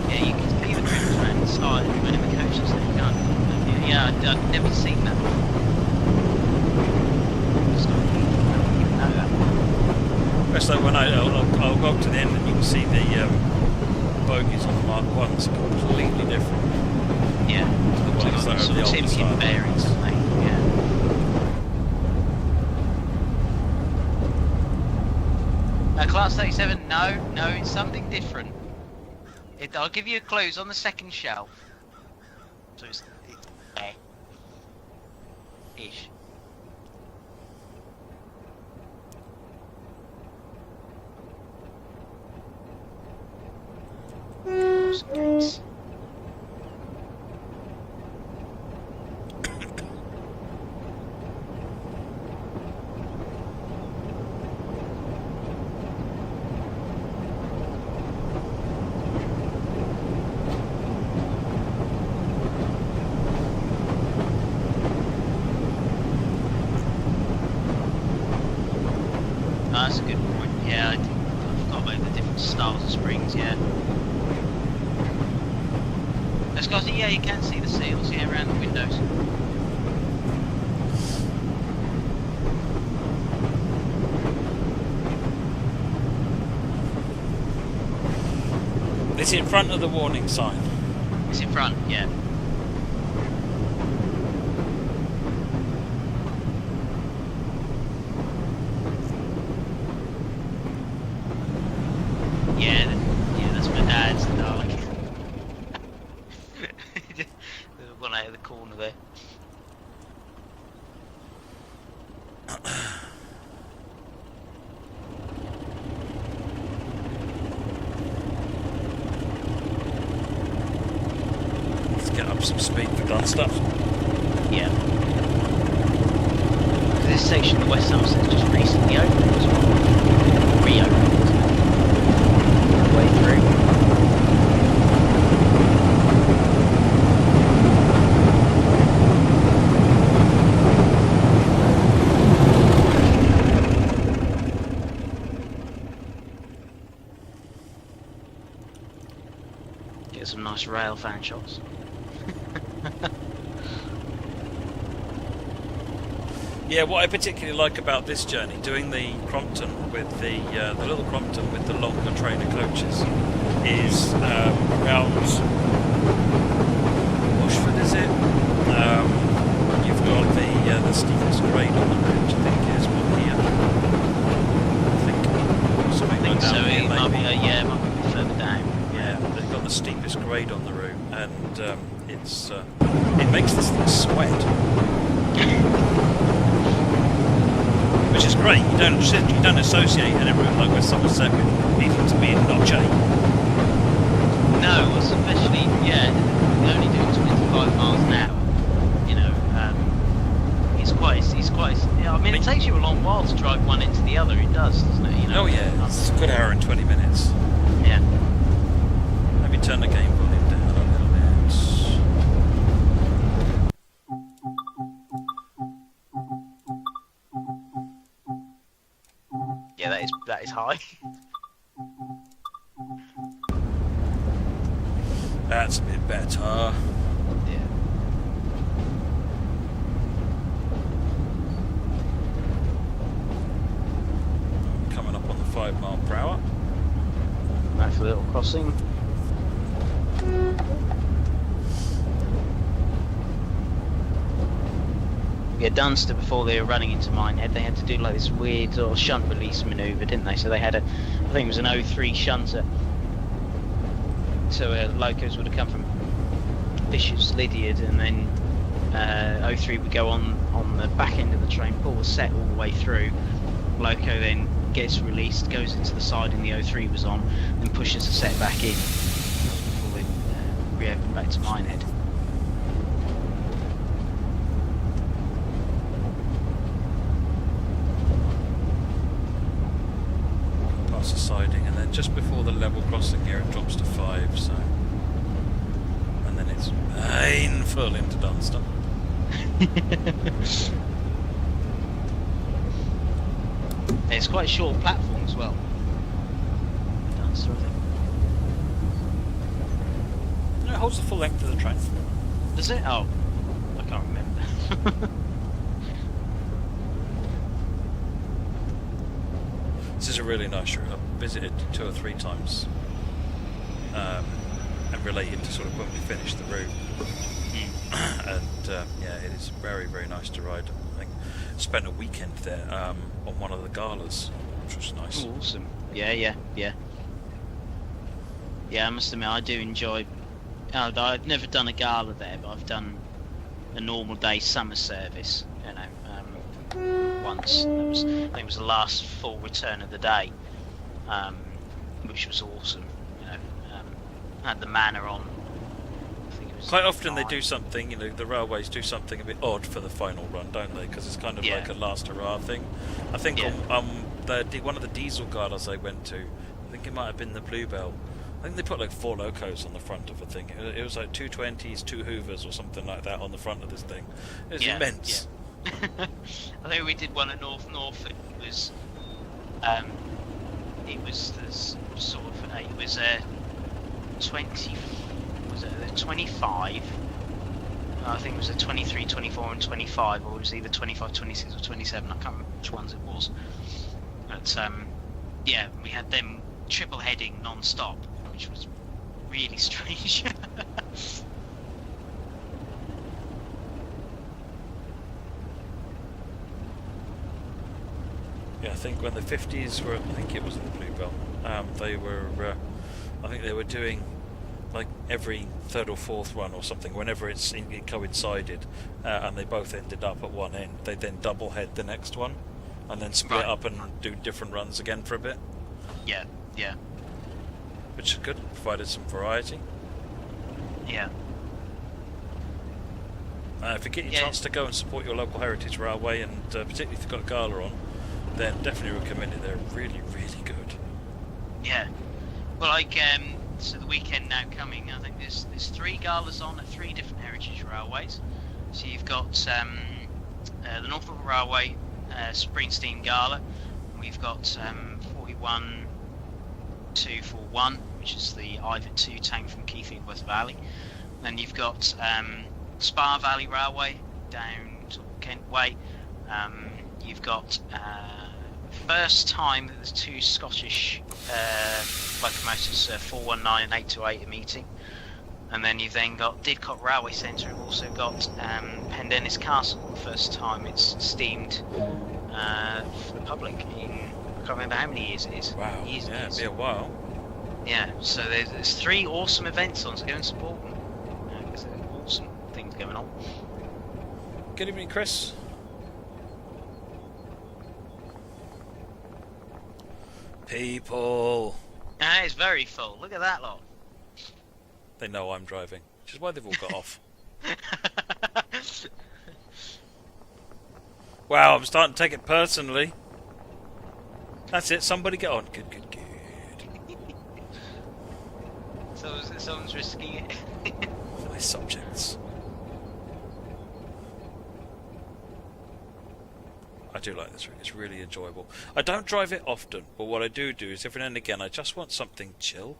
Yeah, you can see the trims around the side when in the coaches that you can't. Yeah, I've never seen that before. Just don't even know that. So when I'll go up to the end and you can see the bogies on the Mark 1's completely different. Yeah. To the ones that are Sort the of older typical style. bearings, mate. Yeah. Class 37, no, it's something different. I'll give you a clue, it's on the second shelf. So it's ish. Case. Oh, that's a good point. Yeah, I forgot about the different styles of springs. Yeah. Let's go. Yeah, you can see the seals. Yeah, around the windows. It's in front of the warning sign. It's in front. Yeah. Yeah, that's my dad's dark. There's one out of the corner there. Let's get up some speed for gun stuff. Yeah. This section of the West Somerset just recently opened as well. Reopened. Way through. Get some nice rail fan shots. Yeah, what I particularly like about this journey, doing the Crompton with the little Crompton with the longer trainer coaches, is around Bushford, is it? You've got the steepest grade on the route, I think is one here. I think So down here, it might be, maybe. yeah, it might be a bit further down. Yeah, they've got the steepest grade on the route, and it makes this thing sweat. Which is great. You don't associate an route like West Somerset with needing to be in notch 8. No, especially only doing 25 miles an hour. You know, it's quite. I mean, it takes you a long while to drive one into the other. It does, doesn't it? You know. Oh yeah, it's a good hour and 20 minutes. Yeah. Let me turn the game volume down a little bit. Yeah, that is high. That's a bit better. Yeah. Coming up on the 5 mile per hour. Nice little crossing. Dunster, before they were running into Minehead, they had to do like this weird sort of shunt release manoeuvre, didn't they? So they had I think it was an 03 shunter. So locos would have come from Bishop's Lydiard, and then 03 would go on the back end of the train, pull the set all the way through. Loco then gets released, goes into the side, and the 03 was on, and pushes the set back in before they reopen back to Minehead. Past the siding, and then just before the level crossing here, it drops to 5. So, and then it's painful into Dunster. It's quite a short platform as well. Dunster, I think. No, it holds the full length of the train. Does it? Oh, I can't remember. This is a really nice route. I've visited 2 or 3 times, and related to sort of when we finished the route. And yeah, it is very, very nice to ride. I think spent a weekend there on one of the galas, which was nice. Ooh, awesome. Yeah. I must admit, I do enjoy. I've never done a gala there, but I've done a normal day summer service. You know, once. I think it was the last full return of the day, which was awesome. You know, had the manor on. Quite often they do something, you know, the railways do something a bit odd for the final run, don't they? Because it's kind of like a last hurrah thing. I think on one of the diesel galas I went to, I think it might have been the Bluebell, I think they put like 4 locos on the front of a thing. It was like 2 20s, 2 Hoovers or something like that on the front of this thing. It was immense. Yeah. I think we did one at Norfolk. It was this sort of, it was 20... Was it 25? I think it was a 23, 24 and 25, or it was either 25, 26 or 27, I can't remember which ones it was. But yeah, we had them triple heading non-stop, which was really strange. Yeah, I think when the 50s were, I think it was in the Bluebell, they were, I think they were doing like every 3rd or 4th run or something, whenever it coincided, and they both ended up at one end, they then double head the next one, and then split up and do different runs again for a bit. Yeah. Which is good, provided some variety. Yeah. If you get your chance to go and support your local heritage railway, and particularly if you've got a gala on, then definitely recommend it. They're really, really good. Yeah. Well, like, so the weekend now coming, I think there's 3 galas on at 3 different heritage railways. So you've got the Norfolk Railway Springsteen Gala. We've got 41241, which is the Ivet 2 tank from Keighley West Valley. Then you've got Spa Valley Railway down to Kent Way. You've got first time that there's 2 Scottish locomotives, 419 and 828 are meeting. And then you've then got Didcot Railway Centre, have also got Pendennis Castle, the first time it's steamed for the public in, I can't remember how many years it is. Wow, years yeah, it'll be a while. Yeah, so there's 3 awesome events on, so go and support them. There's awesome things going on. Good evening, Chris. People. It's very full. Look at that lot. They know I'm driving, which is why they've all got off. Wow, I'm starting to take it personally. That's it, somebody get on. Good. So someone's risking it. My subjects. I do like this route, it's really enjoyable. I don't drive it often, but what I do is every now and again I just want something chill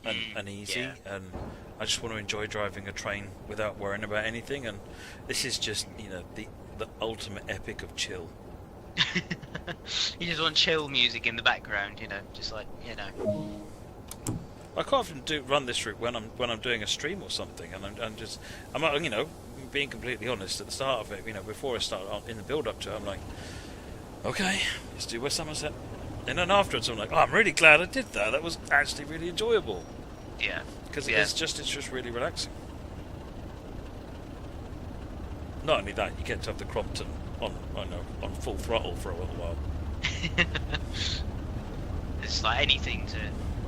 and easy, and I just want to enjoy driving a train without worrying about anything, and this is just, you know, the ultimate epic of chill. You just want chill music in the background, you know, just like, you know. I quite often run this route when I'm doing a stream or something, and I'm you know, being completely honest, at the start of it, before I started in the build-up to it, I'm like, okay, let's do West Somerset. And then afterwards, I'm like, oh, I'm really glad I did that. That was actually really enjoyable. Yeah. Because it's just really relaxing. Not only that, you get to have the Crompton on full throttle for a little while. It's like anything to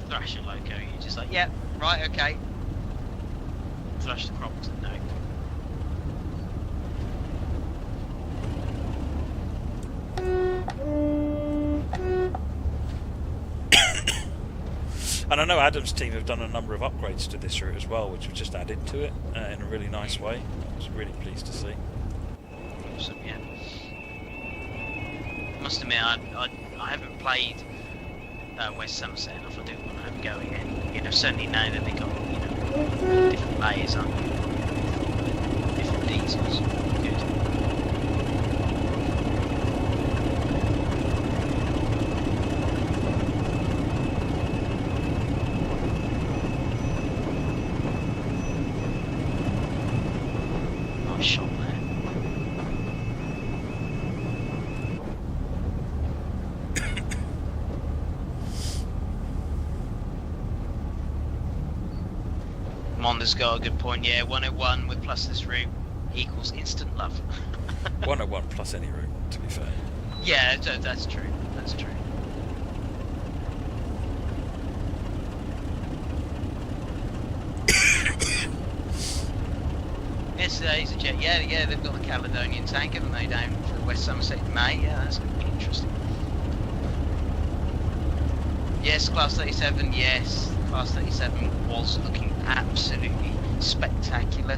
thrash a loco. You're just like, yeah, right, okay. Thrash the Crompton, no. And I know Adam's team have done a number of upgrades to this route as well, which we've just added to it in a really nice way. I was really pleased to see. Awesome, yeah. Must admit, I haven't played West Somerset enough. I do want to have a go again. Certainly know that they got different layers on different details. Good. Nice shot there. Monda's got a good point. Yeah, 101 with plus this route equals instant love. 101 plus any route, to be fair. Yeah, that's true. That's true. Yesterday's a jet. Yeah, they've got the Caledonian tank, haven't they, down for West Somerset in May? Yeah, that's going to be interesting. Yes, Class 37, yes. Class 37 was looking absolutely spectacular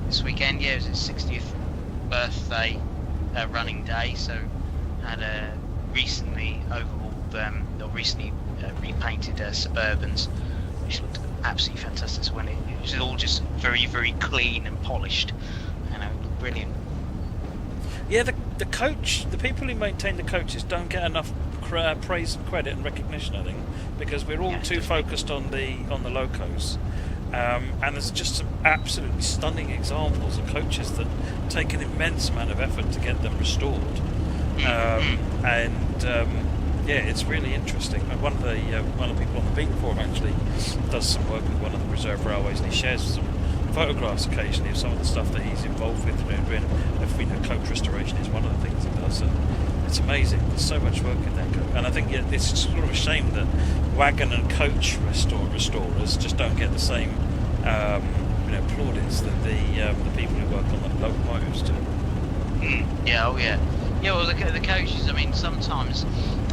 this weekend. Yeah, it was its 60th birthday running day, so had a recently overhauled, or recently repainted Suburbans, which looked absolutely fantastic. So when it was all just very, very clean and polished, it looked brilliant. Yeah, the coach, the people who maintain the coaches don't get enough praise and credit and recognition, I think, because we're all too focused on the locos, and there's just some absolutely stunning examples of coaches that take an immense amount of effort to get them restored, yeah, it's really interesting. One of the people on the Beat Forum actually does some work with one of the reserve railways, and he shares some photographs occasionally of some of the stuff that he's involved with. Coach restoration is one of the things he does, and it's amazing. There's so much work in there, and I think it's sort of a shame that wagon and coach restorers just don't get the same plaudits that the people who work on the locomotives do. Yeah, oh yeah. Yeah, well, the coaches, I mean, sometimes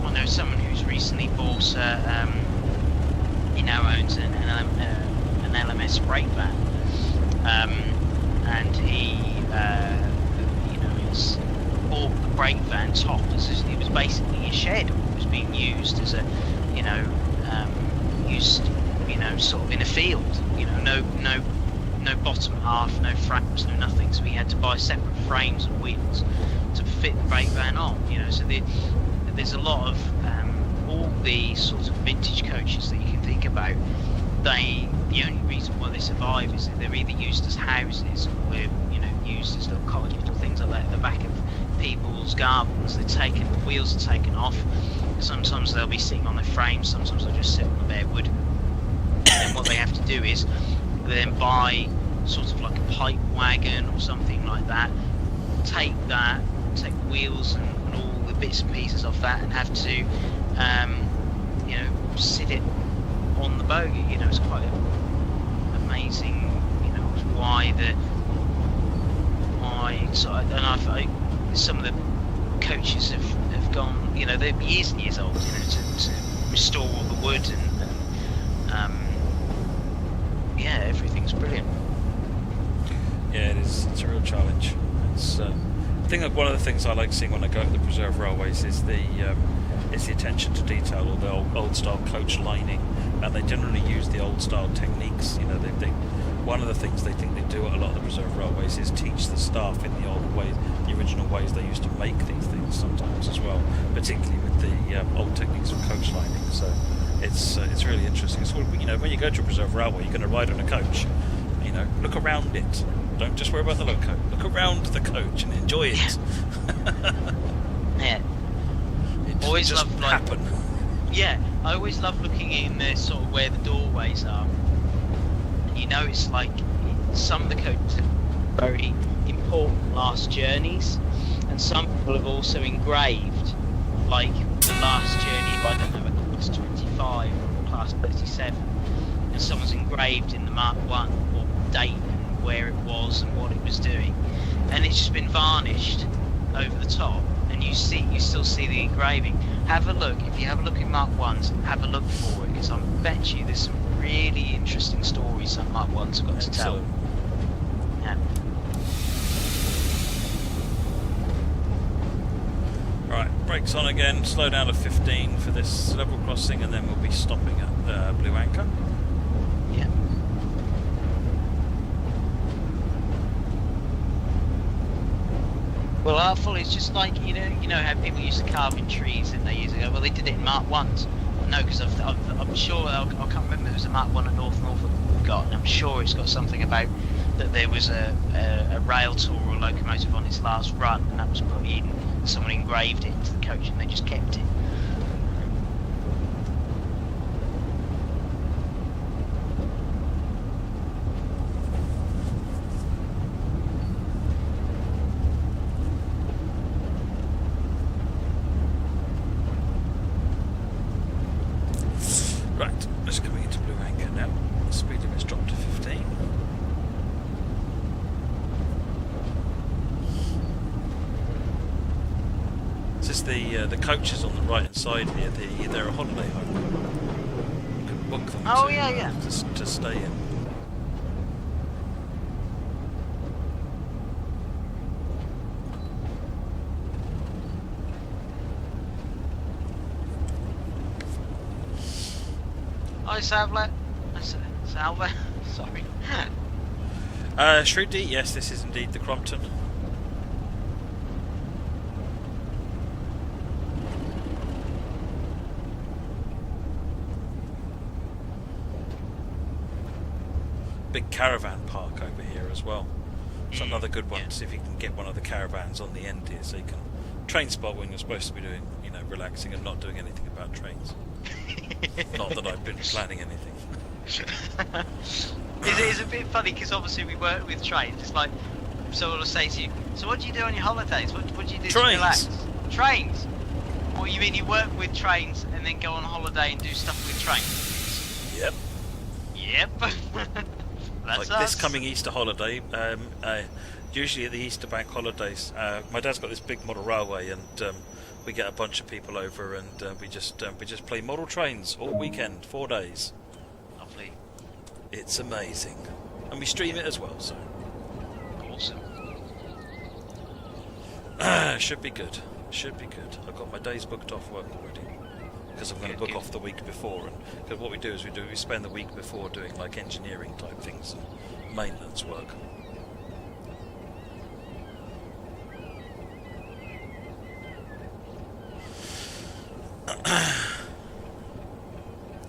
I know someone who's recently bought, owns an LMS brake van, and he, it's bought the brake van top as it was basically a shed. It was being used as a, sort of in a field. No bottom half, no frames, no nothing. So we had to buy separate frames and wheels to fit the brake van on. So there's a lot of all the sort of vintage coaches that you can think about. The only reason why they survive is that they're either used as houses or they're used as little cottages or things like that at the back of people's gardens. The wheels are taken off. Sometimes they'll be sitting on their frames, sometimes they'll just sit on the bare wood. And then what they have to do is then buy sort of like a pipe wagon or something like that, take the wheels and all the bits and pieces of that, and have to sit it on the bogie. It's quite amazing, some of the coaches have gone, they're years and years old, to restore all the wood and everything's brilliant. Yeah, it is. It's a real challenge. I think that one of the things I like seeing when I go to the Preserve Railways is the attention to detail, or the old style coach lining, and they generally use the old style techniques. One of the things they think they do at a lot of the Preserve Railways is teach the staff in the old ways, the original ways they used to make these things sometimes as well, particularly with the old techniques of coach lining. So it's really interesting. It's sort of, when you go to a Preserve Railway, you're going to ride on a coach. Look around it. Don't just worry about the loco. Look around the coach and enjoy it. Yeah. It Always just love, like, happen. Yeah, I always love looking in there, sort of where the doorways are. And you notice, like, some of the coaches are very important last journeys, and some people have also engraved, like, the last journey of, I don't know, a class 25 or class 37, and someone's engraved in the Mark 1 or date and where it was and what it was doing, and it's just been varnished over the top, and you still see the engraving. Have a look. If you have a look in Mark 1s, have a look for it, because I bet you there's some really interesting stories that Mark 1s have got to tell. Yeah. Right, brakes on again, slow down to 15 for this level crossing, and then we'll be stopping at Blue Anchor. Yeah. Well, artful is just like, you know how people used to carve in trees, didn't they, years ago? Well, they did it in Mark 1s. No, because I'm sure, I can't remember, it was a Mark 1 at Norfolk got, and I'm sure it's got something about that there was a rail tour or locomotive on its last run, and that was put in, someone engraved it into the coach, and they just kept it. Right, let's go into Blue Anchor now. The speed limit's dropped to 15. This is the coaches on the right hand side here. They're a holiday home. You can book them to stay in. Hi, Salva. Sorry. Shrewdy, yes, this is indeed the Crompton. Big caravan park over here as well. It's another good one. See if you can get one of the caravans on the end here, so you can train spot when you're supposed to be doing, relaxing and not doing anything about trains. Not that I've been planning anything. It's a bit funny because obviously we work with trains. It's like someone will say to you, "So what do you do on your holidays? What do you do to relax?" Trains. Well, you mean you work with trains and then go on holiday and do stuff with trains? Yep. That's like us. this coming Easter holiday, usually at the Easter bank holidays, my dad's got this big model railway, and we get a bunch of people over, and we just play model trains all weekend, 4 days. Lovely. It's amazing, and we stream it as well. So Awesome. should be good. I've got my days booked off work already, because I'm going to book off the week before, and because what we do is we spend the week before doing like engineering type things and maintenance work.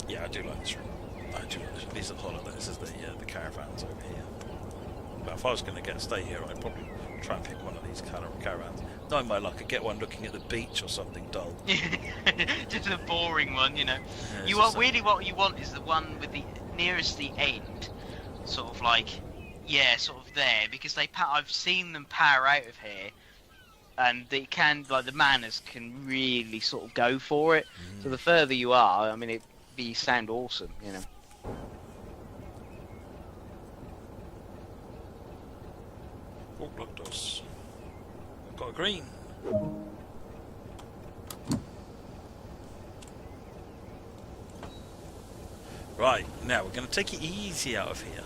Yeah, I do like this room. These are the holidays. This is the caravans over here. But if I was going to stay here, I'd probably try and pick one of these caravans. Knowing my luck, I'd get one looking at the beach or something dull. Just a boring one, Yeah, what you want is the one with the nearest the end, sort of like, sort of there, because I've seen them power out of here, and they can, like, the manners can really sort of go for it. So the further you are, I mean, you sound awesome, Oh, look, those. I've got a green. Right, now we're going to take it easy out of here.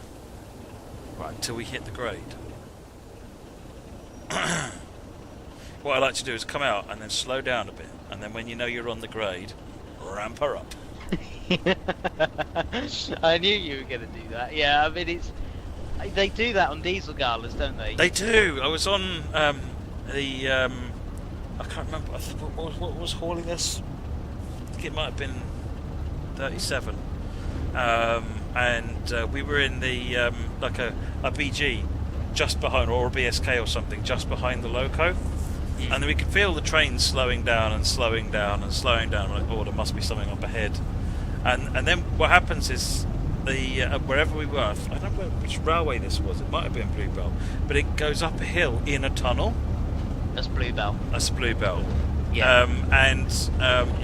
Right, until we hit the grade. What I like to do is come out and then slow down a bit, and then when you know you're on the grade, ramp her up. I knew you were going to do that. Yeah, I mean, they do that on diesel galas, don't they? They do. I was on I can't remember. What was hauling us? I think it might have been 37. And we were in the like a BG, just behind, or a BSK or something, just behind the loco. And then we could feel the train slowing down and slowing down and slowing down. Like, oh, there must be something up ahead. And then what happens is the wherever we were, I don't know which railway this was. It might have been Bluebell, but it goes up a hill in a tunnel. That's Bluebell. That's Bluebell. Yeah.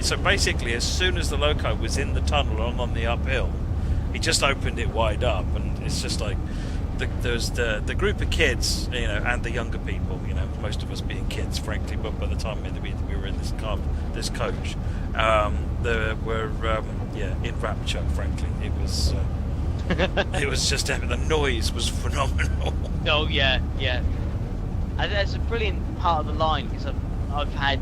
So basically, as soon as the loco was in the tunnel and on the uphill, he just opened it wide up, and it's just like there's the group of kids, and the younger people, most of us being kids, frankly. But by the time we were in this coach, they were in rapture. Frankly, it was it was just epic. The noise was phenomenal. Oh yeah. And that's a brilliant part of the line, because I've had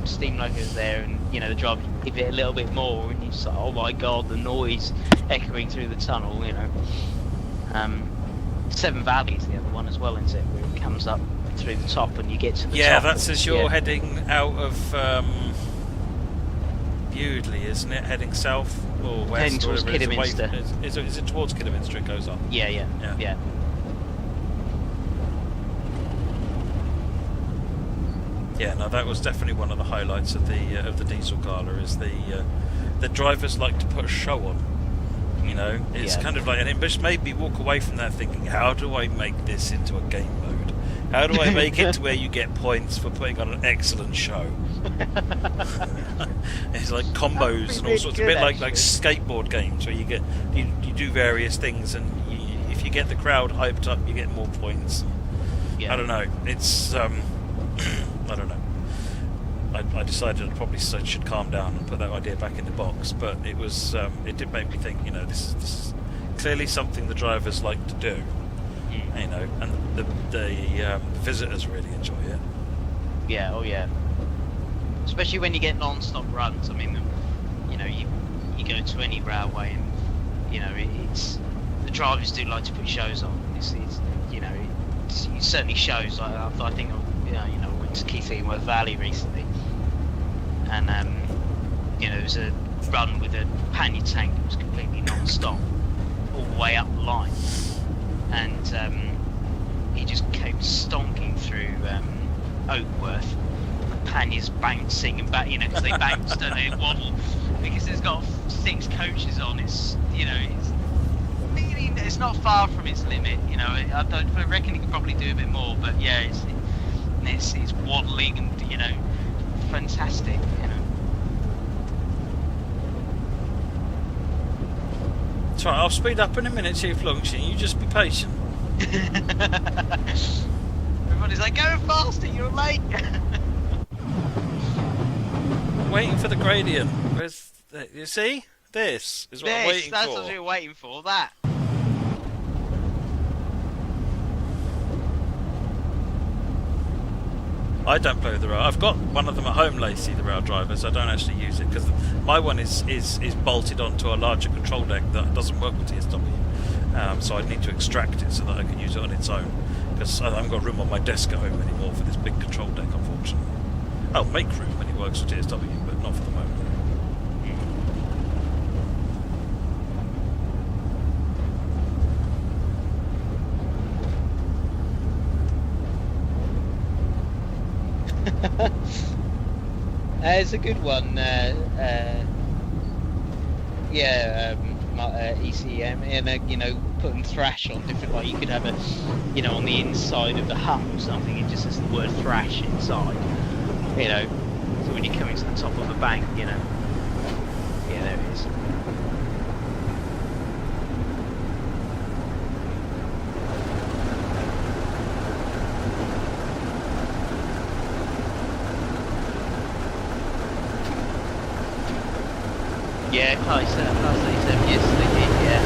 steam locos there, and the driver give it a little bit more, and you just like, oh my god, the noise echoing through the tunnel. Seven Valleys, the other one as well, isn't it? Where it comes up through the top and you get to the top. Yeah, that's as you're heading out of Bewdley, isn't it? Heading south or west? Heading towards Kidderminster. Is it towards Kidderminster it goes up? Yeah. Yeah, no, that was definitely one of the highlights of the diesel gala. Is the drivers like to put a show on. It's kind of like, and it just made me walk away from that thinking, how do I make this into a game mode? How do I make it to where you get points for putting on an excellent show? It's like combos and all sorts. A bit like skateboard games where you do various things, and if you get the crowd hyped up, you get more points. Yeah. I don't know. It's I don't know. I decided I probably should calm down and put that idea back in the box, but it was it did make me think. This is clearly something the drivers like to do. And the visitors really enjoy it. Yeah. Oh yeah. Especially when you get non-stop runs. I mean, you go to any railway, and it's the drivers do like to put shows on. It certainly shows. I think I went to Keith Edenworth Valley recently, and there was a run with a pannier tank that was completely non-stop all the way up the line, and he just came stonking through Oakworth. The panniers bouncing and back, because they bounce, don't they, waddle, because it's got 6 coaches on. It's it's not far from its limit. I reckon it could probably do a bit more, but yeah, it's waddling and fantastic. That's right, I'll speed up in a minute, Chief Longchin. You just be patient. Everybody's like, go faster, you're late. Waiting for the gradient. You see? This is what I'm waiting for. That's what you're waiting for, that. I don't play with the rail. I've got one of them at home, Lacey, the rail drivers. I don't actually use it because my one is bolted onto a larger control deck that doesn't work with TSW. So I need to extract it so that I can use it on its own, because I haven't got room on my desk at home anymore for this big control deck, unfortunately. I'll make room when it works with TSW, but not for the moment. It's a good one. ECM, and putting thrash on different. Like you could have a, on the inside of the hut or something. It just has the word thrash inside. So when you're coming to the top of a bank, yeah, there it is. Yeah, Class 37, yes they did, yeah.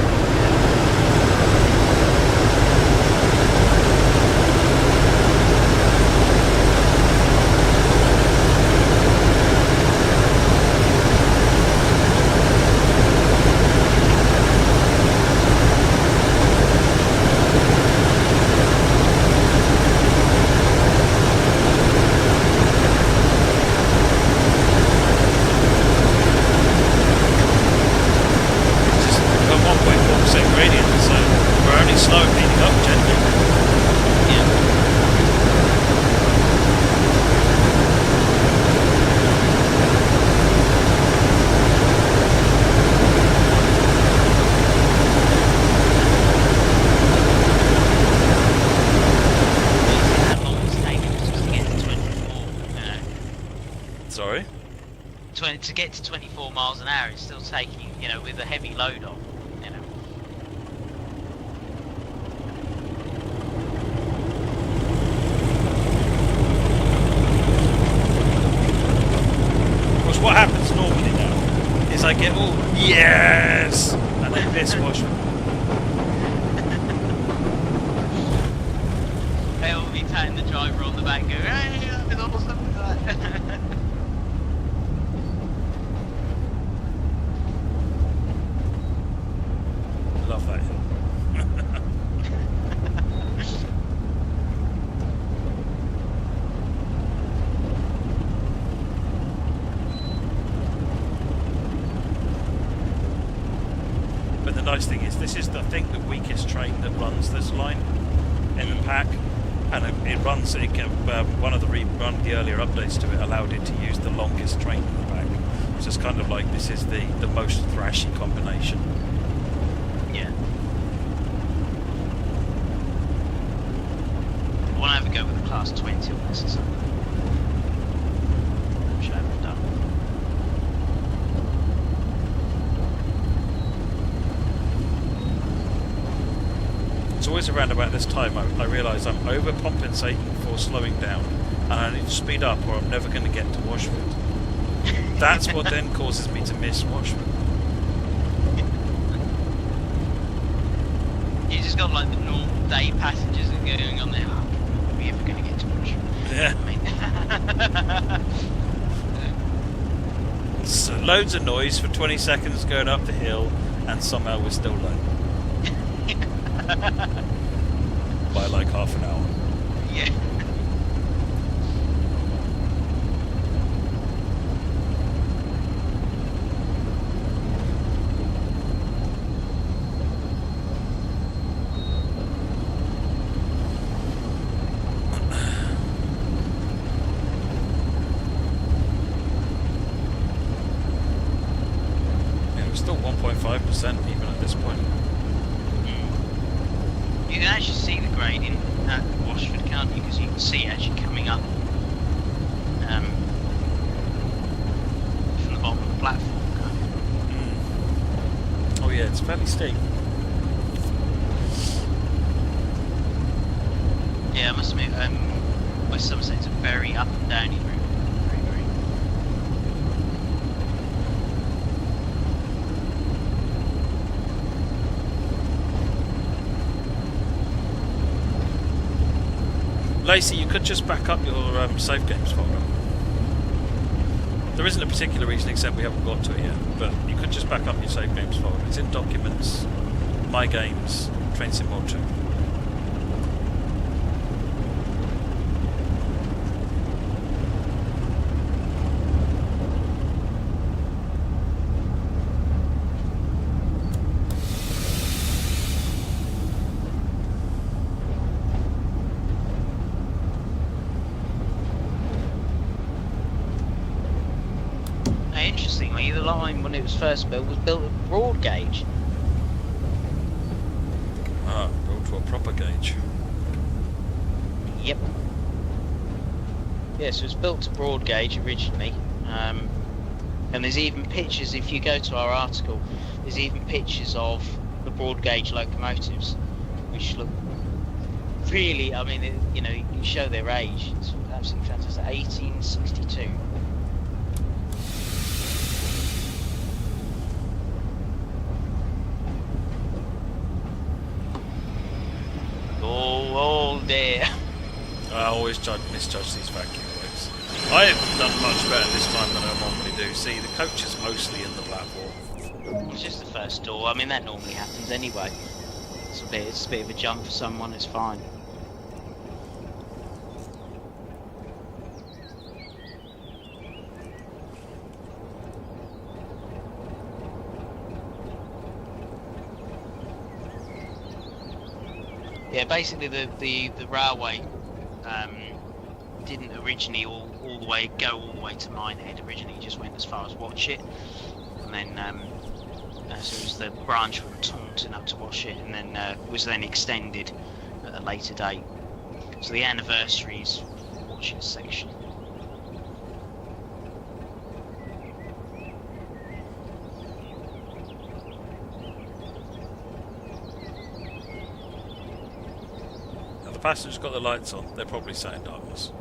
Sorry? To get to 24 miles an hour, it's still taking, with a heavy load on, Of course, what happens normally now is I get all yes, and then miss Washford. They'll be patting the driver on the back, going, "Hey, that was awesome." Love that hill. But the nice thing is, this is, I think, the weakest train that runs this line in the pack, and it runs. One of the earlier updates to it allowed it to use the longest train in the pack. So it's kind of like this is the most thrashy combination. Yeah. I want to have a go with the class 20 on this or something. Which I haven't done. It's always around about this time I realise I'm overcompensating for slowing down, and I need to speed up or I'm never going to get to Washford. That's what then causes me to miss Washford. You just got like the normal day passengers that are going on there. Oh, are we ever going to get to Washford? Yeah. I mean, So loads of noise for 20 seconds going up the hill, and somehow we're still low. By like half an hour. yeah. Yeah, we're still 1.5% even at this point. You can actually see the grading at Washford, can't you? Because you can see it actually coming up from the bottom of the platform, can't you? Oh yeah, it's fairly steep. Yeah, I must admit, West Somerset's a very up and downy route. Very, very. Lacey, you could just back up your save games folder. There isn't a particular reason except we haven't got to it yet, but you could just back up your save games folder. It's in Documents, My Games, Train Sim Mod 2. Interestingly, the line when it was first built was built at broad gauge. Ah, built to a proper gauge. Yep. Yeah, so it was built to broad gauge originally, and there's even pictures. If you go to our article, there's even pictures of the broad gauge locomotives, which look really. I mean, you can show their age. It's absolutely fantastic. 1862. Oh dear. I always misjudge these vacuum works. I haven't done much better this time than I normally do. See, the coach is mostly in the platform. It's just the first door. I mean, that normally happens anyway. It's a bit of a jump for someone. It's fine. Yeah, basically the railway didn't originally go all the way to Minehead. Originally, it just went as far as Watchet, and then so it was the branch from Taunton up to Watchet, and then was then extended at a later date. So the anniversary is Watchet section. passengers got the lights on, they're probably sat in darkness.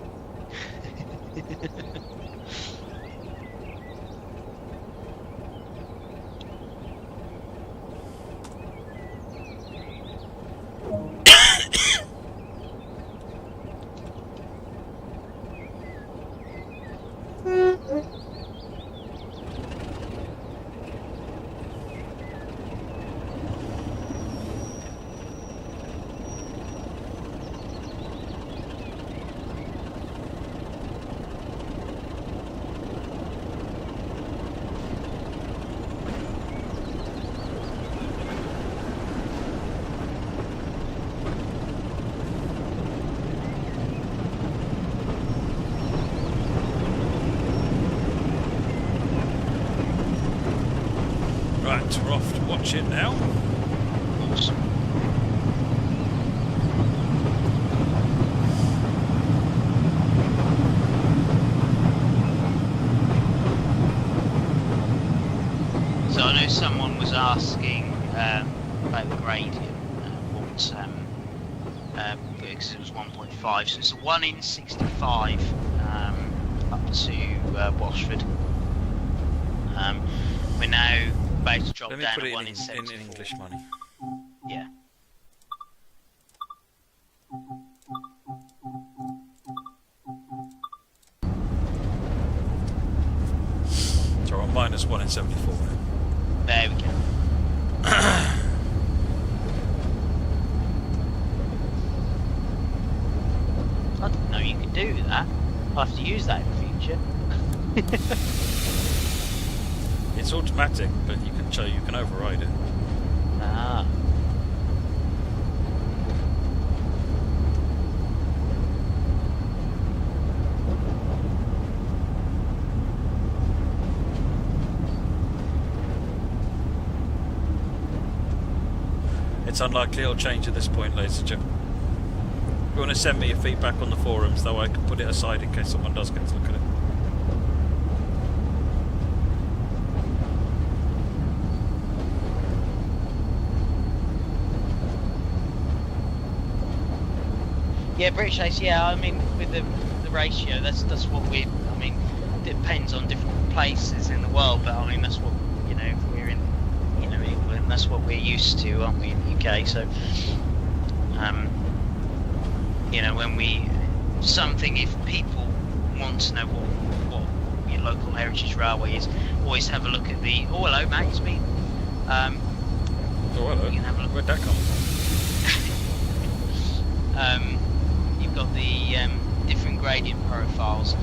Right, we're off to watch it now. Awesome. So I know someone was asking about the gradient, because it was 1.5, so it's a 1 in 65 up to Washford. We're now about to drop Let me down put to it 1 in in 74. English money. Yeah. So we're on minus 1 in 74 now. There we go. I didn't know you could do that. I'll have to use that in the future. It's automatic, but you can override it. Ah. It's unlikely it'll change at this point, ladies and gentlemen. If you want to send me your feedback on the forums, though, I can put it aside in case someone does get to look at it. Yeah, British Ace, yeah, I mean, with the ratio, that's what we, I mean, it depends on different places in the world, but I mean, that's what, you know, if we're in, you know, England, that's what we're used to, aren't we, in the UK, so, you know, when if people want to know what your local heritage railway is, always have a look at the, oh, hello, Matt, it's me. Oh, hello. You can have a look. Where'd that come from? You've got the different gradient profiles,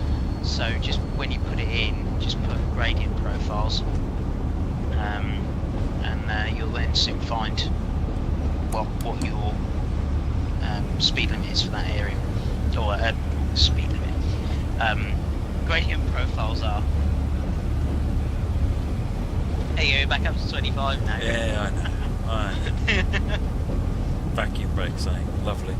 so just when you put it in, just put gradient profiles, and you'll then soon find what your speed limit is for that area, or speed limit. Gradient profiles are. Hey, you're back up to 25 now. Yeah, I know. Vacuum brakes, eh? Lovely.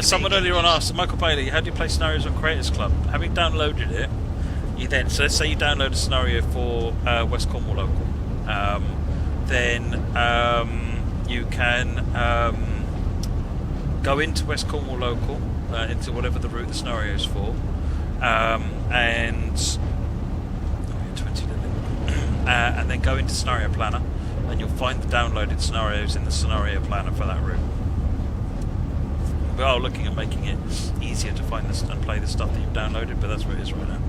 Someone earlier on asked, Michael Bailey, how do you play scenarios on Creators Club? Having downloaded it, so let's say you download a scenario for West Cornwall Local, then you can go into West Cornwall Local, into whatever the route the scenario is for, and then go into Scenario Planner, and you'll find the downloaded scenarios in the Scenario Planner for that route. We are looking at making it easier to find this and play the stuff that you've downloaded, but that's where it is right now.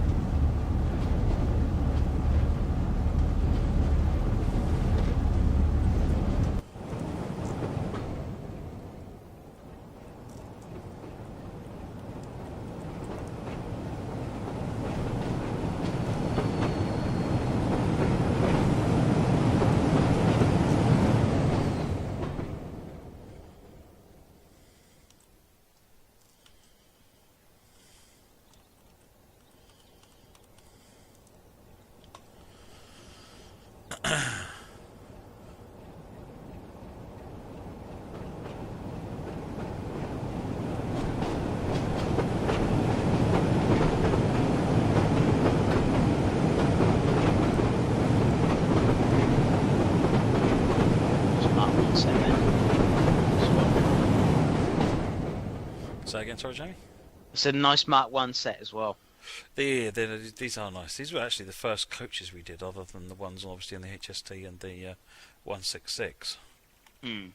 Say again, sorry, Jamie? It's a nice Mark 1 set as well. These are nice. These were actually the first coaches we did, other than the ones obviously in the HST and the 166. Hmm.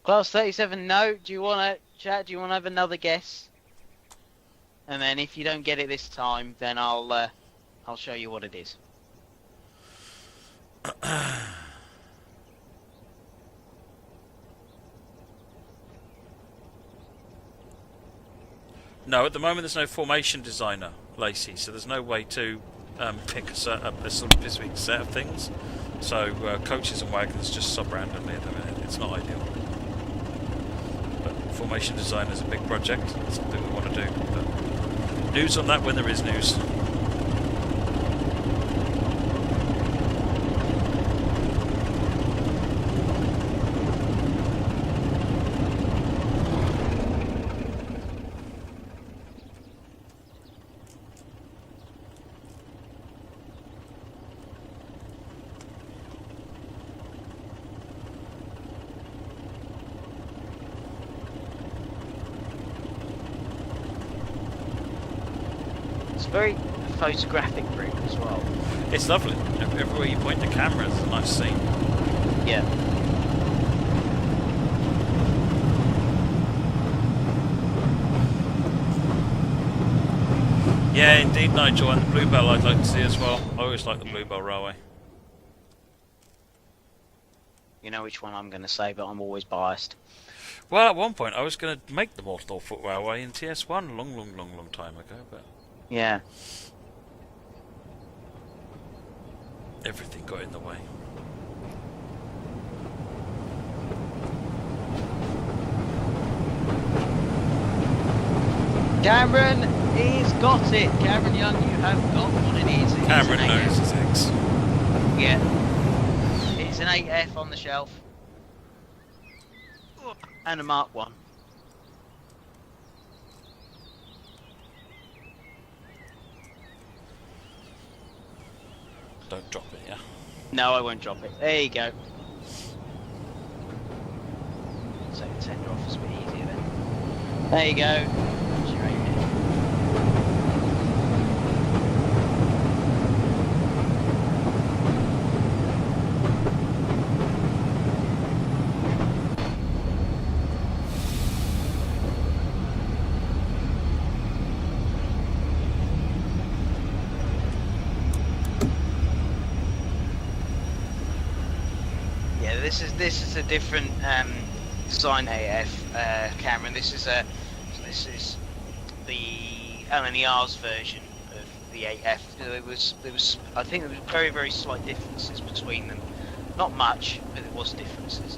Class 37, no. Do you want to chat? Do you want to have another guess? And then if you don't get it this time, then I'll show you what it is. No, at the moment there's no formation designer, Lacey, so there's no way to pick a sort of specific set of things. So coaches and wagons just sub randomly at the minute. It's not ideal. But formation design is a big project. It's something we want to do. But news on that when there is news. Very photographic route as well. It's lovely. Everywhere you point the camera is a nice scene. Yeah. Yeah, indeed, Nigel, and the Bluebell I'd like to see as well. I always like the Bluebell Railway. You know which one I'm going to say, but I'm always biased. Well, at one point I was going to make the Norfolk Railway in TS1 a long time ago, but Yeah. everything got in the way. Cameron, he's got it. Cameron Young, you have got what it is. It Cameron is an knows 8F. his eggs. Yeah. It's an 8F on the shelf. And a Mark 1. Don't drop it, yeah? No, I won't drop it. There you go. So the tender off is a bit easier then. There you go. That's your 8F. This is a different design AF, Cameron. This is the LNER's version of the AF. There was I think there was very slight differences between them. Not much, but there was differences.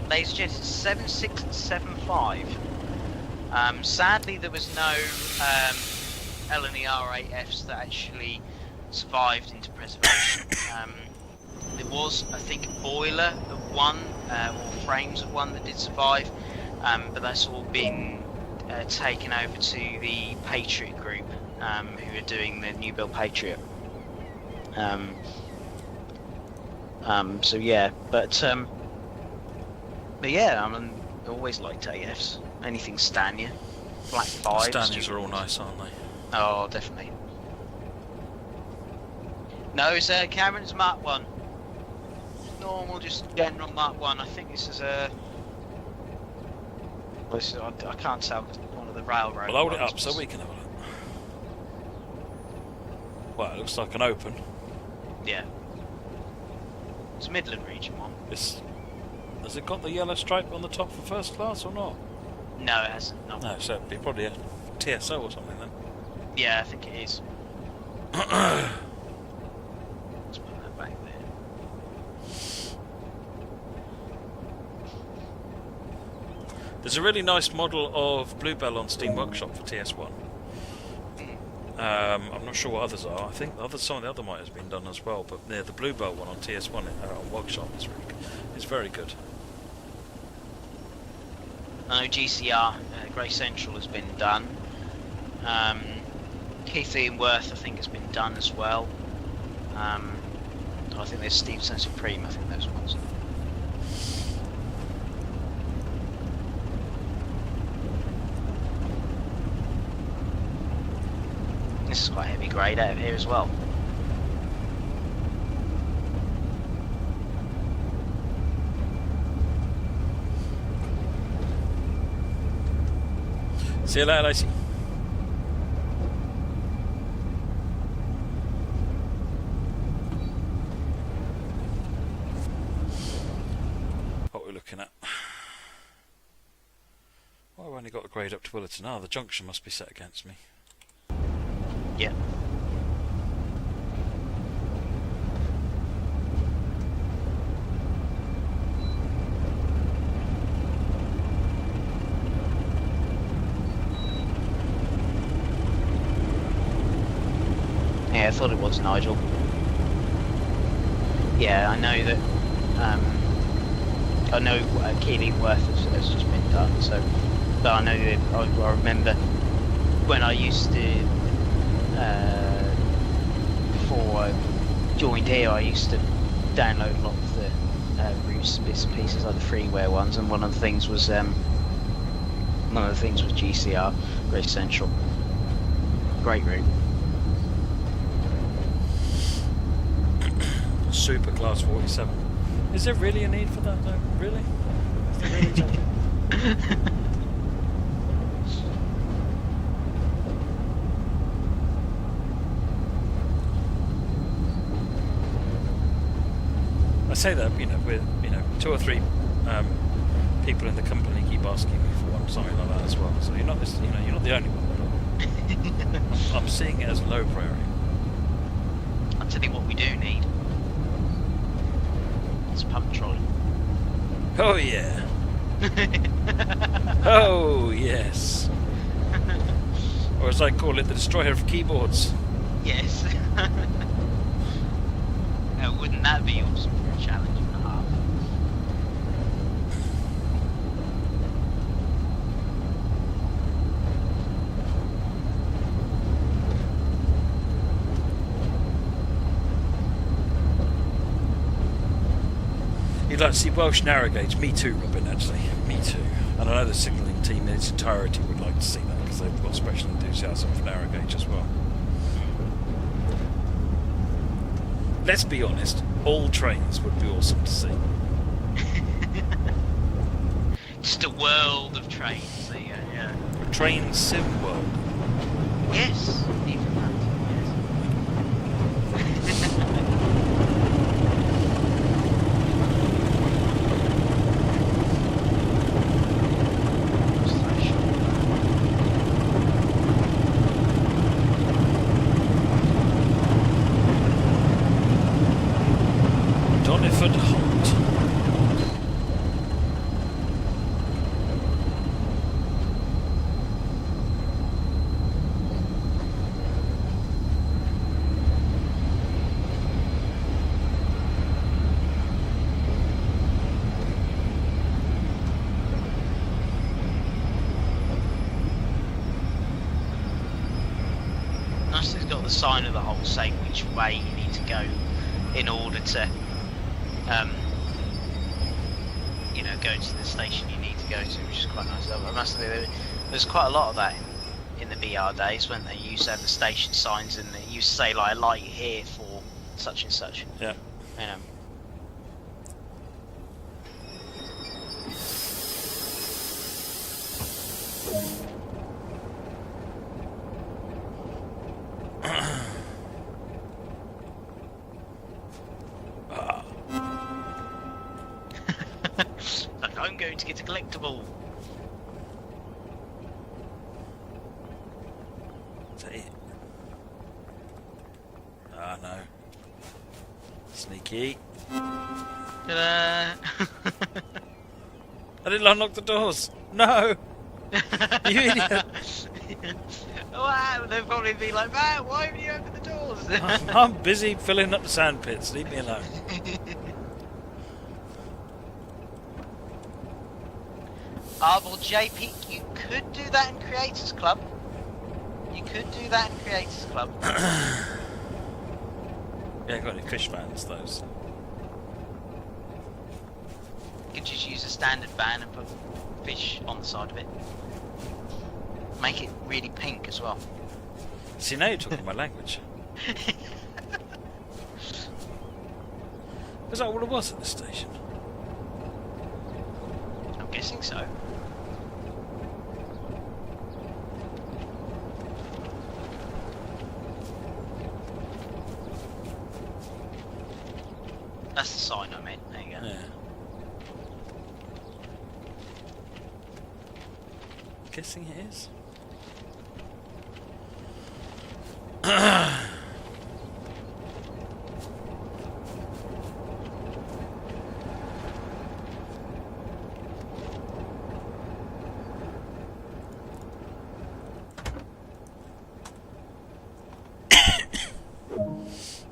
Ladies and gents, 7675. Sadly, there was no LNER AFs that actually survived into preservation. There was, I think, a boiler of one, or frames of one that did survive, but that's all been taken over to the Patriot group, who are doing the new build Patriot. So yeah, but yeah, I always liked AFs. Anything Stania, Black 5s. Stanias are all nice, aren't they? Oh, definitely. No, it's Cameron's Mark 1. Normal, just general Mark 1. I think this is a... Well, I can't tell, it's one of the railroad Well, hold it ones, up so we can have a look. Well, it looks like an open. Yeah. It's a Midland region one. Has it got the yellow stripe on the top for first class or not? No, it hasn't. No. No, so it'd be probably a TSO or something then. Yeah, I think it is. Let's put that back there. There's a really nice model of Bluebell on Steam Workshop for TS1. I'm not sure what others are. I think some of the other might have been done as well, but yeah, the Bluebell one on TS1 on Workshop is very good. I know GCR, Grey Central has been done. Keith Ian Worth, I think, has been done as well. I think there's Stevenson Supreme. I think those ones. This is quite heavy grade out of here as well. See you later, Lacey. What we're looking at. Well, I've only got a grade up to Willerton. Ah, the junction must be set against me. Yeah. Yeah, I thought it was Nigel. Yeah, I know that. I know Keeling Worth has just been done. So, but I know that I remember when I used to, before I joined here, I used to download a lot of the routes, bits and pieces, like the freeware ones, and one of the things was GCR, Great Central. Great route. Super class 47. Is there really a need for that though? Really? Is there really that? I say that, with 2 or 3 people in the company keep asking me for one, something like that as well. So you're not you're not the only one. I'm seeing it as a low priority. I'll tell you what we do need. It's a pump trolley. Oh yeah. Oh yes. Or as I call it, the destroyer of keyboards. Yes. Now, wouldn't that be awesome for a challenge and a half? You'd like to see Welsh narrow gauge? Me too, Robin, actually. Me too. And I know the signalling team in its entirety would like to see that because they've got special enthusiasm for narrow gauge as well. Let's be honest, all trains would be awesome to see. Just a world of trains. There you go, yeah. A train sim world. Yes, even that. Yes. Doniford Holt. Nice that it's got the sign of the whole saying which way you need to go in order to go to the station you need to go to, which is quite nice. I must admit, there's quite a lot of that in the BR days when they used to have the station signs and they used to say like light here for such and such. Yeah. I'm going to get a collectible. Is that it? Ah, no. Sneaky. Ta-da! I didn't unlock the doors. No! You idiot! Wow, they'll probably be like, man, why haven't you opened the doors? I'm busy filling up the sand pits. Leave me alone. Well, JP, you could do that in Creators Club. You could do that in Creators Club. Yeah, Yeah, got any fish vans, those. You could just use a standard van and put fish on the side of it. Make it really pink as well. See, now you're talking my language. Is that what it was at the station? I'm guessing so. That's the sign I meant. There you go. Yeah. Guessing it is.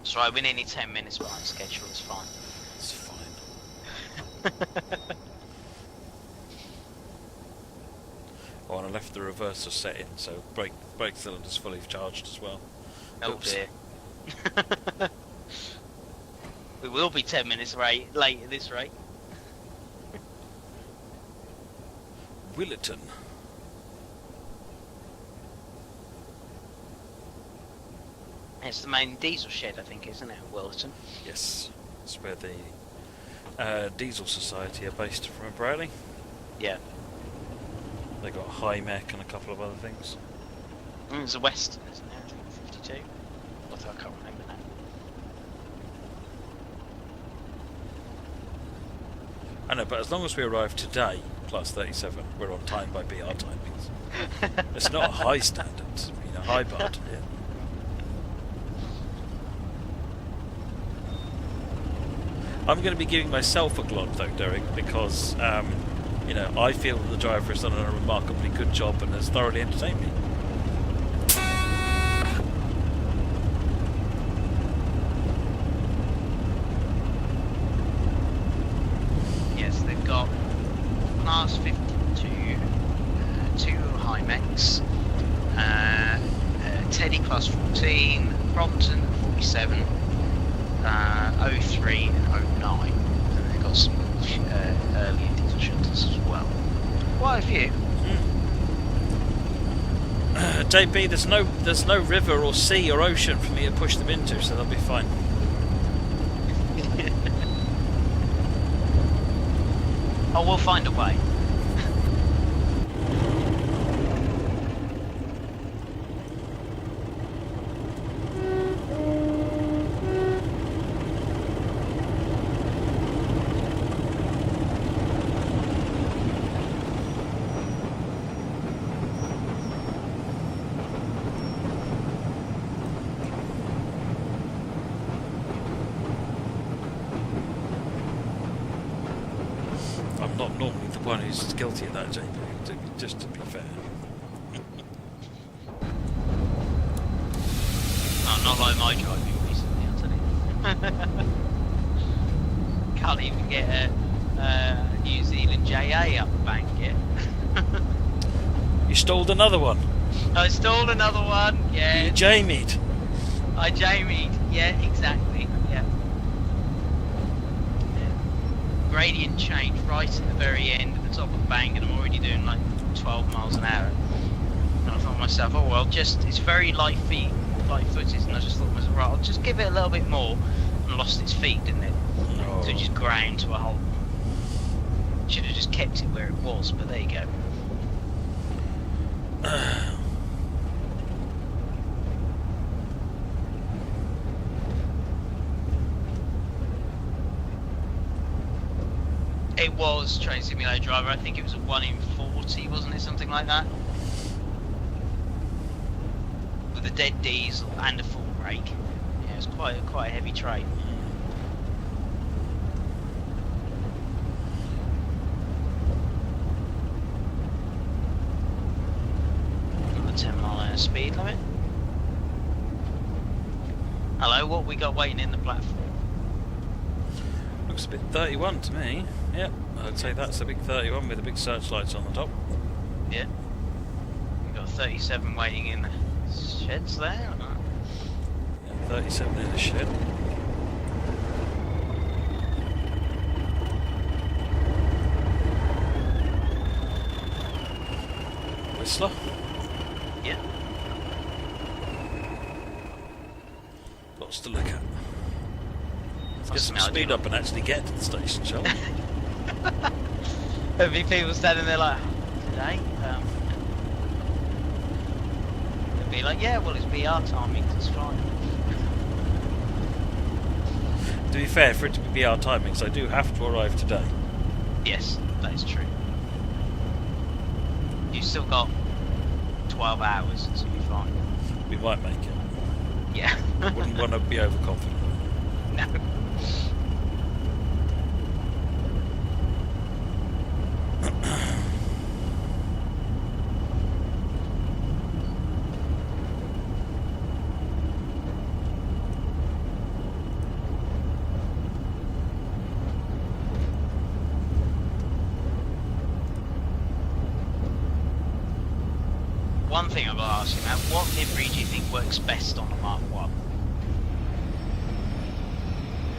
That's right, we're nearly 10 minutes behind schedule, it's fine. It's fine. Oh, and I left the reverser set in, so brake cylinder's fully charged as well. Oh Oops. dear. We will be 10 minutes late at this rate. Willerton. It's the main diesel shed, I think, isn't it, at Willerton? Yes, it's where the Diesel Society are based from Bradley. Yeah. They got a high mech and a couple of other things. It's a Western, isn't it? I think 52. Although I can't remember now. I know, but as long as we arrive today, plus 37, we're on time by BR timings. It's not a high standard, high bar to hit. I'm going to be giving myself a glod though, Derek, because I feel that the driver has done a remarkably good job and has thoroughly entertained me. Yes, they've got Class 52, 2 high mechs, Teddy Class 14, Brompton 47, 03 and 09, and they've got some early diesel shuttles as well. Quite a few. JB, there's no river or sea or ocean for me to push them into, so they'll be fine. Oh, we'll find a way. I'm not normally the one who's guilty of that, JB, just to be fair. Oh, not like my driving recently, I'll tell you. Can't even get a New Zealand JA up the bank yet. You stalled another one. I stalled another one, yeah. You jamied. I jamied, yeah, exactly, yeah. Gradient change right at the very end at the top of the bank, and I'm already doing like 12 miles an hour. And I thought to myself, oh well, it's very light footed, and I just thought to myself, right, I'll just give it a little bit more, and lost its feet, didn't it? No. So it just ground to a halt. Should have just kept it where it was, but there you go. It was Train Simulator Driver. I think it was a 1 in 40, wasn't it? Something like that. With a dead diesel and a full brake. Yeah, it was quite a heavy train. The 10-mile-an-hour speed limit. Hello, what we got waiting in the platform? Looks a bit 31 to me. Yep, I'd say that's a big 31 with the big searchlights on the top. Yeah. We've got 37 waiting in the sheds there. Yeah, 37 in the shed. Whistler. Yeah. Lots to look at. Let's get some Must speed up and actually get to the station, shall we? There'll be people standing there like, today? They'll be like, yeah, well, it's BR timing, it's fine. To be fair, for it to be our timings, I do have to arrive today. Yes, that is true. You've still got 12 hours, so you'll be fine. We might make it. Yeah. Wouldn't want to be overconfident. No. One thing I've got to ask you now, what livery do you think works best on a Mark 1?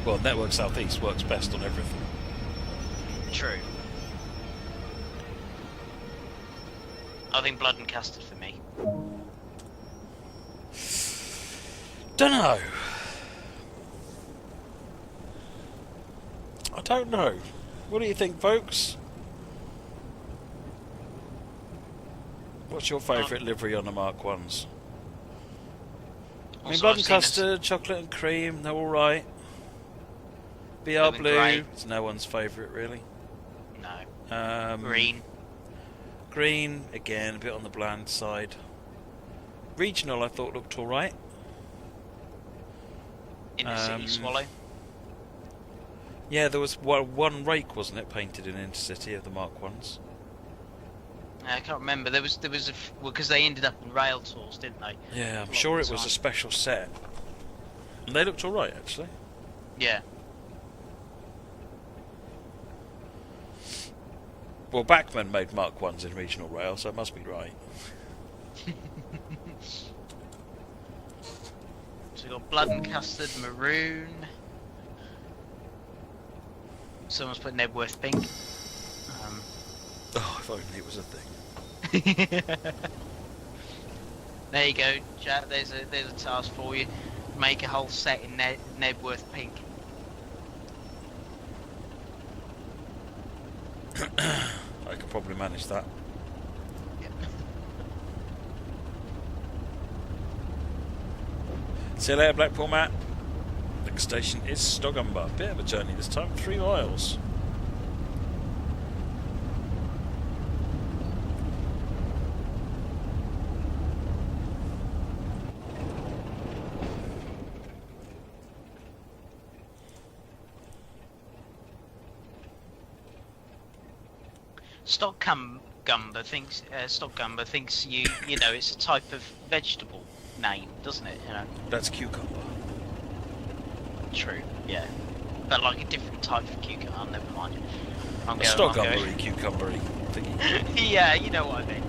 Well, Network Southeast works best on everything. True. I think blood and custard for me. Dunno. I don't know. What do you think, folks? What's your favourite livery on the Mark 1s? I mean, blood and custard, chocolate and cream, they're alright. BR Blue, grey. it's no one's favourite, really. No. Green. Green, again, a bit on the bland side. Regional, I thought looked alright. Intercity Swallow. Yeah, there was one rake, wasn't it, painted in Intercity of the Mark 1s? I can't remember. There was because they ended up in rail tours, didn't they? Yeah, I'm sure it was a special set. And they looked alright, actually. Yeah. Well, Bachmann made Mark 1s in regional rail, so it must be right. So we've got blood and custard, maroon. Someone's put Nebworth pink. Oh, if only it was a thing. There you go, Jack. There's a task for you. Make a whole set in Nebworth pink. I could probably manage that. Yep. See you later, Blackpool Matt. Next station is Stogumber. Bit of a journey this time, 3 miles. Stockgumber thinks you know it's a type of vegetable name, doesn't it? You know. That's cucumber. True. Yeah. But like a different type of cucumber. Oh, never mind. A Stogumbery, cucumbery thingy. Yeah, you know what I mean.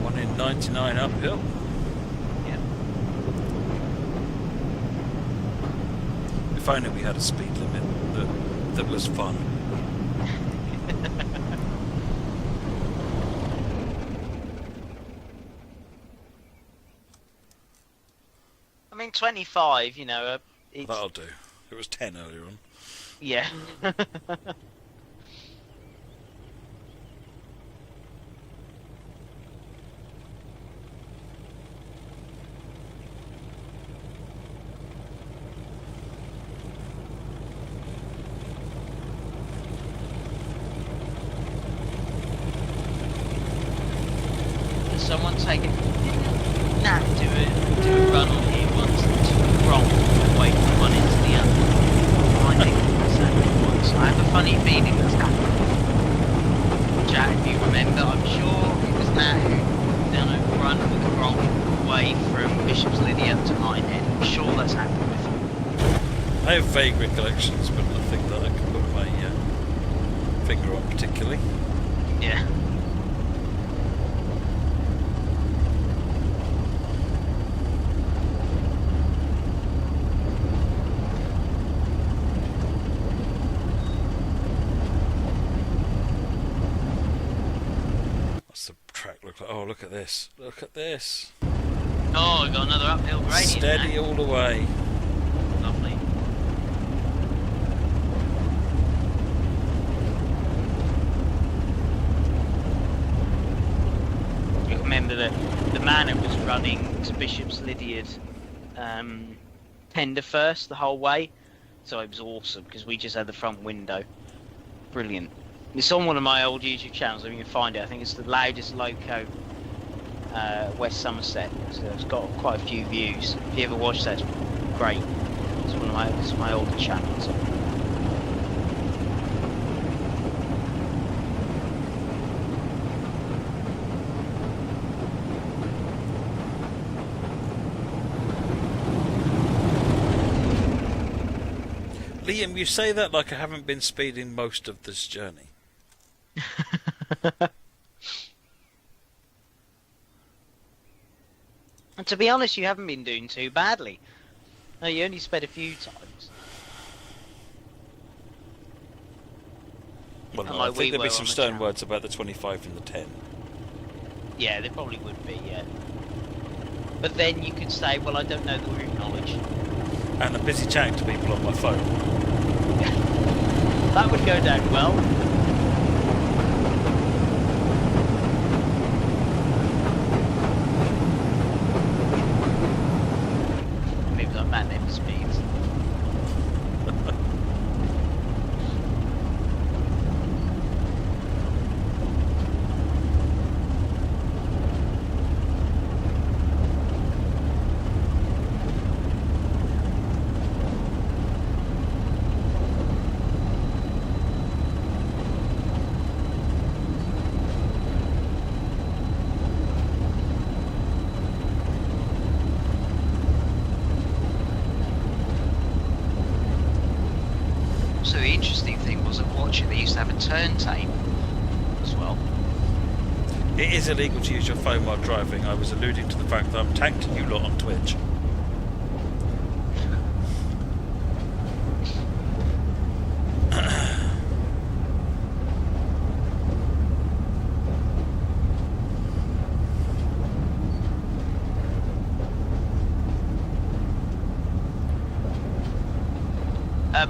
One in 99 uphill. Yeah. If only we had a speed limit that was fun. I mean, 25. You know, it's, That'll do. It was 10 earlier on. yeah. Someone take it. Nah, do a run on here once from away from one into the other. I think that's only once. I have a funny feeling I have vague recollections, but nothing that I can put my finger on particularly. Yeah. What's the track look like? Oh, look at this. Look at this. Oh, we got another uphill gradient. Steady all the way. Lovely. You remember that the man who was running to Bishop's Lydiard tender first the whole way, so it was awesome because we just had the front window. Brilliant. It's on one of my old YouTube channels. If you can find it, I think it's the loudest loco. West Somerset, so it's got quite a few views. If you ever watch that, it's great. It's my older channels. Liam, you say that like I haven't been speeding most of this journey. And to be honest, you haven't been doing too badly. No, you only sped a few times. Well, no, Like I we think there'll were be some on the stern channel. words about the 25 and the 10. Yeah, there probably would be, yeah. But then you could say, well, I don't know the route knowledge. And I'm busy chatting to people on my phone. That would go down well. Maybe that man never speeds. So the interesting thing was at watching, they used to have a turntable as well. It is illegal to use your phone while driving. I was alluding to the fact that I'm tagged you lot on Twitch.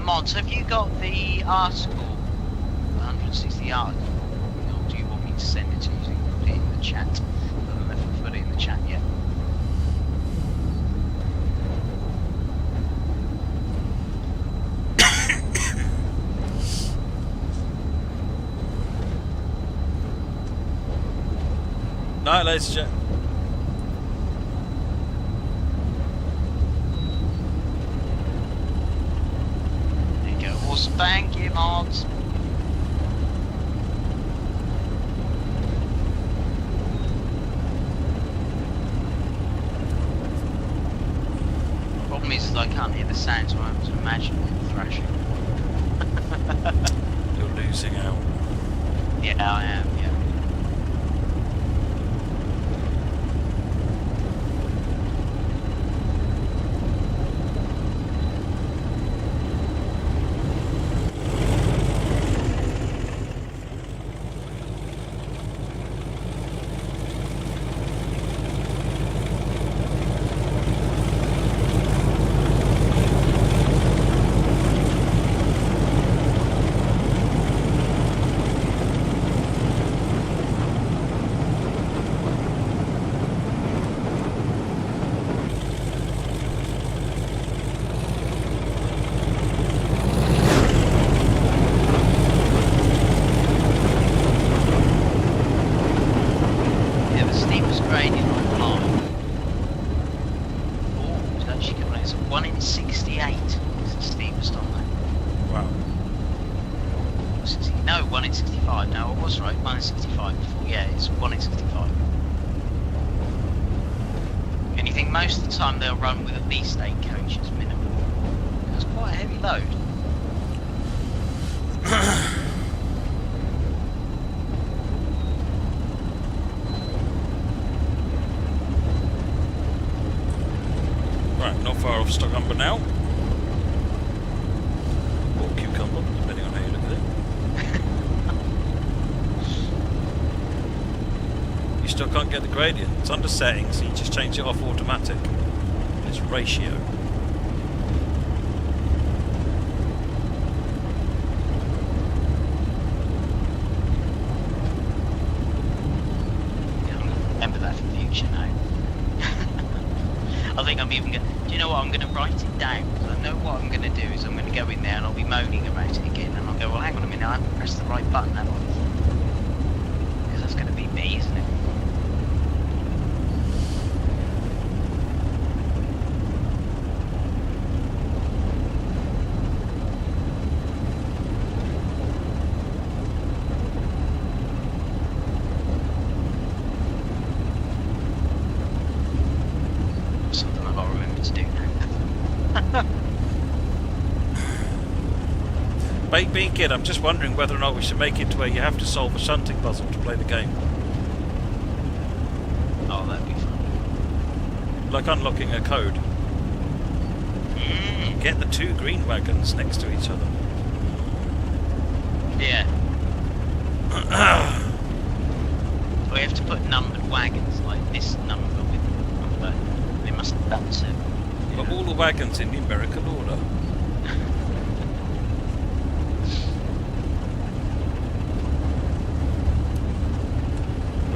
Mods, have you got the article, 160 article, or do you want me to send it to you so you can put it in the chat? I don't know if I've put it in the chat yet. Night, ladies and gentlemen. Thank you, mods. Problem is I can't hear the sound, so I have to imagine it thrashing. You're losing out. Yeah, I am, yeah. No, 1 in 65. No, I was right. 1 in 65 before. Yeah, it's 1 in 65. And you think most of the time they'll run with at least 8 coaches minimum. That's quite a heavy load? Right, not far off Stockholm now. Or Cucumber, depending on how you look at it. You still can't get the gradient. It's under settings, so you just change it off automatic. It's ratio. Remember that for the future now. I think I'm even going to... Do you know what? I'm going to write it down. Because I know what I'm going to do is I'm going to go in there and I'll be moaning about it again. And I'll go, well, hang on a minute, I haven't pressed the right button, have I? Because that's going to be me, isn't it? Something I've got to remember to do now. Being kid, I'm just wondering whether or not we should make it to where you have to solve a shunting puzzle to play the game. Oh, that'd be fun. Like unlocking a code. Get the 2 green wagons next to each other. Yeah. We have to put numbered wagons, like this number with number. They must have done so. But all the wagons in numerical order.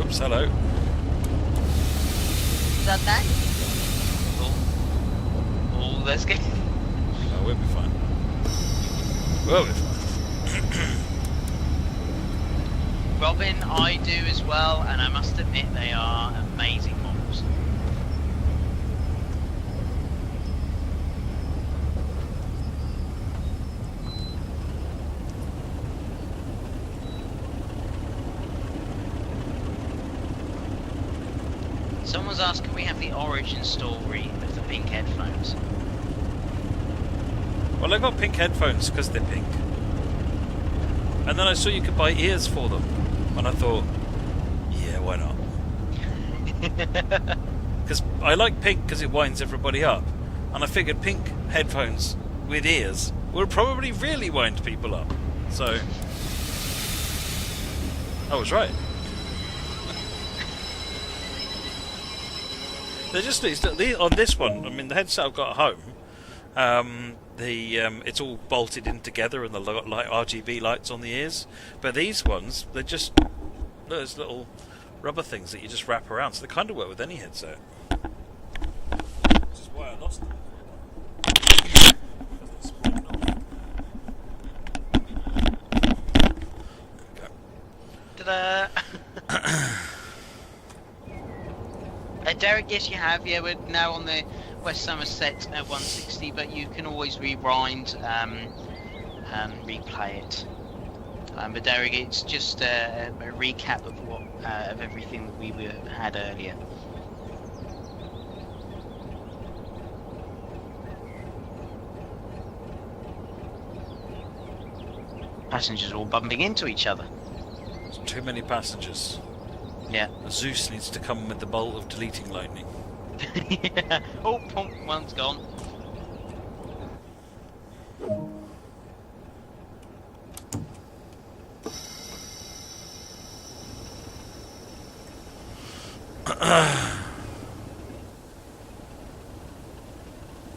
Oops, hello. Is that that? Oh, let's get... Oh, we'll be fine. We'll be fine. Robin, I do as well, and I must admit they are amazing models. Someone's asked, can we have the origin story of the pink headphones? Well, I got pink headphones because they're pink. And then I saw you could buy ears for them. And I thought, yeah, why not? Because I like pink because it winds everybody up. And I figured pink headphones with ears will probably really wind people up. So, I was right. They're just on this one. I mean, the headset I've got at home, it's all bolted in together, and the light RGB lights on the ears. But these ones, they're just those little rubber things that you just wrap around. So they kind of work with any headset. Which is why I lost them. Ta-da! Derek, yes you have, yeah, we're now on the West Somerset 160, but you can always rewind and replay it. But Derek, it's just a recap of what of everything that we had earlier. Passengers all bumping into each other. There's too many passengers. Yeah. Zeus needs to come with the bolt of deleting lightning. Yeah. Oh, pump, one's gone.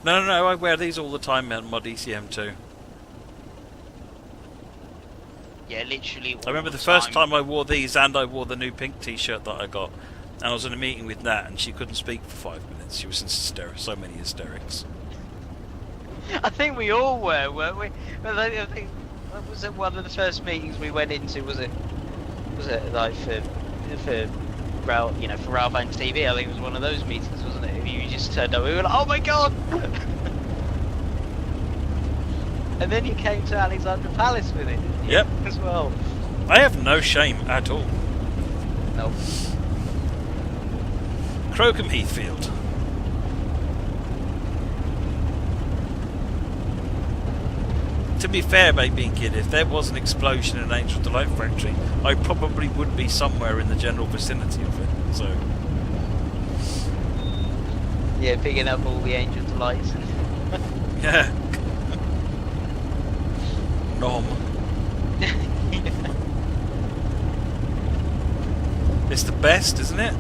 No, I wear these all the time on my DCM2. Yeah, literally. I remember the first time I wore these, and I wore the new pink t-shirt that I got. And I was in a meeting with Nat, and she couldn't speak for 5 minutes. She was in so many hysterics. I think we all were, weren't we? Well, I think, was it one of the first meetings we went into? Was it like for Rail, you know, for Railbank TV? I think it was one of those meetings, wasn't it? You just turned up, we were like, oh my god! And then you came to Alexandra Palace with it. Yep. As well. I have no shame at all. Nope. Crocombe Heathfield. To be fair, mate, being kid, if there was an explosion in Angel Delight Factory, I probably would be somewhere in the general vicinity of it. So. Yeah, picking up all the Angel Delights. Yeah. Nom. It's the best, isn't it?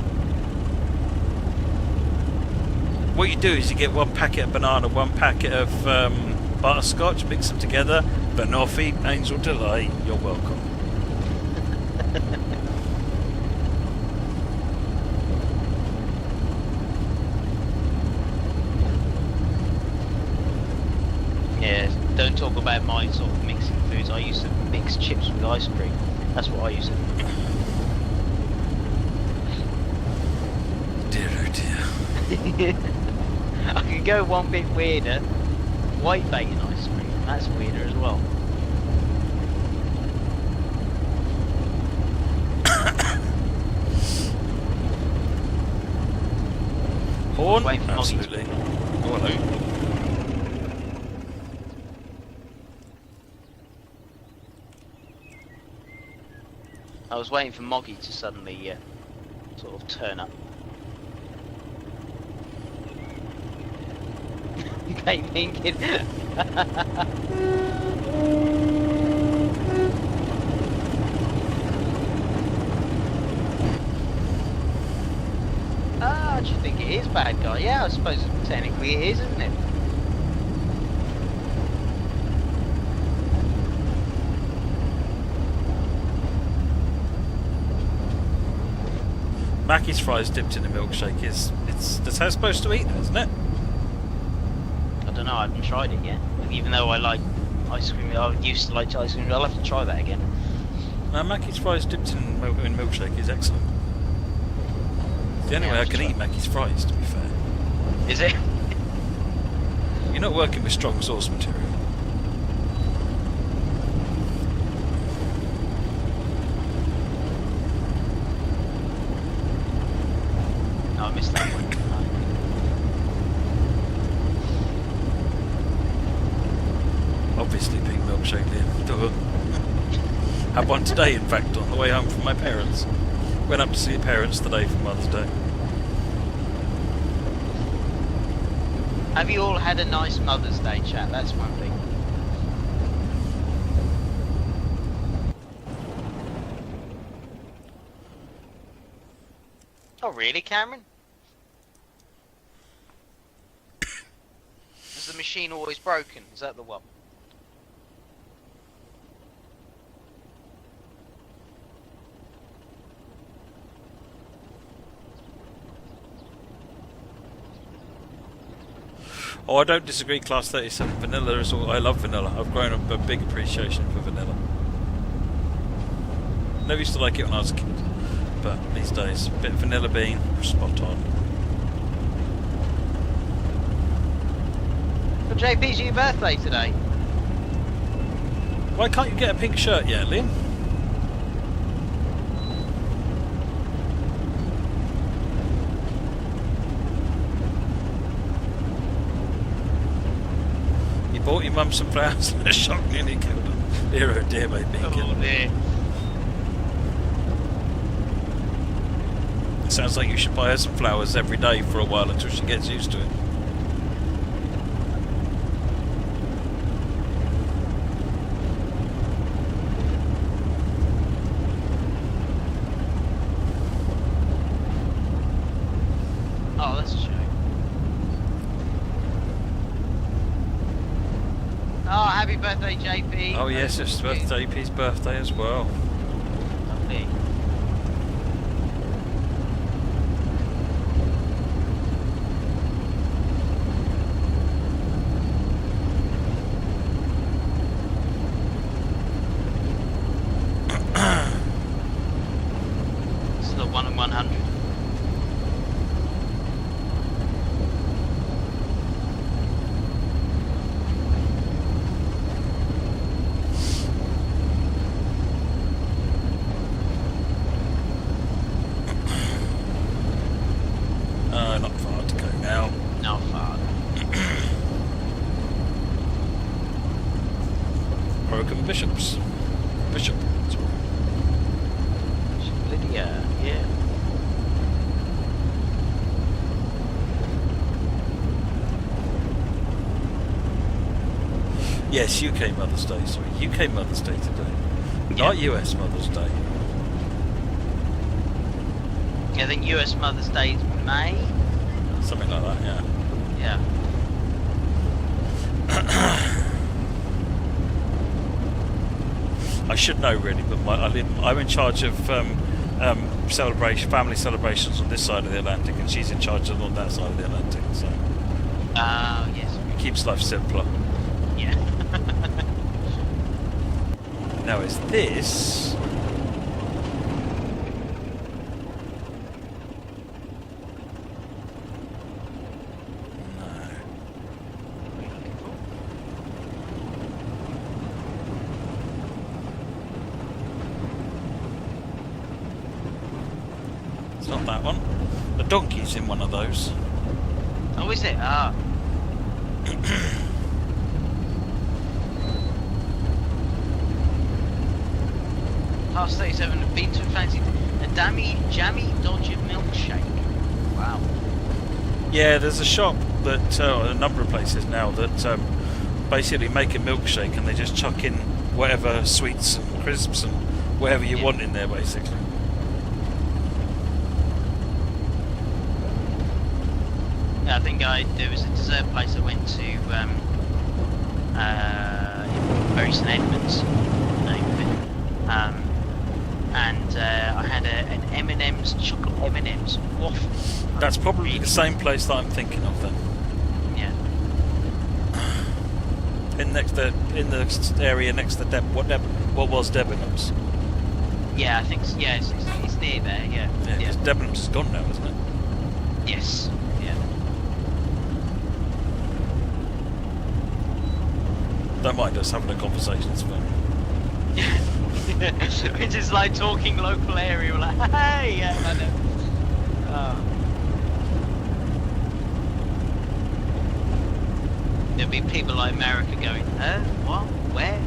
What you do is you get one packet of banana, one packet of butterscotch, mix them together, banoffee, Angel Delight, you're welcome. Yeah, don't talk about my sort of mixing foods. I used to mix chips with ice cream. That's what I used to do. Dear oh dear. I could go one bit weirder. White bacon ice cream. That's weirder as well. Horn? Waiting for Moggy to- Absolutely. Oh, hello. I was waiting for Moggy to suddenly sort of turn up. Great thinking. Ah, do you think it is bad guy? Yeah, I suppose technically it is, isn't it? Mackey's fries dipped in a milkshake that's how it's supposed to eat, isn't it? I don't know, I haven't tried it yet. Even though I like ice cream, I used to like ice cream, I'll have to try that again. Mackey's fries dipped in milkshake is excellent. It's the only way I can eat Mackey's fries, to be fair. Is it? You're not working with strong sauce material. No, I missed that one. Obviously, pink milkshake there. Duh. Had one today, in fact, on the way home from my parents. Went up to see parents today for Mother's Day. Have you all had a nice Mother's Day, chat? That's one thing. Oh, really, Cameron? Is the machine always broken? Is that the one? Oh, I don't disagree, Class 37. Vanilla is all. I love vanilla. I've grown up a big appreciation for vanilla. Never used to like it when I was a kid, but these days, a bit of vanilla bean, spot on. Well, JP's your birthday today. Why can't you get a pink shirt yet, Liam? You bought your mum some flowers and a shock nearly killed her. Dear oh dear, mate, being killed. Oh dear. It sounds like you should buy her some flowers every day for a while until she gets used to it. Oh, that's a shame. Oh, happy birthday, JP. Oh yes, it's JP's birthday as well. Lovely. It's the 1 in 100. American bishops. Bishop. Sorry. Lydia, yeah. Yes, UK Mother's Day. Sorry, UK Mother's Day today. Not US Mother's Day. I think US Mother's Day is May. Something like that, yeah. Yeah. I should know really, but I'm in charge of family celebrations on this side of the Atlantic, and she's in charge of on that side of the Atlantic. So Yes. it keeps life simpler. Yeah. Now is this? It's not that one. The donkey's in one of those. Oh, is it? Ah. Past 37 have been to and fancied a jammy Dodger milkshake. Wow. Yeah, there's a shop that a number of places now that basically make a milkshake, and they just chuck in whatever sweets and crisps and whatever you want in there, basically. Yeah, I think there was a dessert place I went to Bury St Edmunds, the name of it. And I had an M&M's, chocolate M&M's waffle. That's probably the same place that I'm thinking of then. Yeah. In the area next to what was Debenhams. Yeah, I think it's near there. Yeah. Yeah, because Debenhams is gone now, isn't it? Yes. Yeah. Don't mind us having a conversation, it's fine. We're just like talking local area. We're like, hey, yeah, I know. There'll be people like America going, what? Where?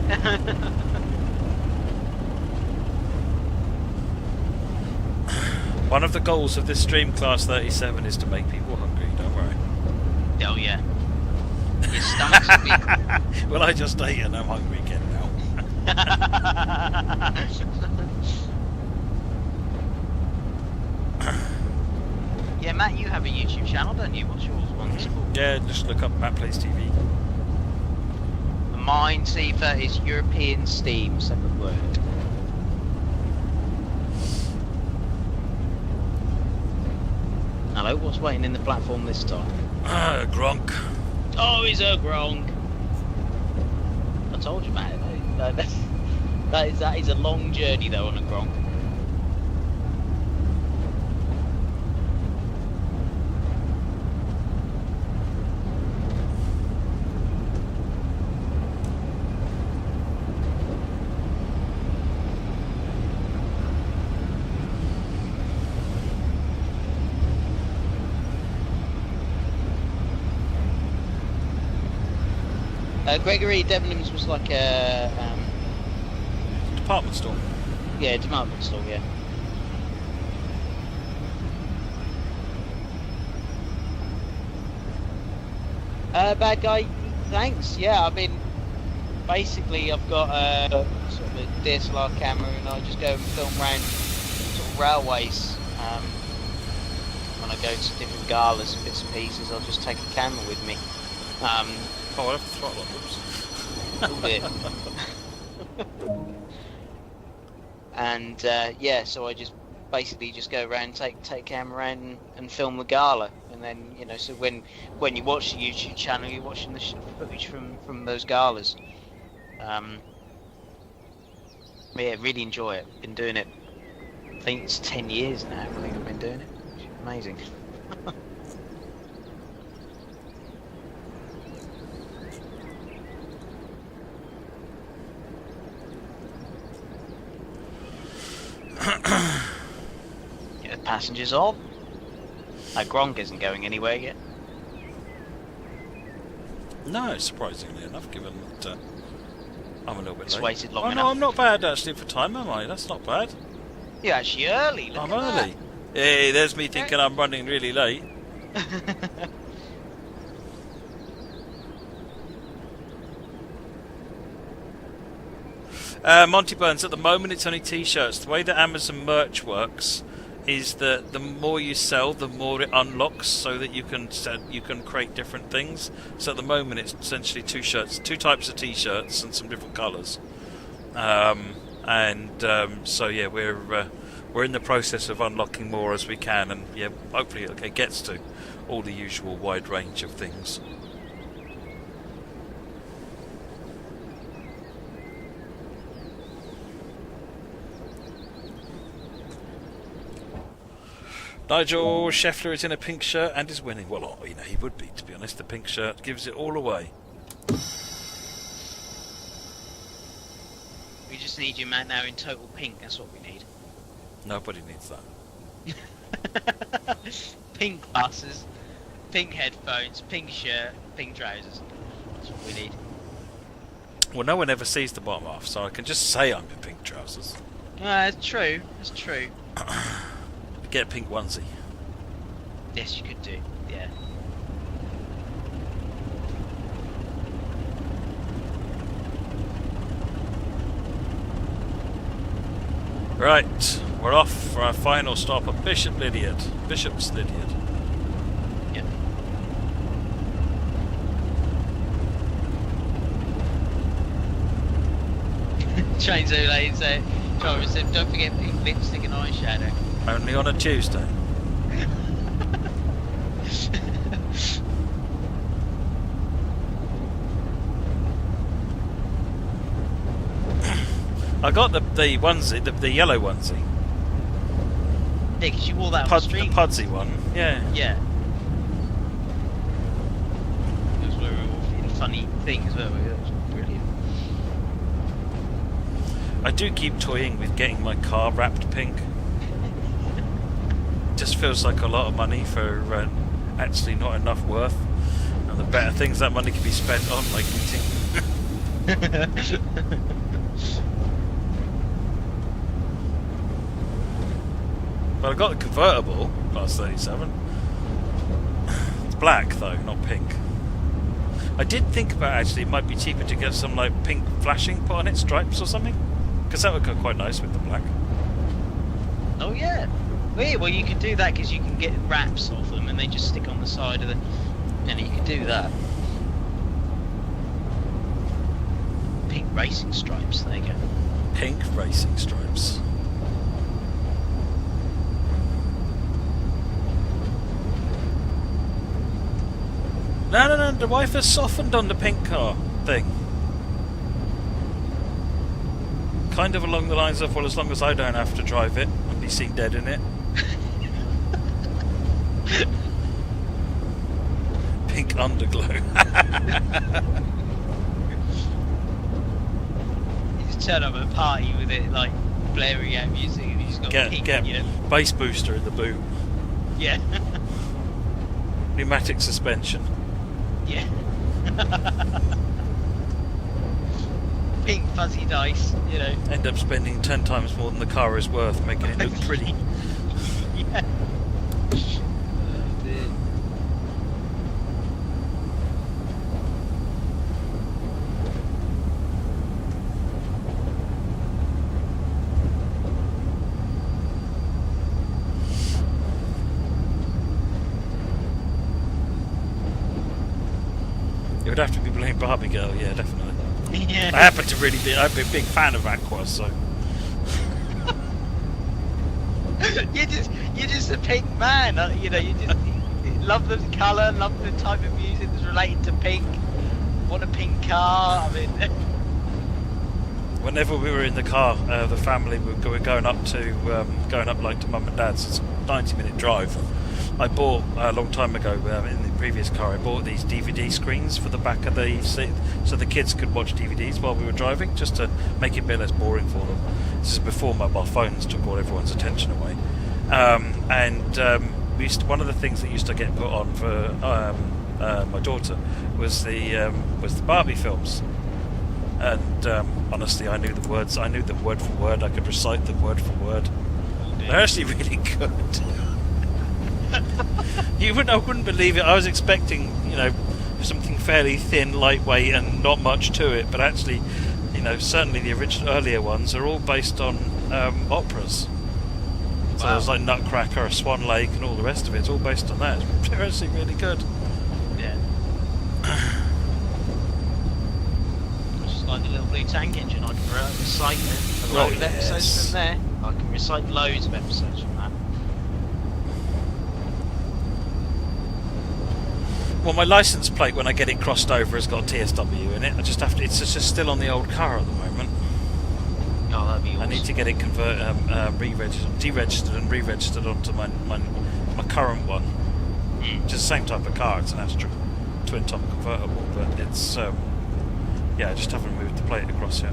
One of the goals of this stream, Class 37, is to make people hungry, don't worry. Oh, yeah. Your stomachs will be... Well, I just ate and I'm hungry again now. Yeah, Matt, you have a YouTube channel, don't you? What's yours? One's called? Yeah, just look up Matt Plays TV. Mine, Sifa, is European Steam, separate word. Hello, what's waiting in the platform this time? Gronk. Oh, he's a Gronk. I told you, Matt. That is a long journey though on a Gronk. Gregory Debenhams was like a Department store. yeah, department store, yeah. Bad guy, thanks. Yeah, I mean, basically I've got sort of a DSLR camera, and I just go and film around sort of railways. When I go to different galas and bits and pieces, I'll just take a camera with me. Oh, I have to throttle on. Oops. And yeah, so I just basically just go around, take camera around and film the gala, and then so when you watch the YouTube channel, you're watching the footage from those galas. Yeah, really enjoy it. Been doing it. I think it's 10 years now. I think I've been doing it. It's amazing. Get the passengers on. That Gronk isn't going anywhere yet. No, surprisingly enough, given that I'm a little bit Just late. waited long Oh enough. no, I'm not bad actually for time, am I? That's not bad. You're actually early. Look I'm at early. Hey, there's me thinking I'm running really late. Monty Burns, at the moment it's only t-shirts. The way that Amazon merch works is that the more you sell, the more it unlocks, so that you can create different things. So at the moment it's essentially two types of t-shirts and some different colours. So yeah, we're in the process of unlocking more as we can, and yeah, hopefully it gets to all the usual wide range of things. Nigel Scheffler is in a pink shirt and is winning. Well, he would be, to be honest. The pink shirt gives it all away. We just need you, man, now in total pink. That's what we need. Nobody needs that. Pink buses, pink headphones, pink shirt, pink trousers. That's what we need. Well, no one ever sees the bottom half, so I can just say I'm in pink trousers. That's true. That's true. Get a pink onesie. Yes, you could do. Yeah. Right, we're off for our final stop at Bishop's Lydiard. Yeah. Trains so late, so driver said, don't forget pink lipstick and eyeshadow. Only on a Tuesday. I got the onesie, the yellow onesie. Yeah, because you wore that on the The stream. Pudsey one, yeah. Yeah. It was where we were all feeling funny things, weren't we? That was brilliant. I do keep toying with getting my car wrapped pink. Just feels like a lot of money for actually not enough worth, and the better things that money can be spent on, like eating. But I got the convertible, Class 37. It's black though, not pink. I did think about actually it might be cheaper to get some like pink flashing put on it, stripes or something, because that would go quite nice with the black. Oh yeah. Well, you can do that because you can get wraps off them and they just stick on the side of the... And you can do that. Pink racing stripes, there you go. Pink racing stripes. No, the wife has softened on the pink car thing. Kind of along the lines of, well, as long as I don't have to drive it and be seen dead in it. Pink underglow. You just turn up at a party with it, like, blaring out music and you just got pink, get you know? bass booster in the boot. Yeah. Pneumatic suspension. Yeah. Pink fuzzy dice, you know. End up spending 10 times more than the car is worth, making it look pretty. Yeah. It would have to be playing Barbie Girl, yeah, definitely. Yeah. I happen to really be, I'm a big fan of Aqua, so. You're just a pink man, you know. You just love the colour, love the type of music that's related to pink. Want a pink car? I mean, Whenever we were in the car, the family were going up like to mum and dad's. It's a 90-minute drive. I bought a long time ago in the previous car. I bought these DVD screens for the back of the seat, so the kids could watch DVDs while we were driving, just to make it a bit less boring for them. This is before mobile phones took all everyone's attention away. One of the things that used to get put on for my daughter was the Barbie films. And honestly, I knew the words. I knew them word for word. I could recite them word for word. They're actually really good. I wouldn't believe it. I was expecting, something fairly thin, lightweight, and not much to it. But actually, certainly the original earlier ones are all based on operas. So there's like Nutcracker, Swan Lake, and all the rest of it. It's all based on that. They're actually really good. Yeah. Just like the little blue tank engine, I can recite a load of episodes from there. I can recite loads of episodes from that. Well, my license plate, when I get it crossed over, has got TSW in it. I just have to. It's just still on the old car at the moment. Oh, that'd be awesome. I need to get it deregistered and re-registered onto my current one, which is the same type of car. It's an Astra twin-top convertible, but it's I just haven't moved the plate across yet.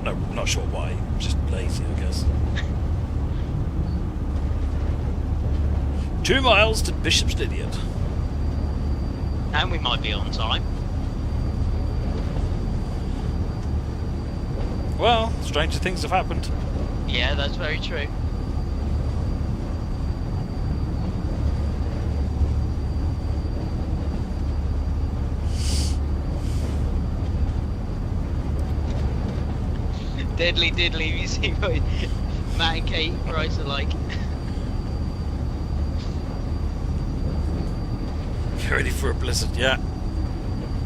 No, not sure why. Just lazy, I guess. 2 miles to Bishop's Lydiard. And we might be on time. Well, stranger things have happened. Yeah, that's very true. Deadly diddly, you see what Matt and Kate Price are like. Get ready for a blizzard, yeah.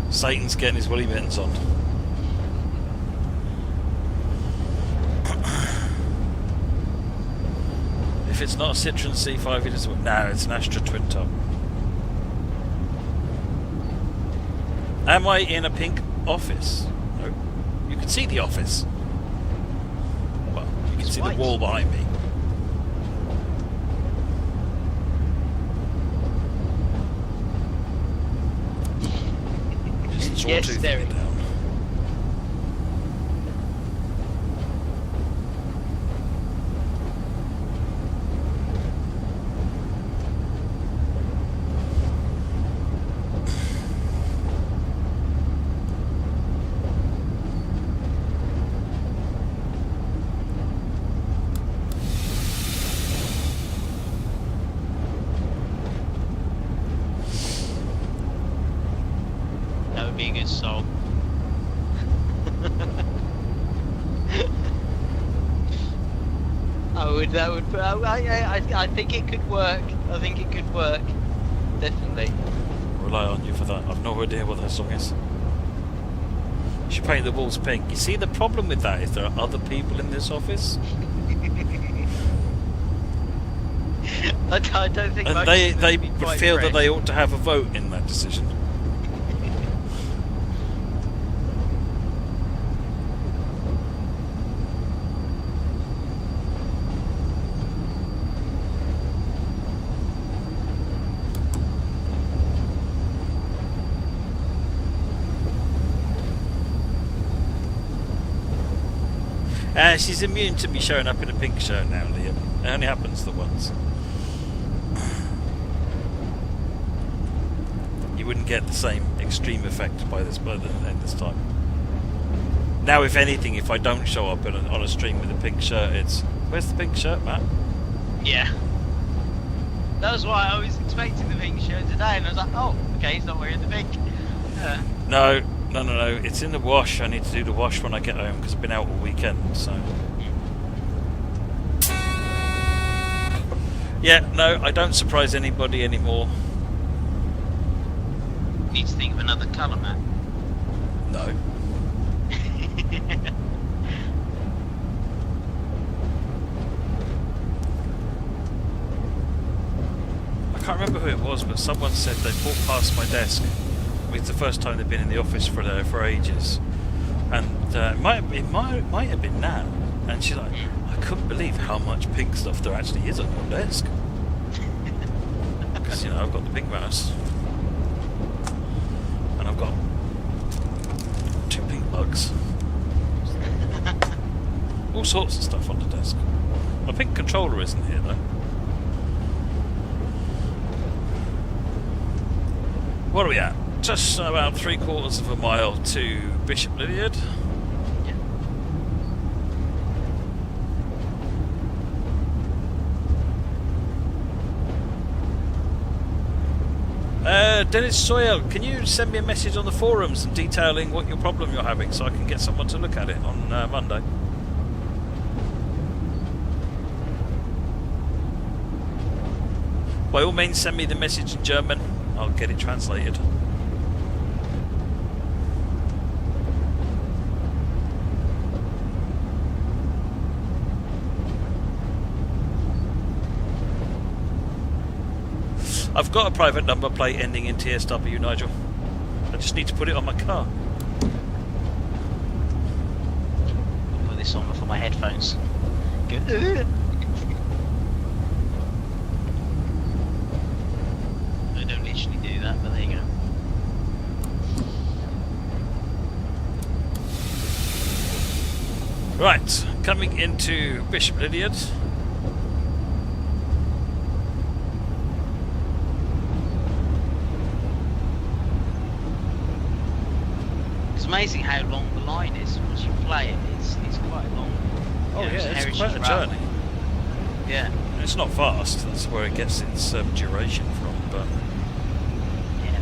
Satan's getting his woolly mittens on. If it's not a Citroen C5, it is. No, it's an Astra twin top. Am I in a pink office? No. You can see the office. Well, you can see the wall behind me. Just yes, there it is. down. That would be a good song. I think it could work. I think it could work. Definitely. Rely on you for that. I've no idea what that song is. You should paint the walls pink. You see, the problem with that is there are other people in this office. I don't think. And they feel that they ought to have a vote in that decision. She's immune to me showing up in a pink shirt now, Liam. It only happens the once. You wouldn't get the same extreme effect by this time. Now, if anything, if I don't show up on a stream with a pink shirt, it's... Where's the pink shirt, Matt? Yeah. That was why I was expecting the pink shirt today, and I was like, oh, okay, he's not wearing the pink. No. It's in the wash. I need to do the wash when I get home because I've been out all weekend, so... Yeah, no, I don't surprise anybody anymore. Need to think of another colour, Matt. No. I can't remember who it was, but someone said they walked past my desk. It's the first time they've been in the office for ages, and it might have been Nan, and she's like, I couldn't believe how much pink stuff there actually is on your desk. Because I've got the pink mouse, and I've got 2 pink mugs, all sorts of stuff on the desk. My pink controller isn't here though. What are we at? just about 3/4 of a mile to Bishop Lydiard. Dennis Soyle, can you send me a message on the forums and detailing what your problem you're having so I can get someone to look at it on Monday? By all means, send me the message in German. I'll get it translated. I've got a private number plate ending in TSW, Nigel. I just need to put it on my car. I'll put this on for my headphones. Go. I don't literally do that, but there you go. Right, coming into Bishop Lydiard. It's amazing how long the line is once you play it. It's quite long. Oh yeah, it's heritage quite a railway. journey. Yeah. It's not fast, that's where it gets its duration from, but... Yeah.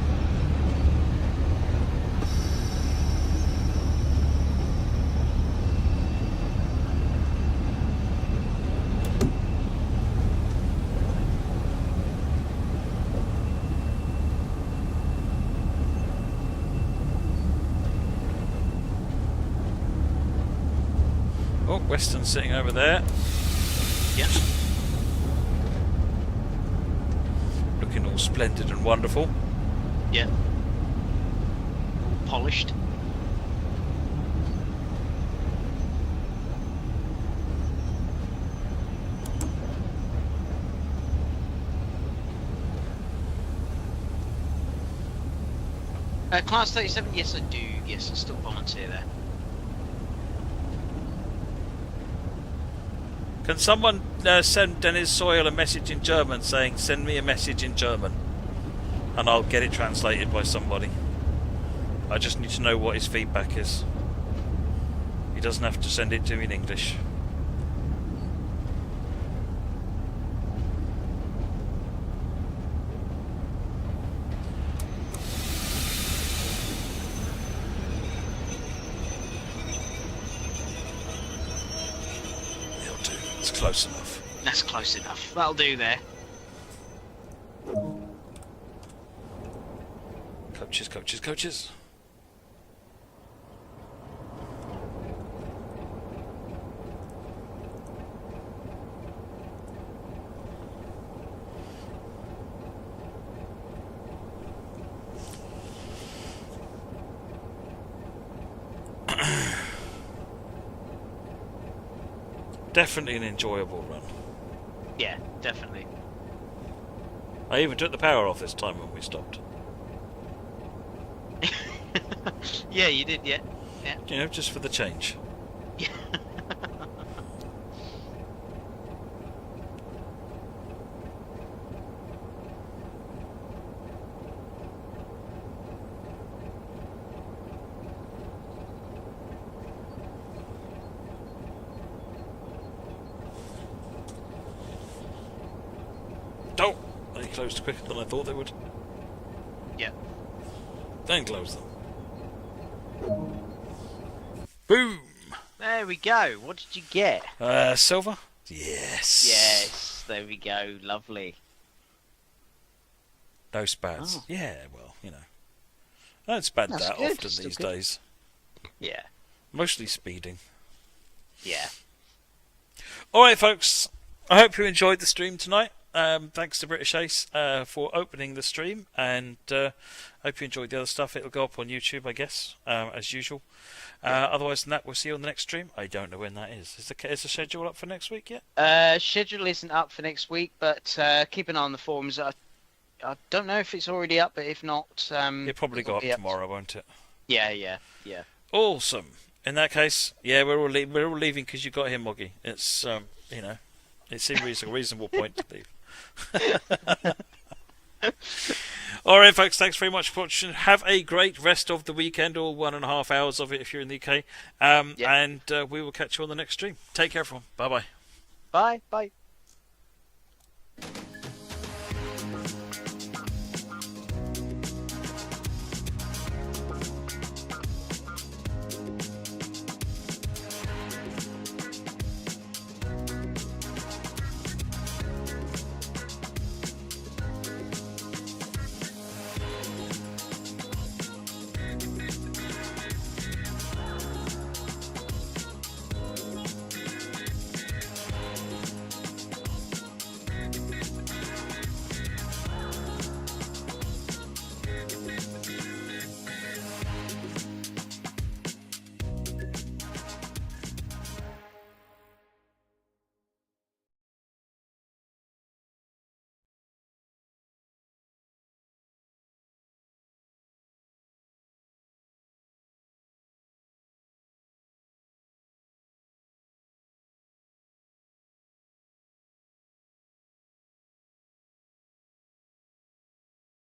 Oh, Western sitting over there. Yeah. Looking all splendid and wonderful. Yeah. All polished. Class 37, yes I do. Yes, I still volunteer there. Can someone send Dennis Soyle a message in German saying, send me a message in German, and I'll get it translated by somebody. I just need to know what his feedback is. He doesn't have to send it to me in English. It's close enough. That's close enough. That'll do there. Coaches, coaches, coaches. Definitely an enjoyable run. Yeah, definitely. I even took the power off this time when we stopped. Yeah, you did, yeah. Yeah. You know, just for the change. Yeah. Oh! They closed quicker than I thought they would. Yeah. Then close them. Boom! There we go. What did you get? Silver? Yes. Yes, there we go. Lovely. No spads. Oh. Yeah, well, you know. I don't spad That's that good, often still these good. days. Yeah. Mostly speeding. Yeah. Alright, folks. I hope you enjoyed the stream tonight. Thanks to British Ace for opening the stream, and hope you enjoyed the other stuff. It'll go up on YouTube, I guess, as usual. Otherwise than that, we'll see you on the next stream. I don't know when that is. Is the schedule up for next week yet? Schedule isn't up for next week, but keep an eye on the forums. I don't know if it's already up, but if not... It'll probably go up be tomorrow, won't it? Yeah. Awesome. In that case, yeah, we're all leaving because you got here, Moggy. It's, you know, it seems a reasonable point to leave. All right, folks, thanks very much for watching. Have a great rest of the weekend, or 1.5 hours of it if you're in the UK. And we will catch you on the next stream. Take care, everyone. Bye-bye. Bye.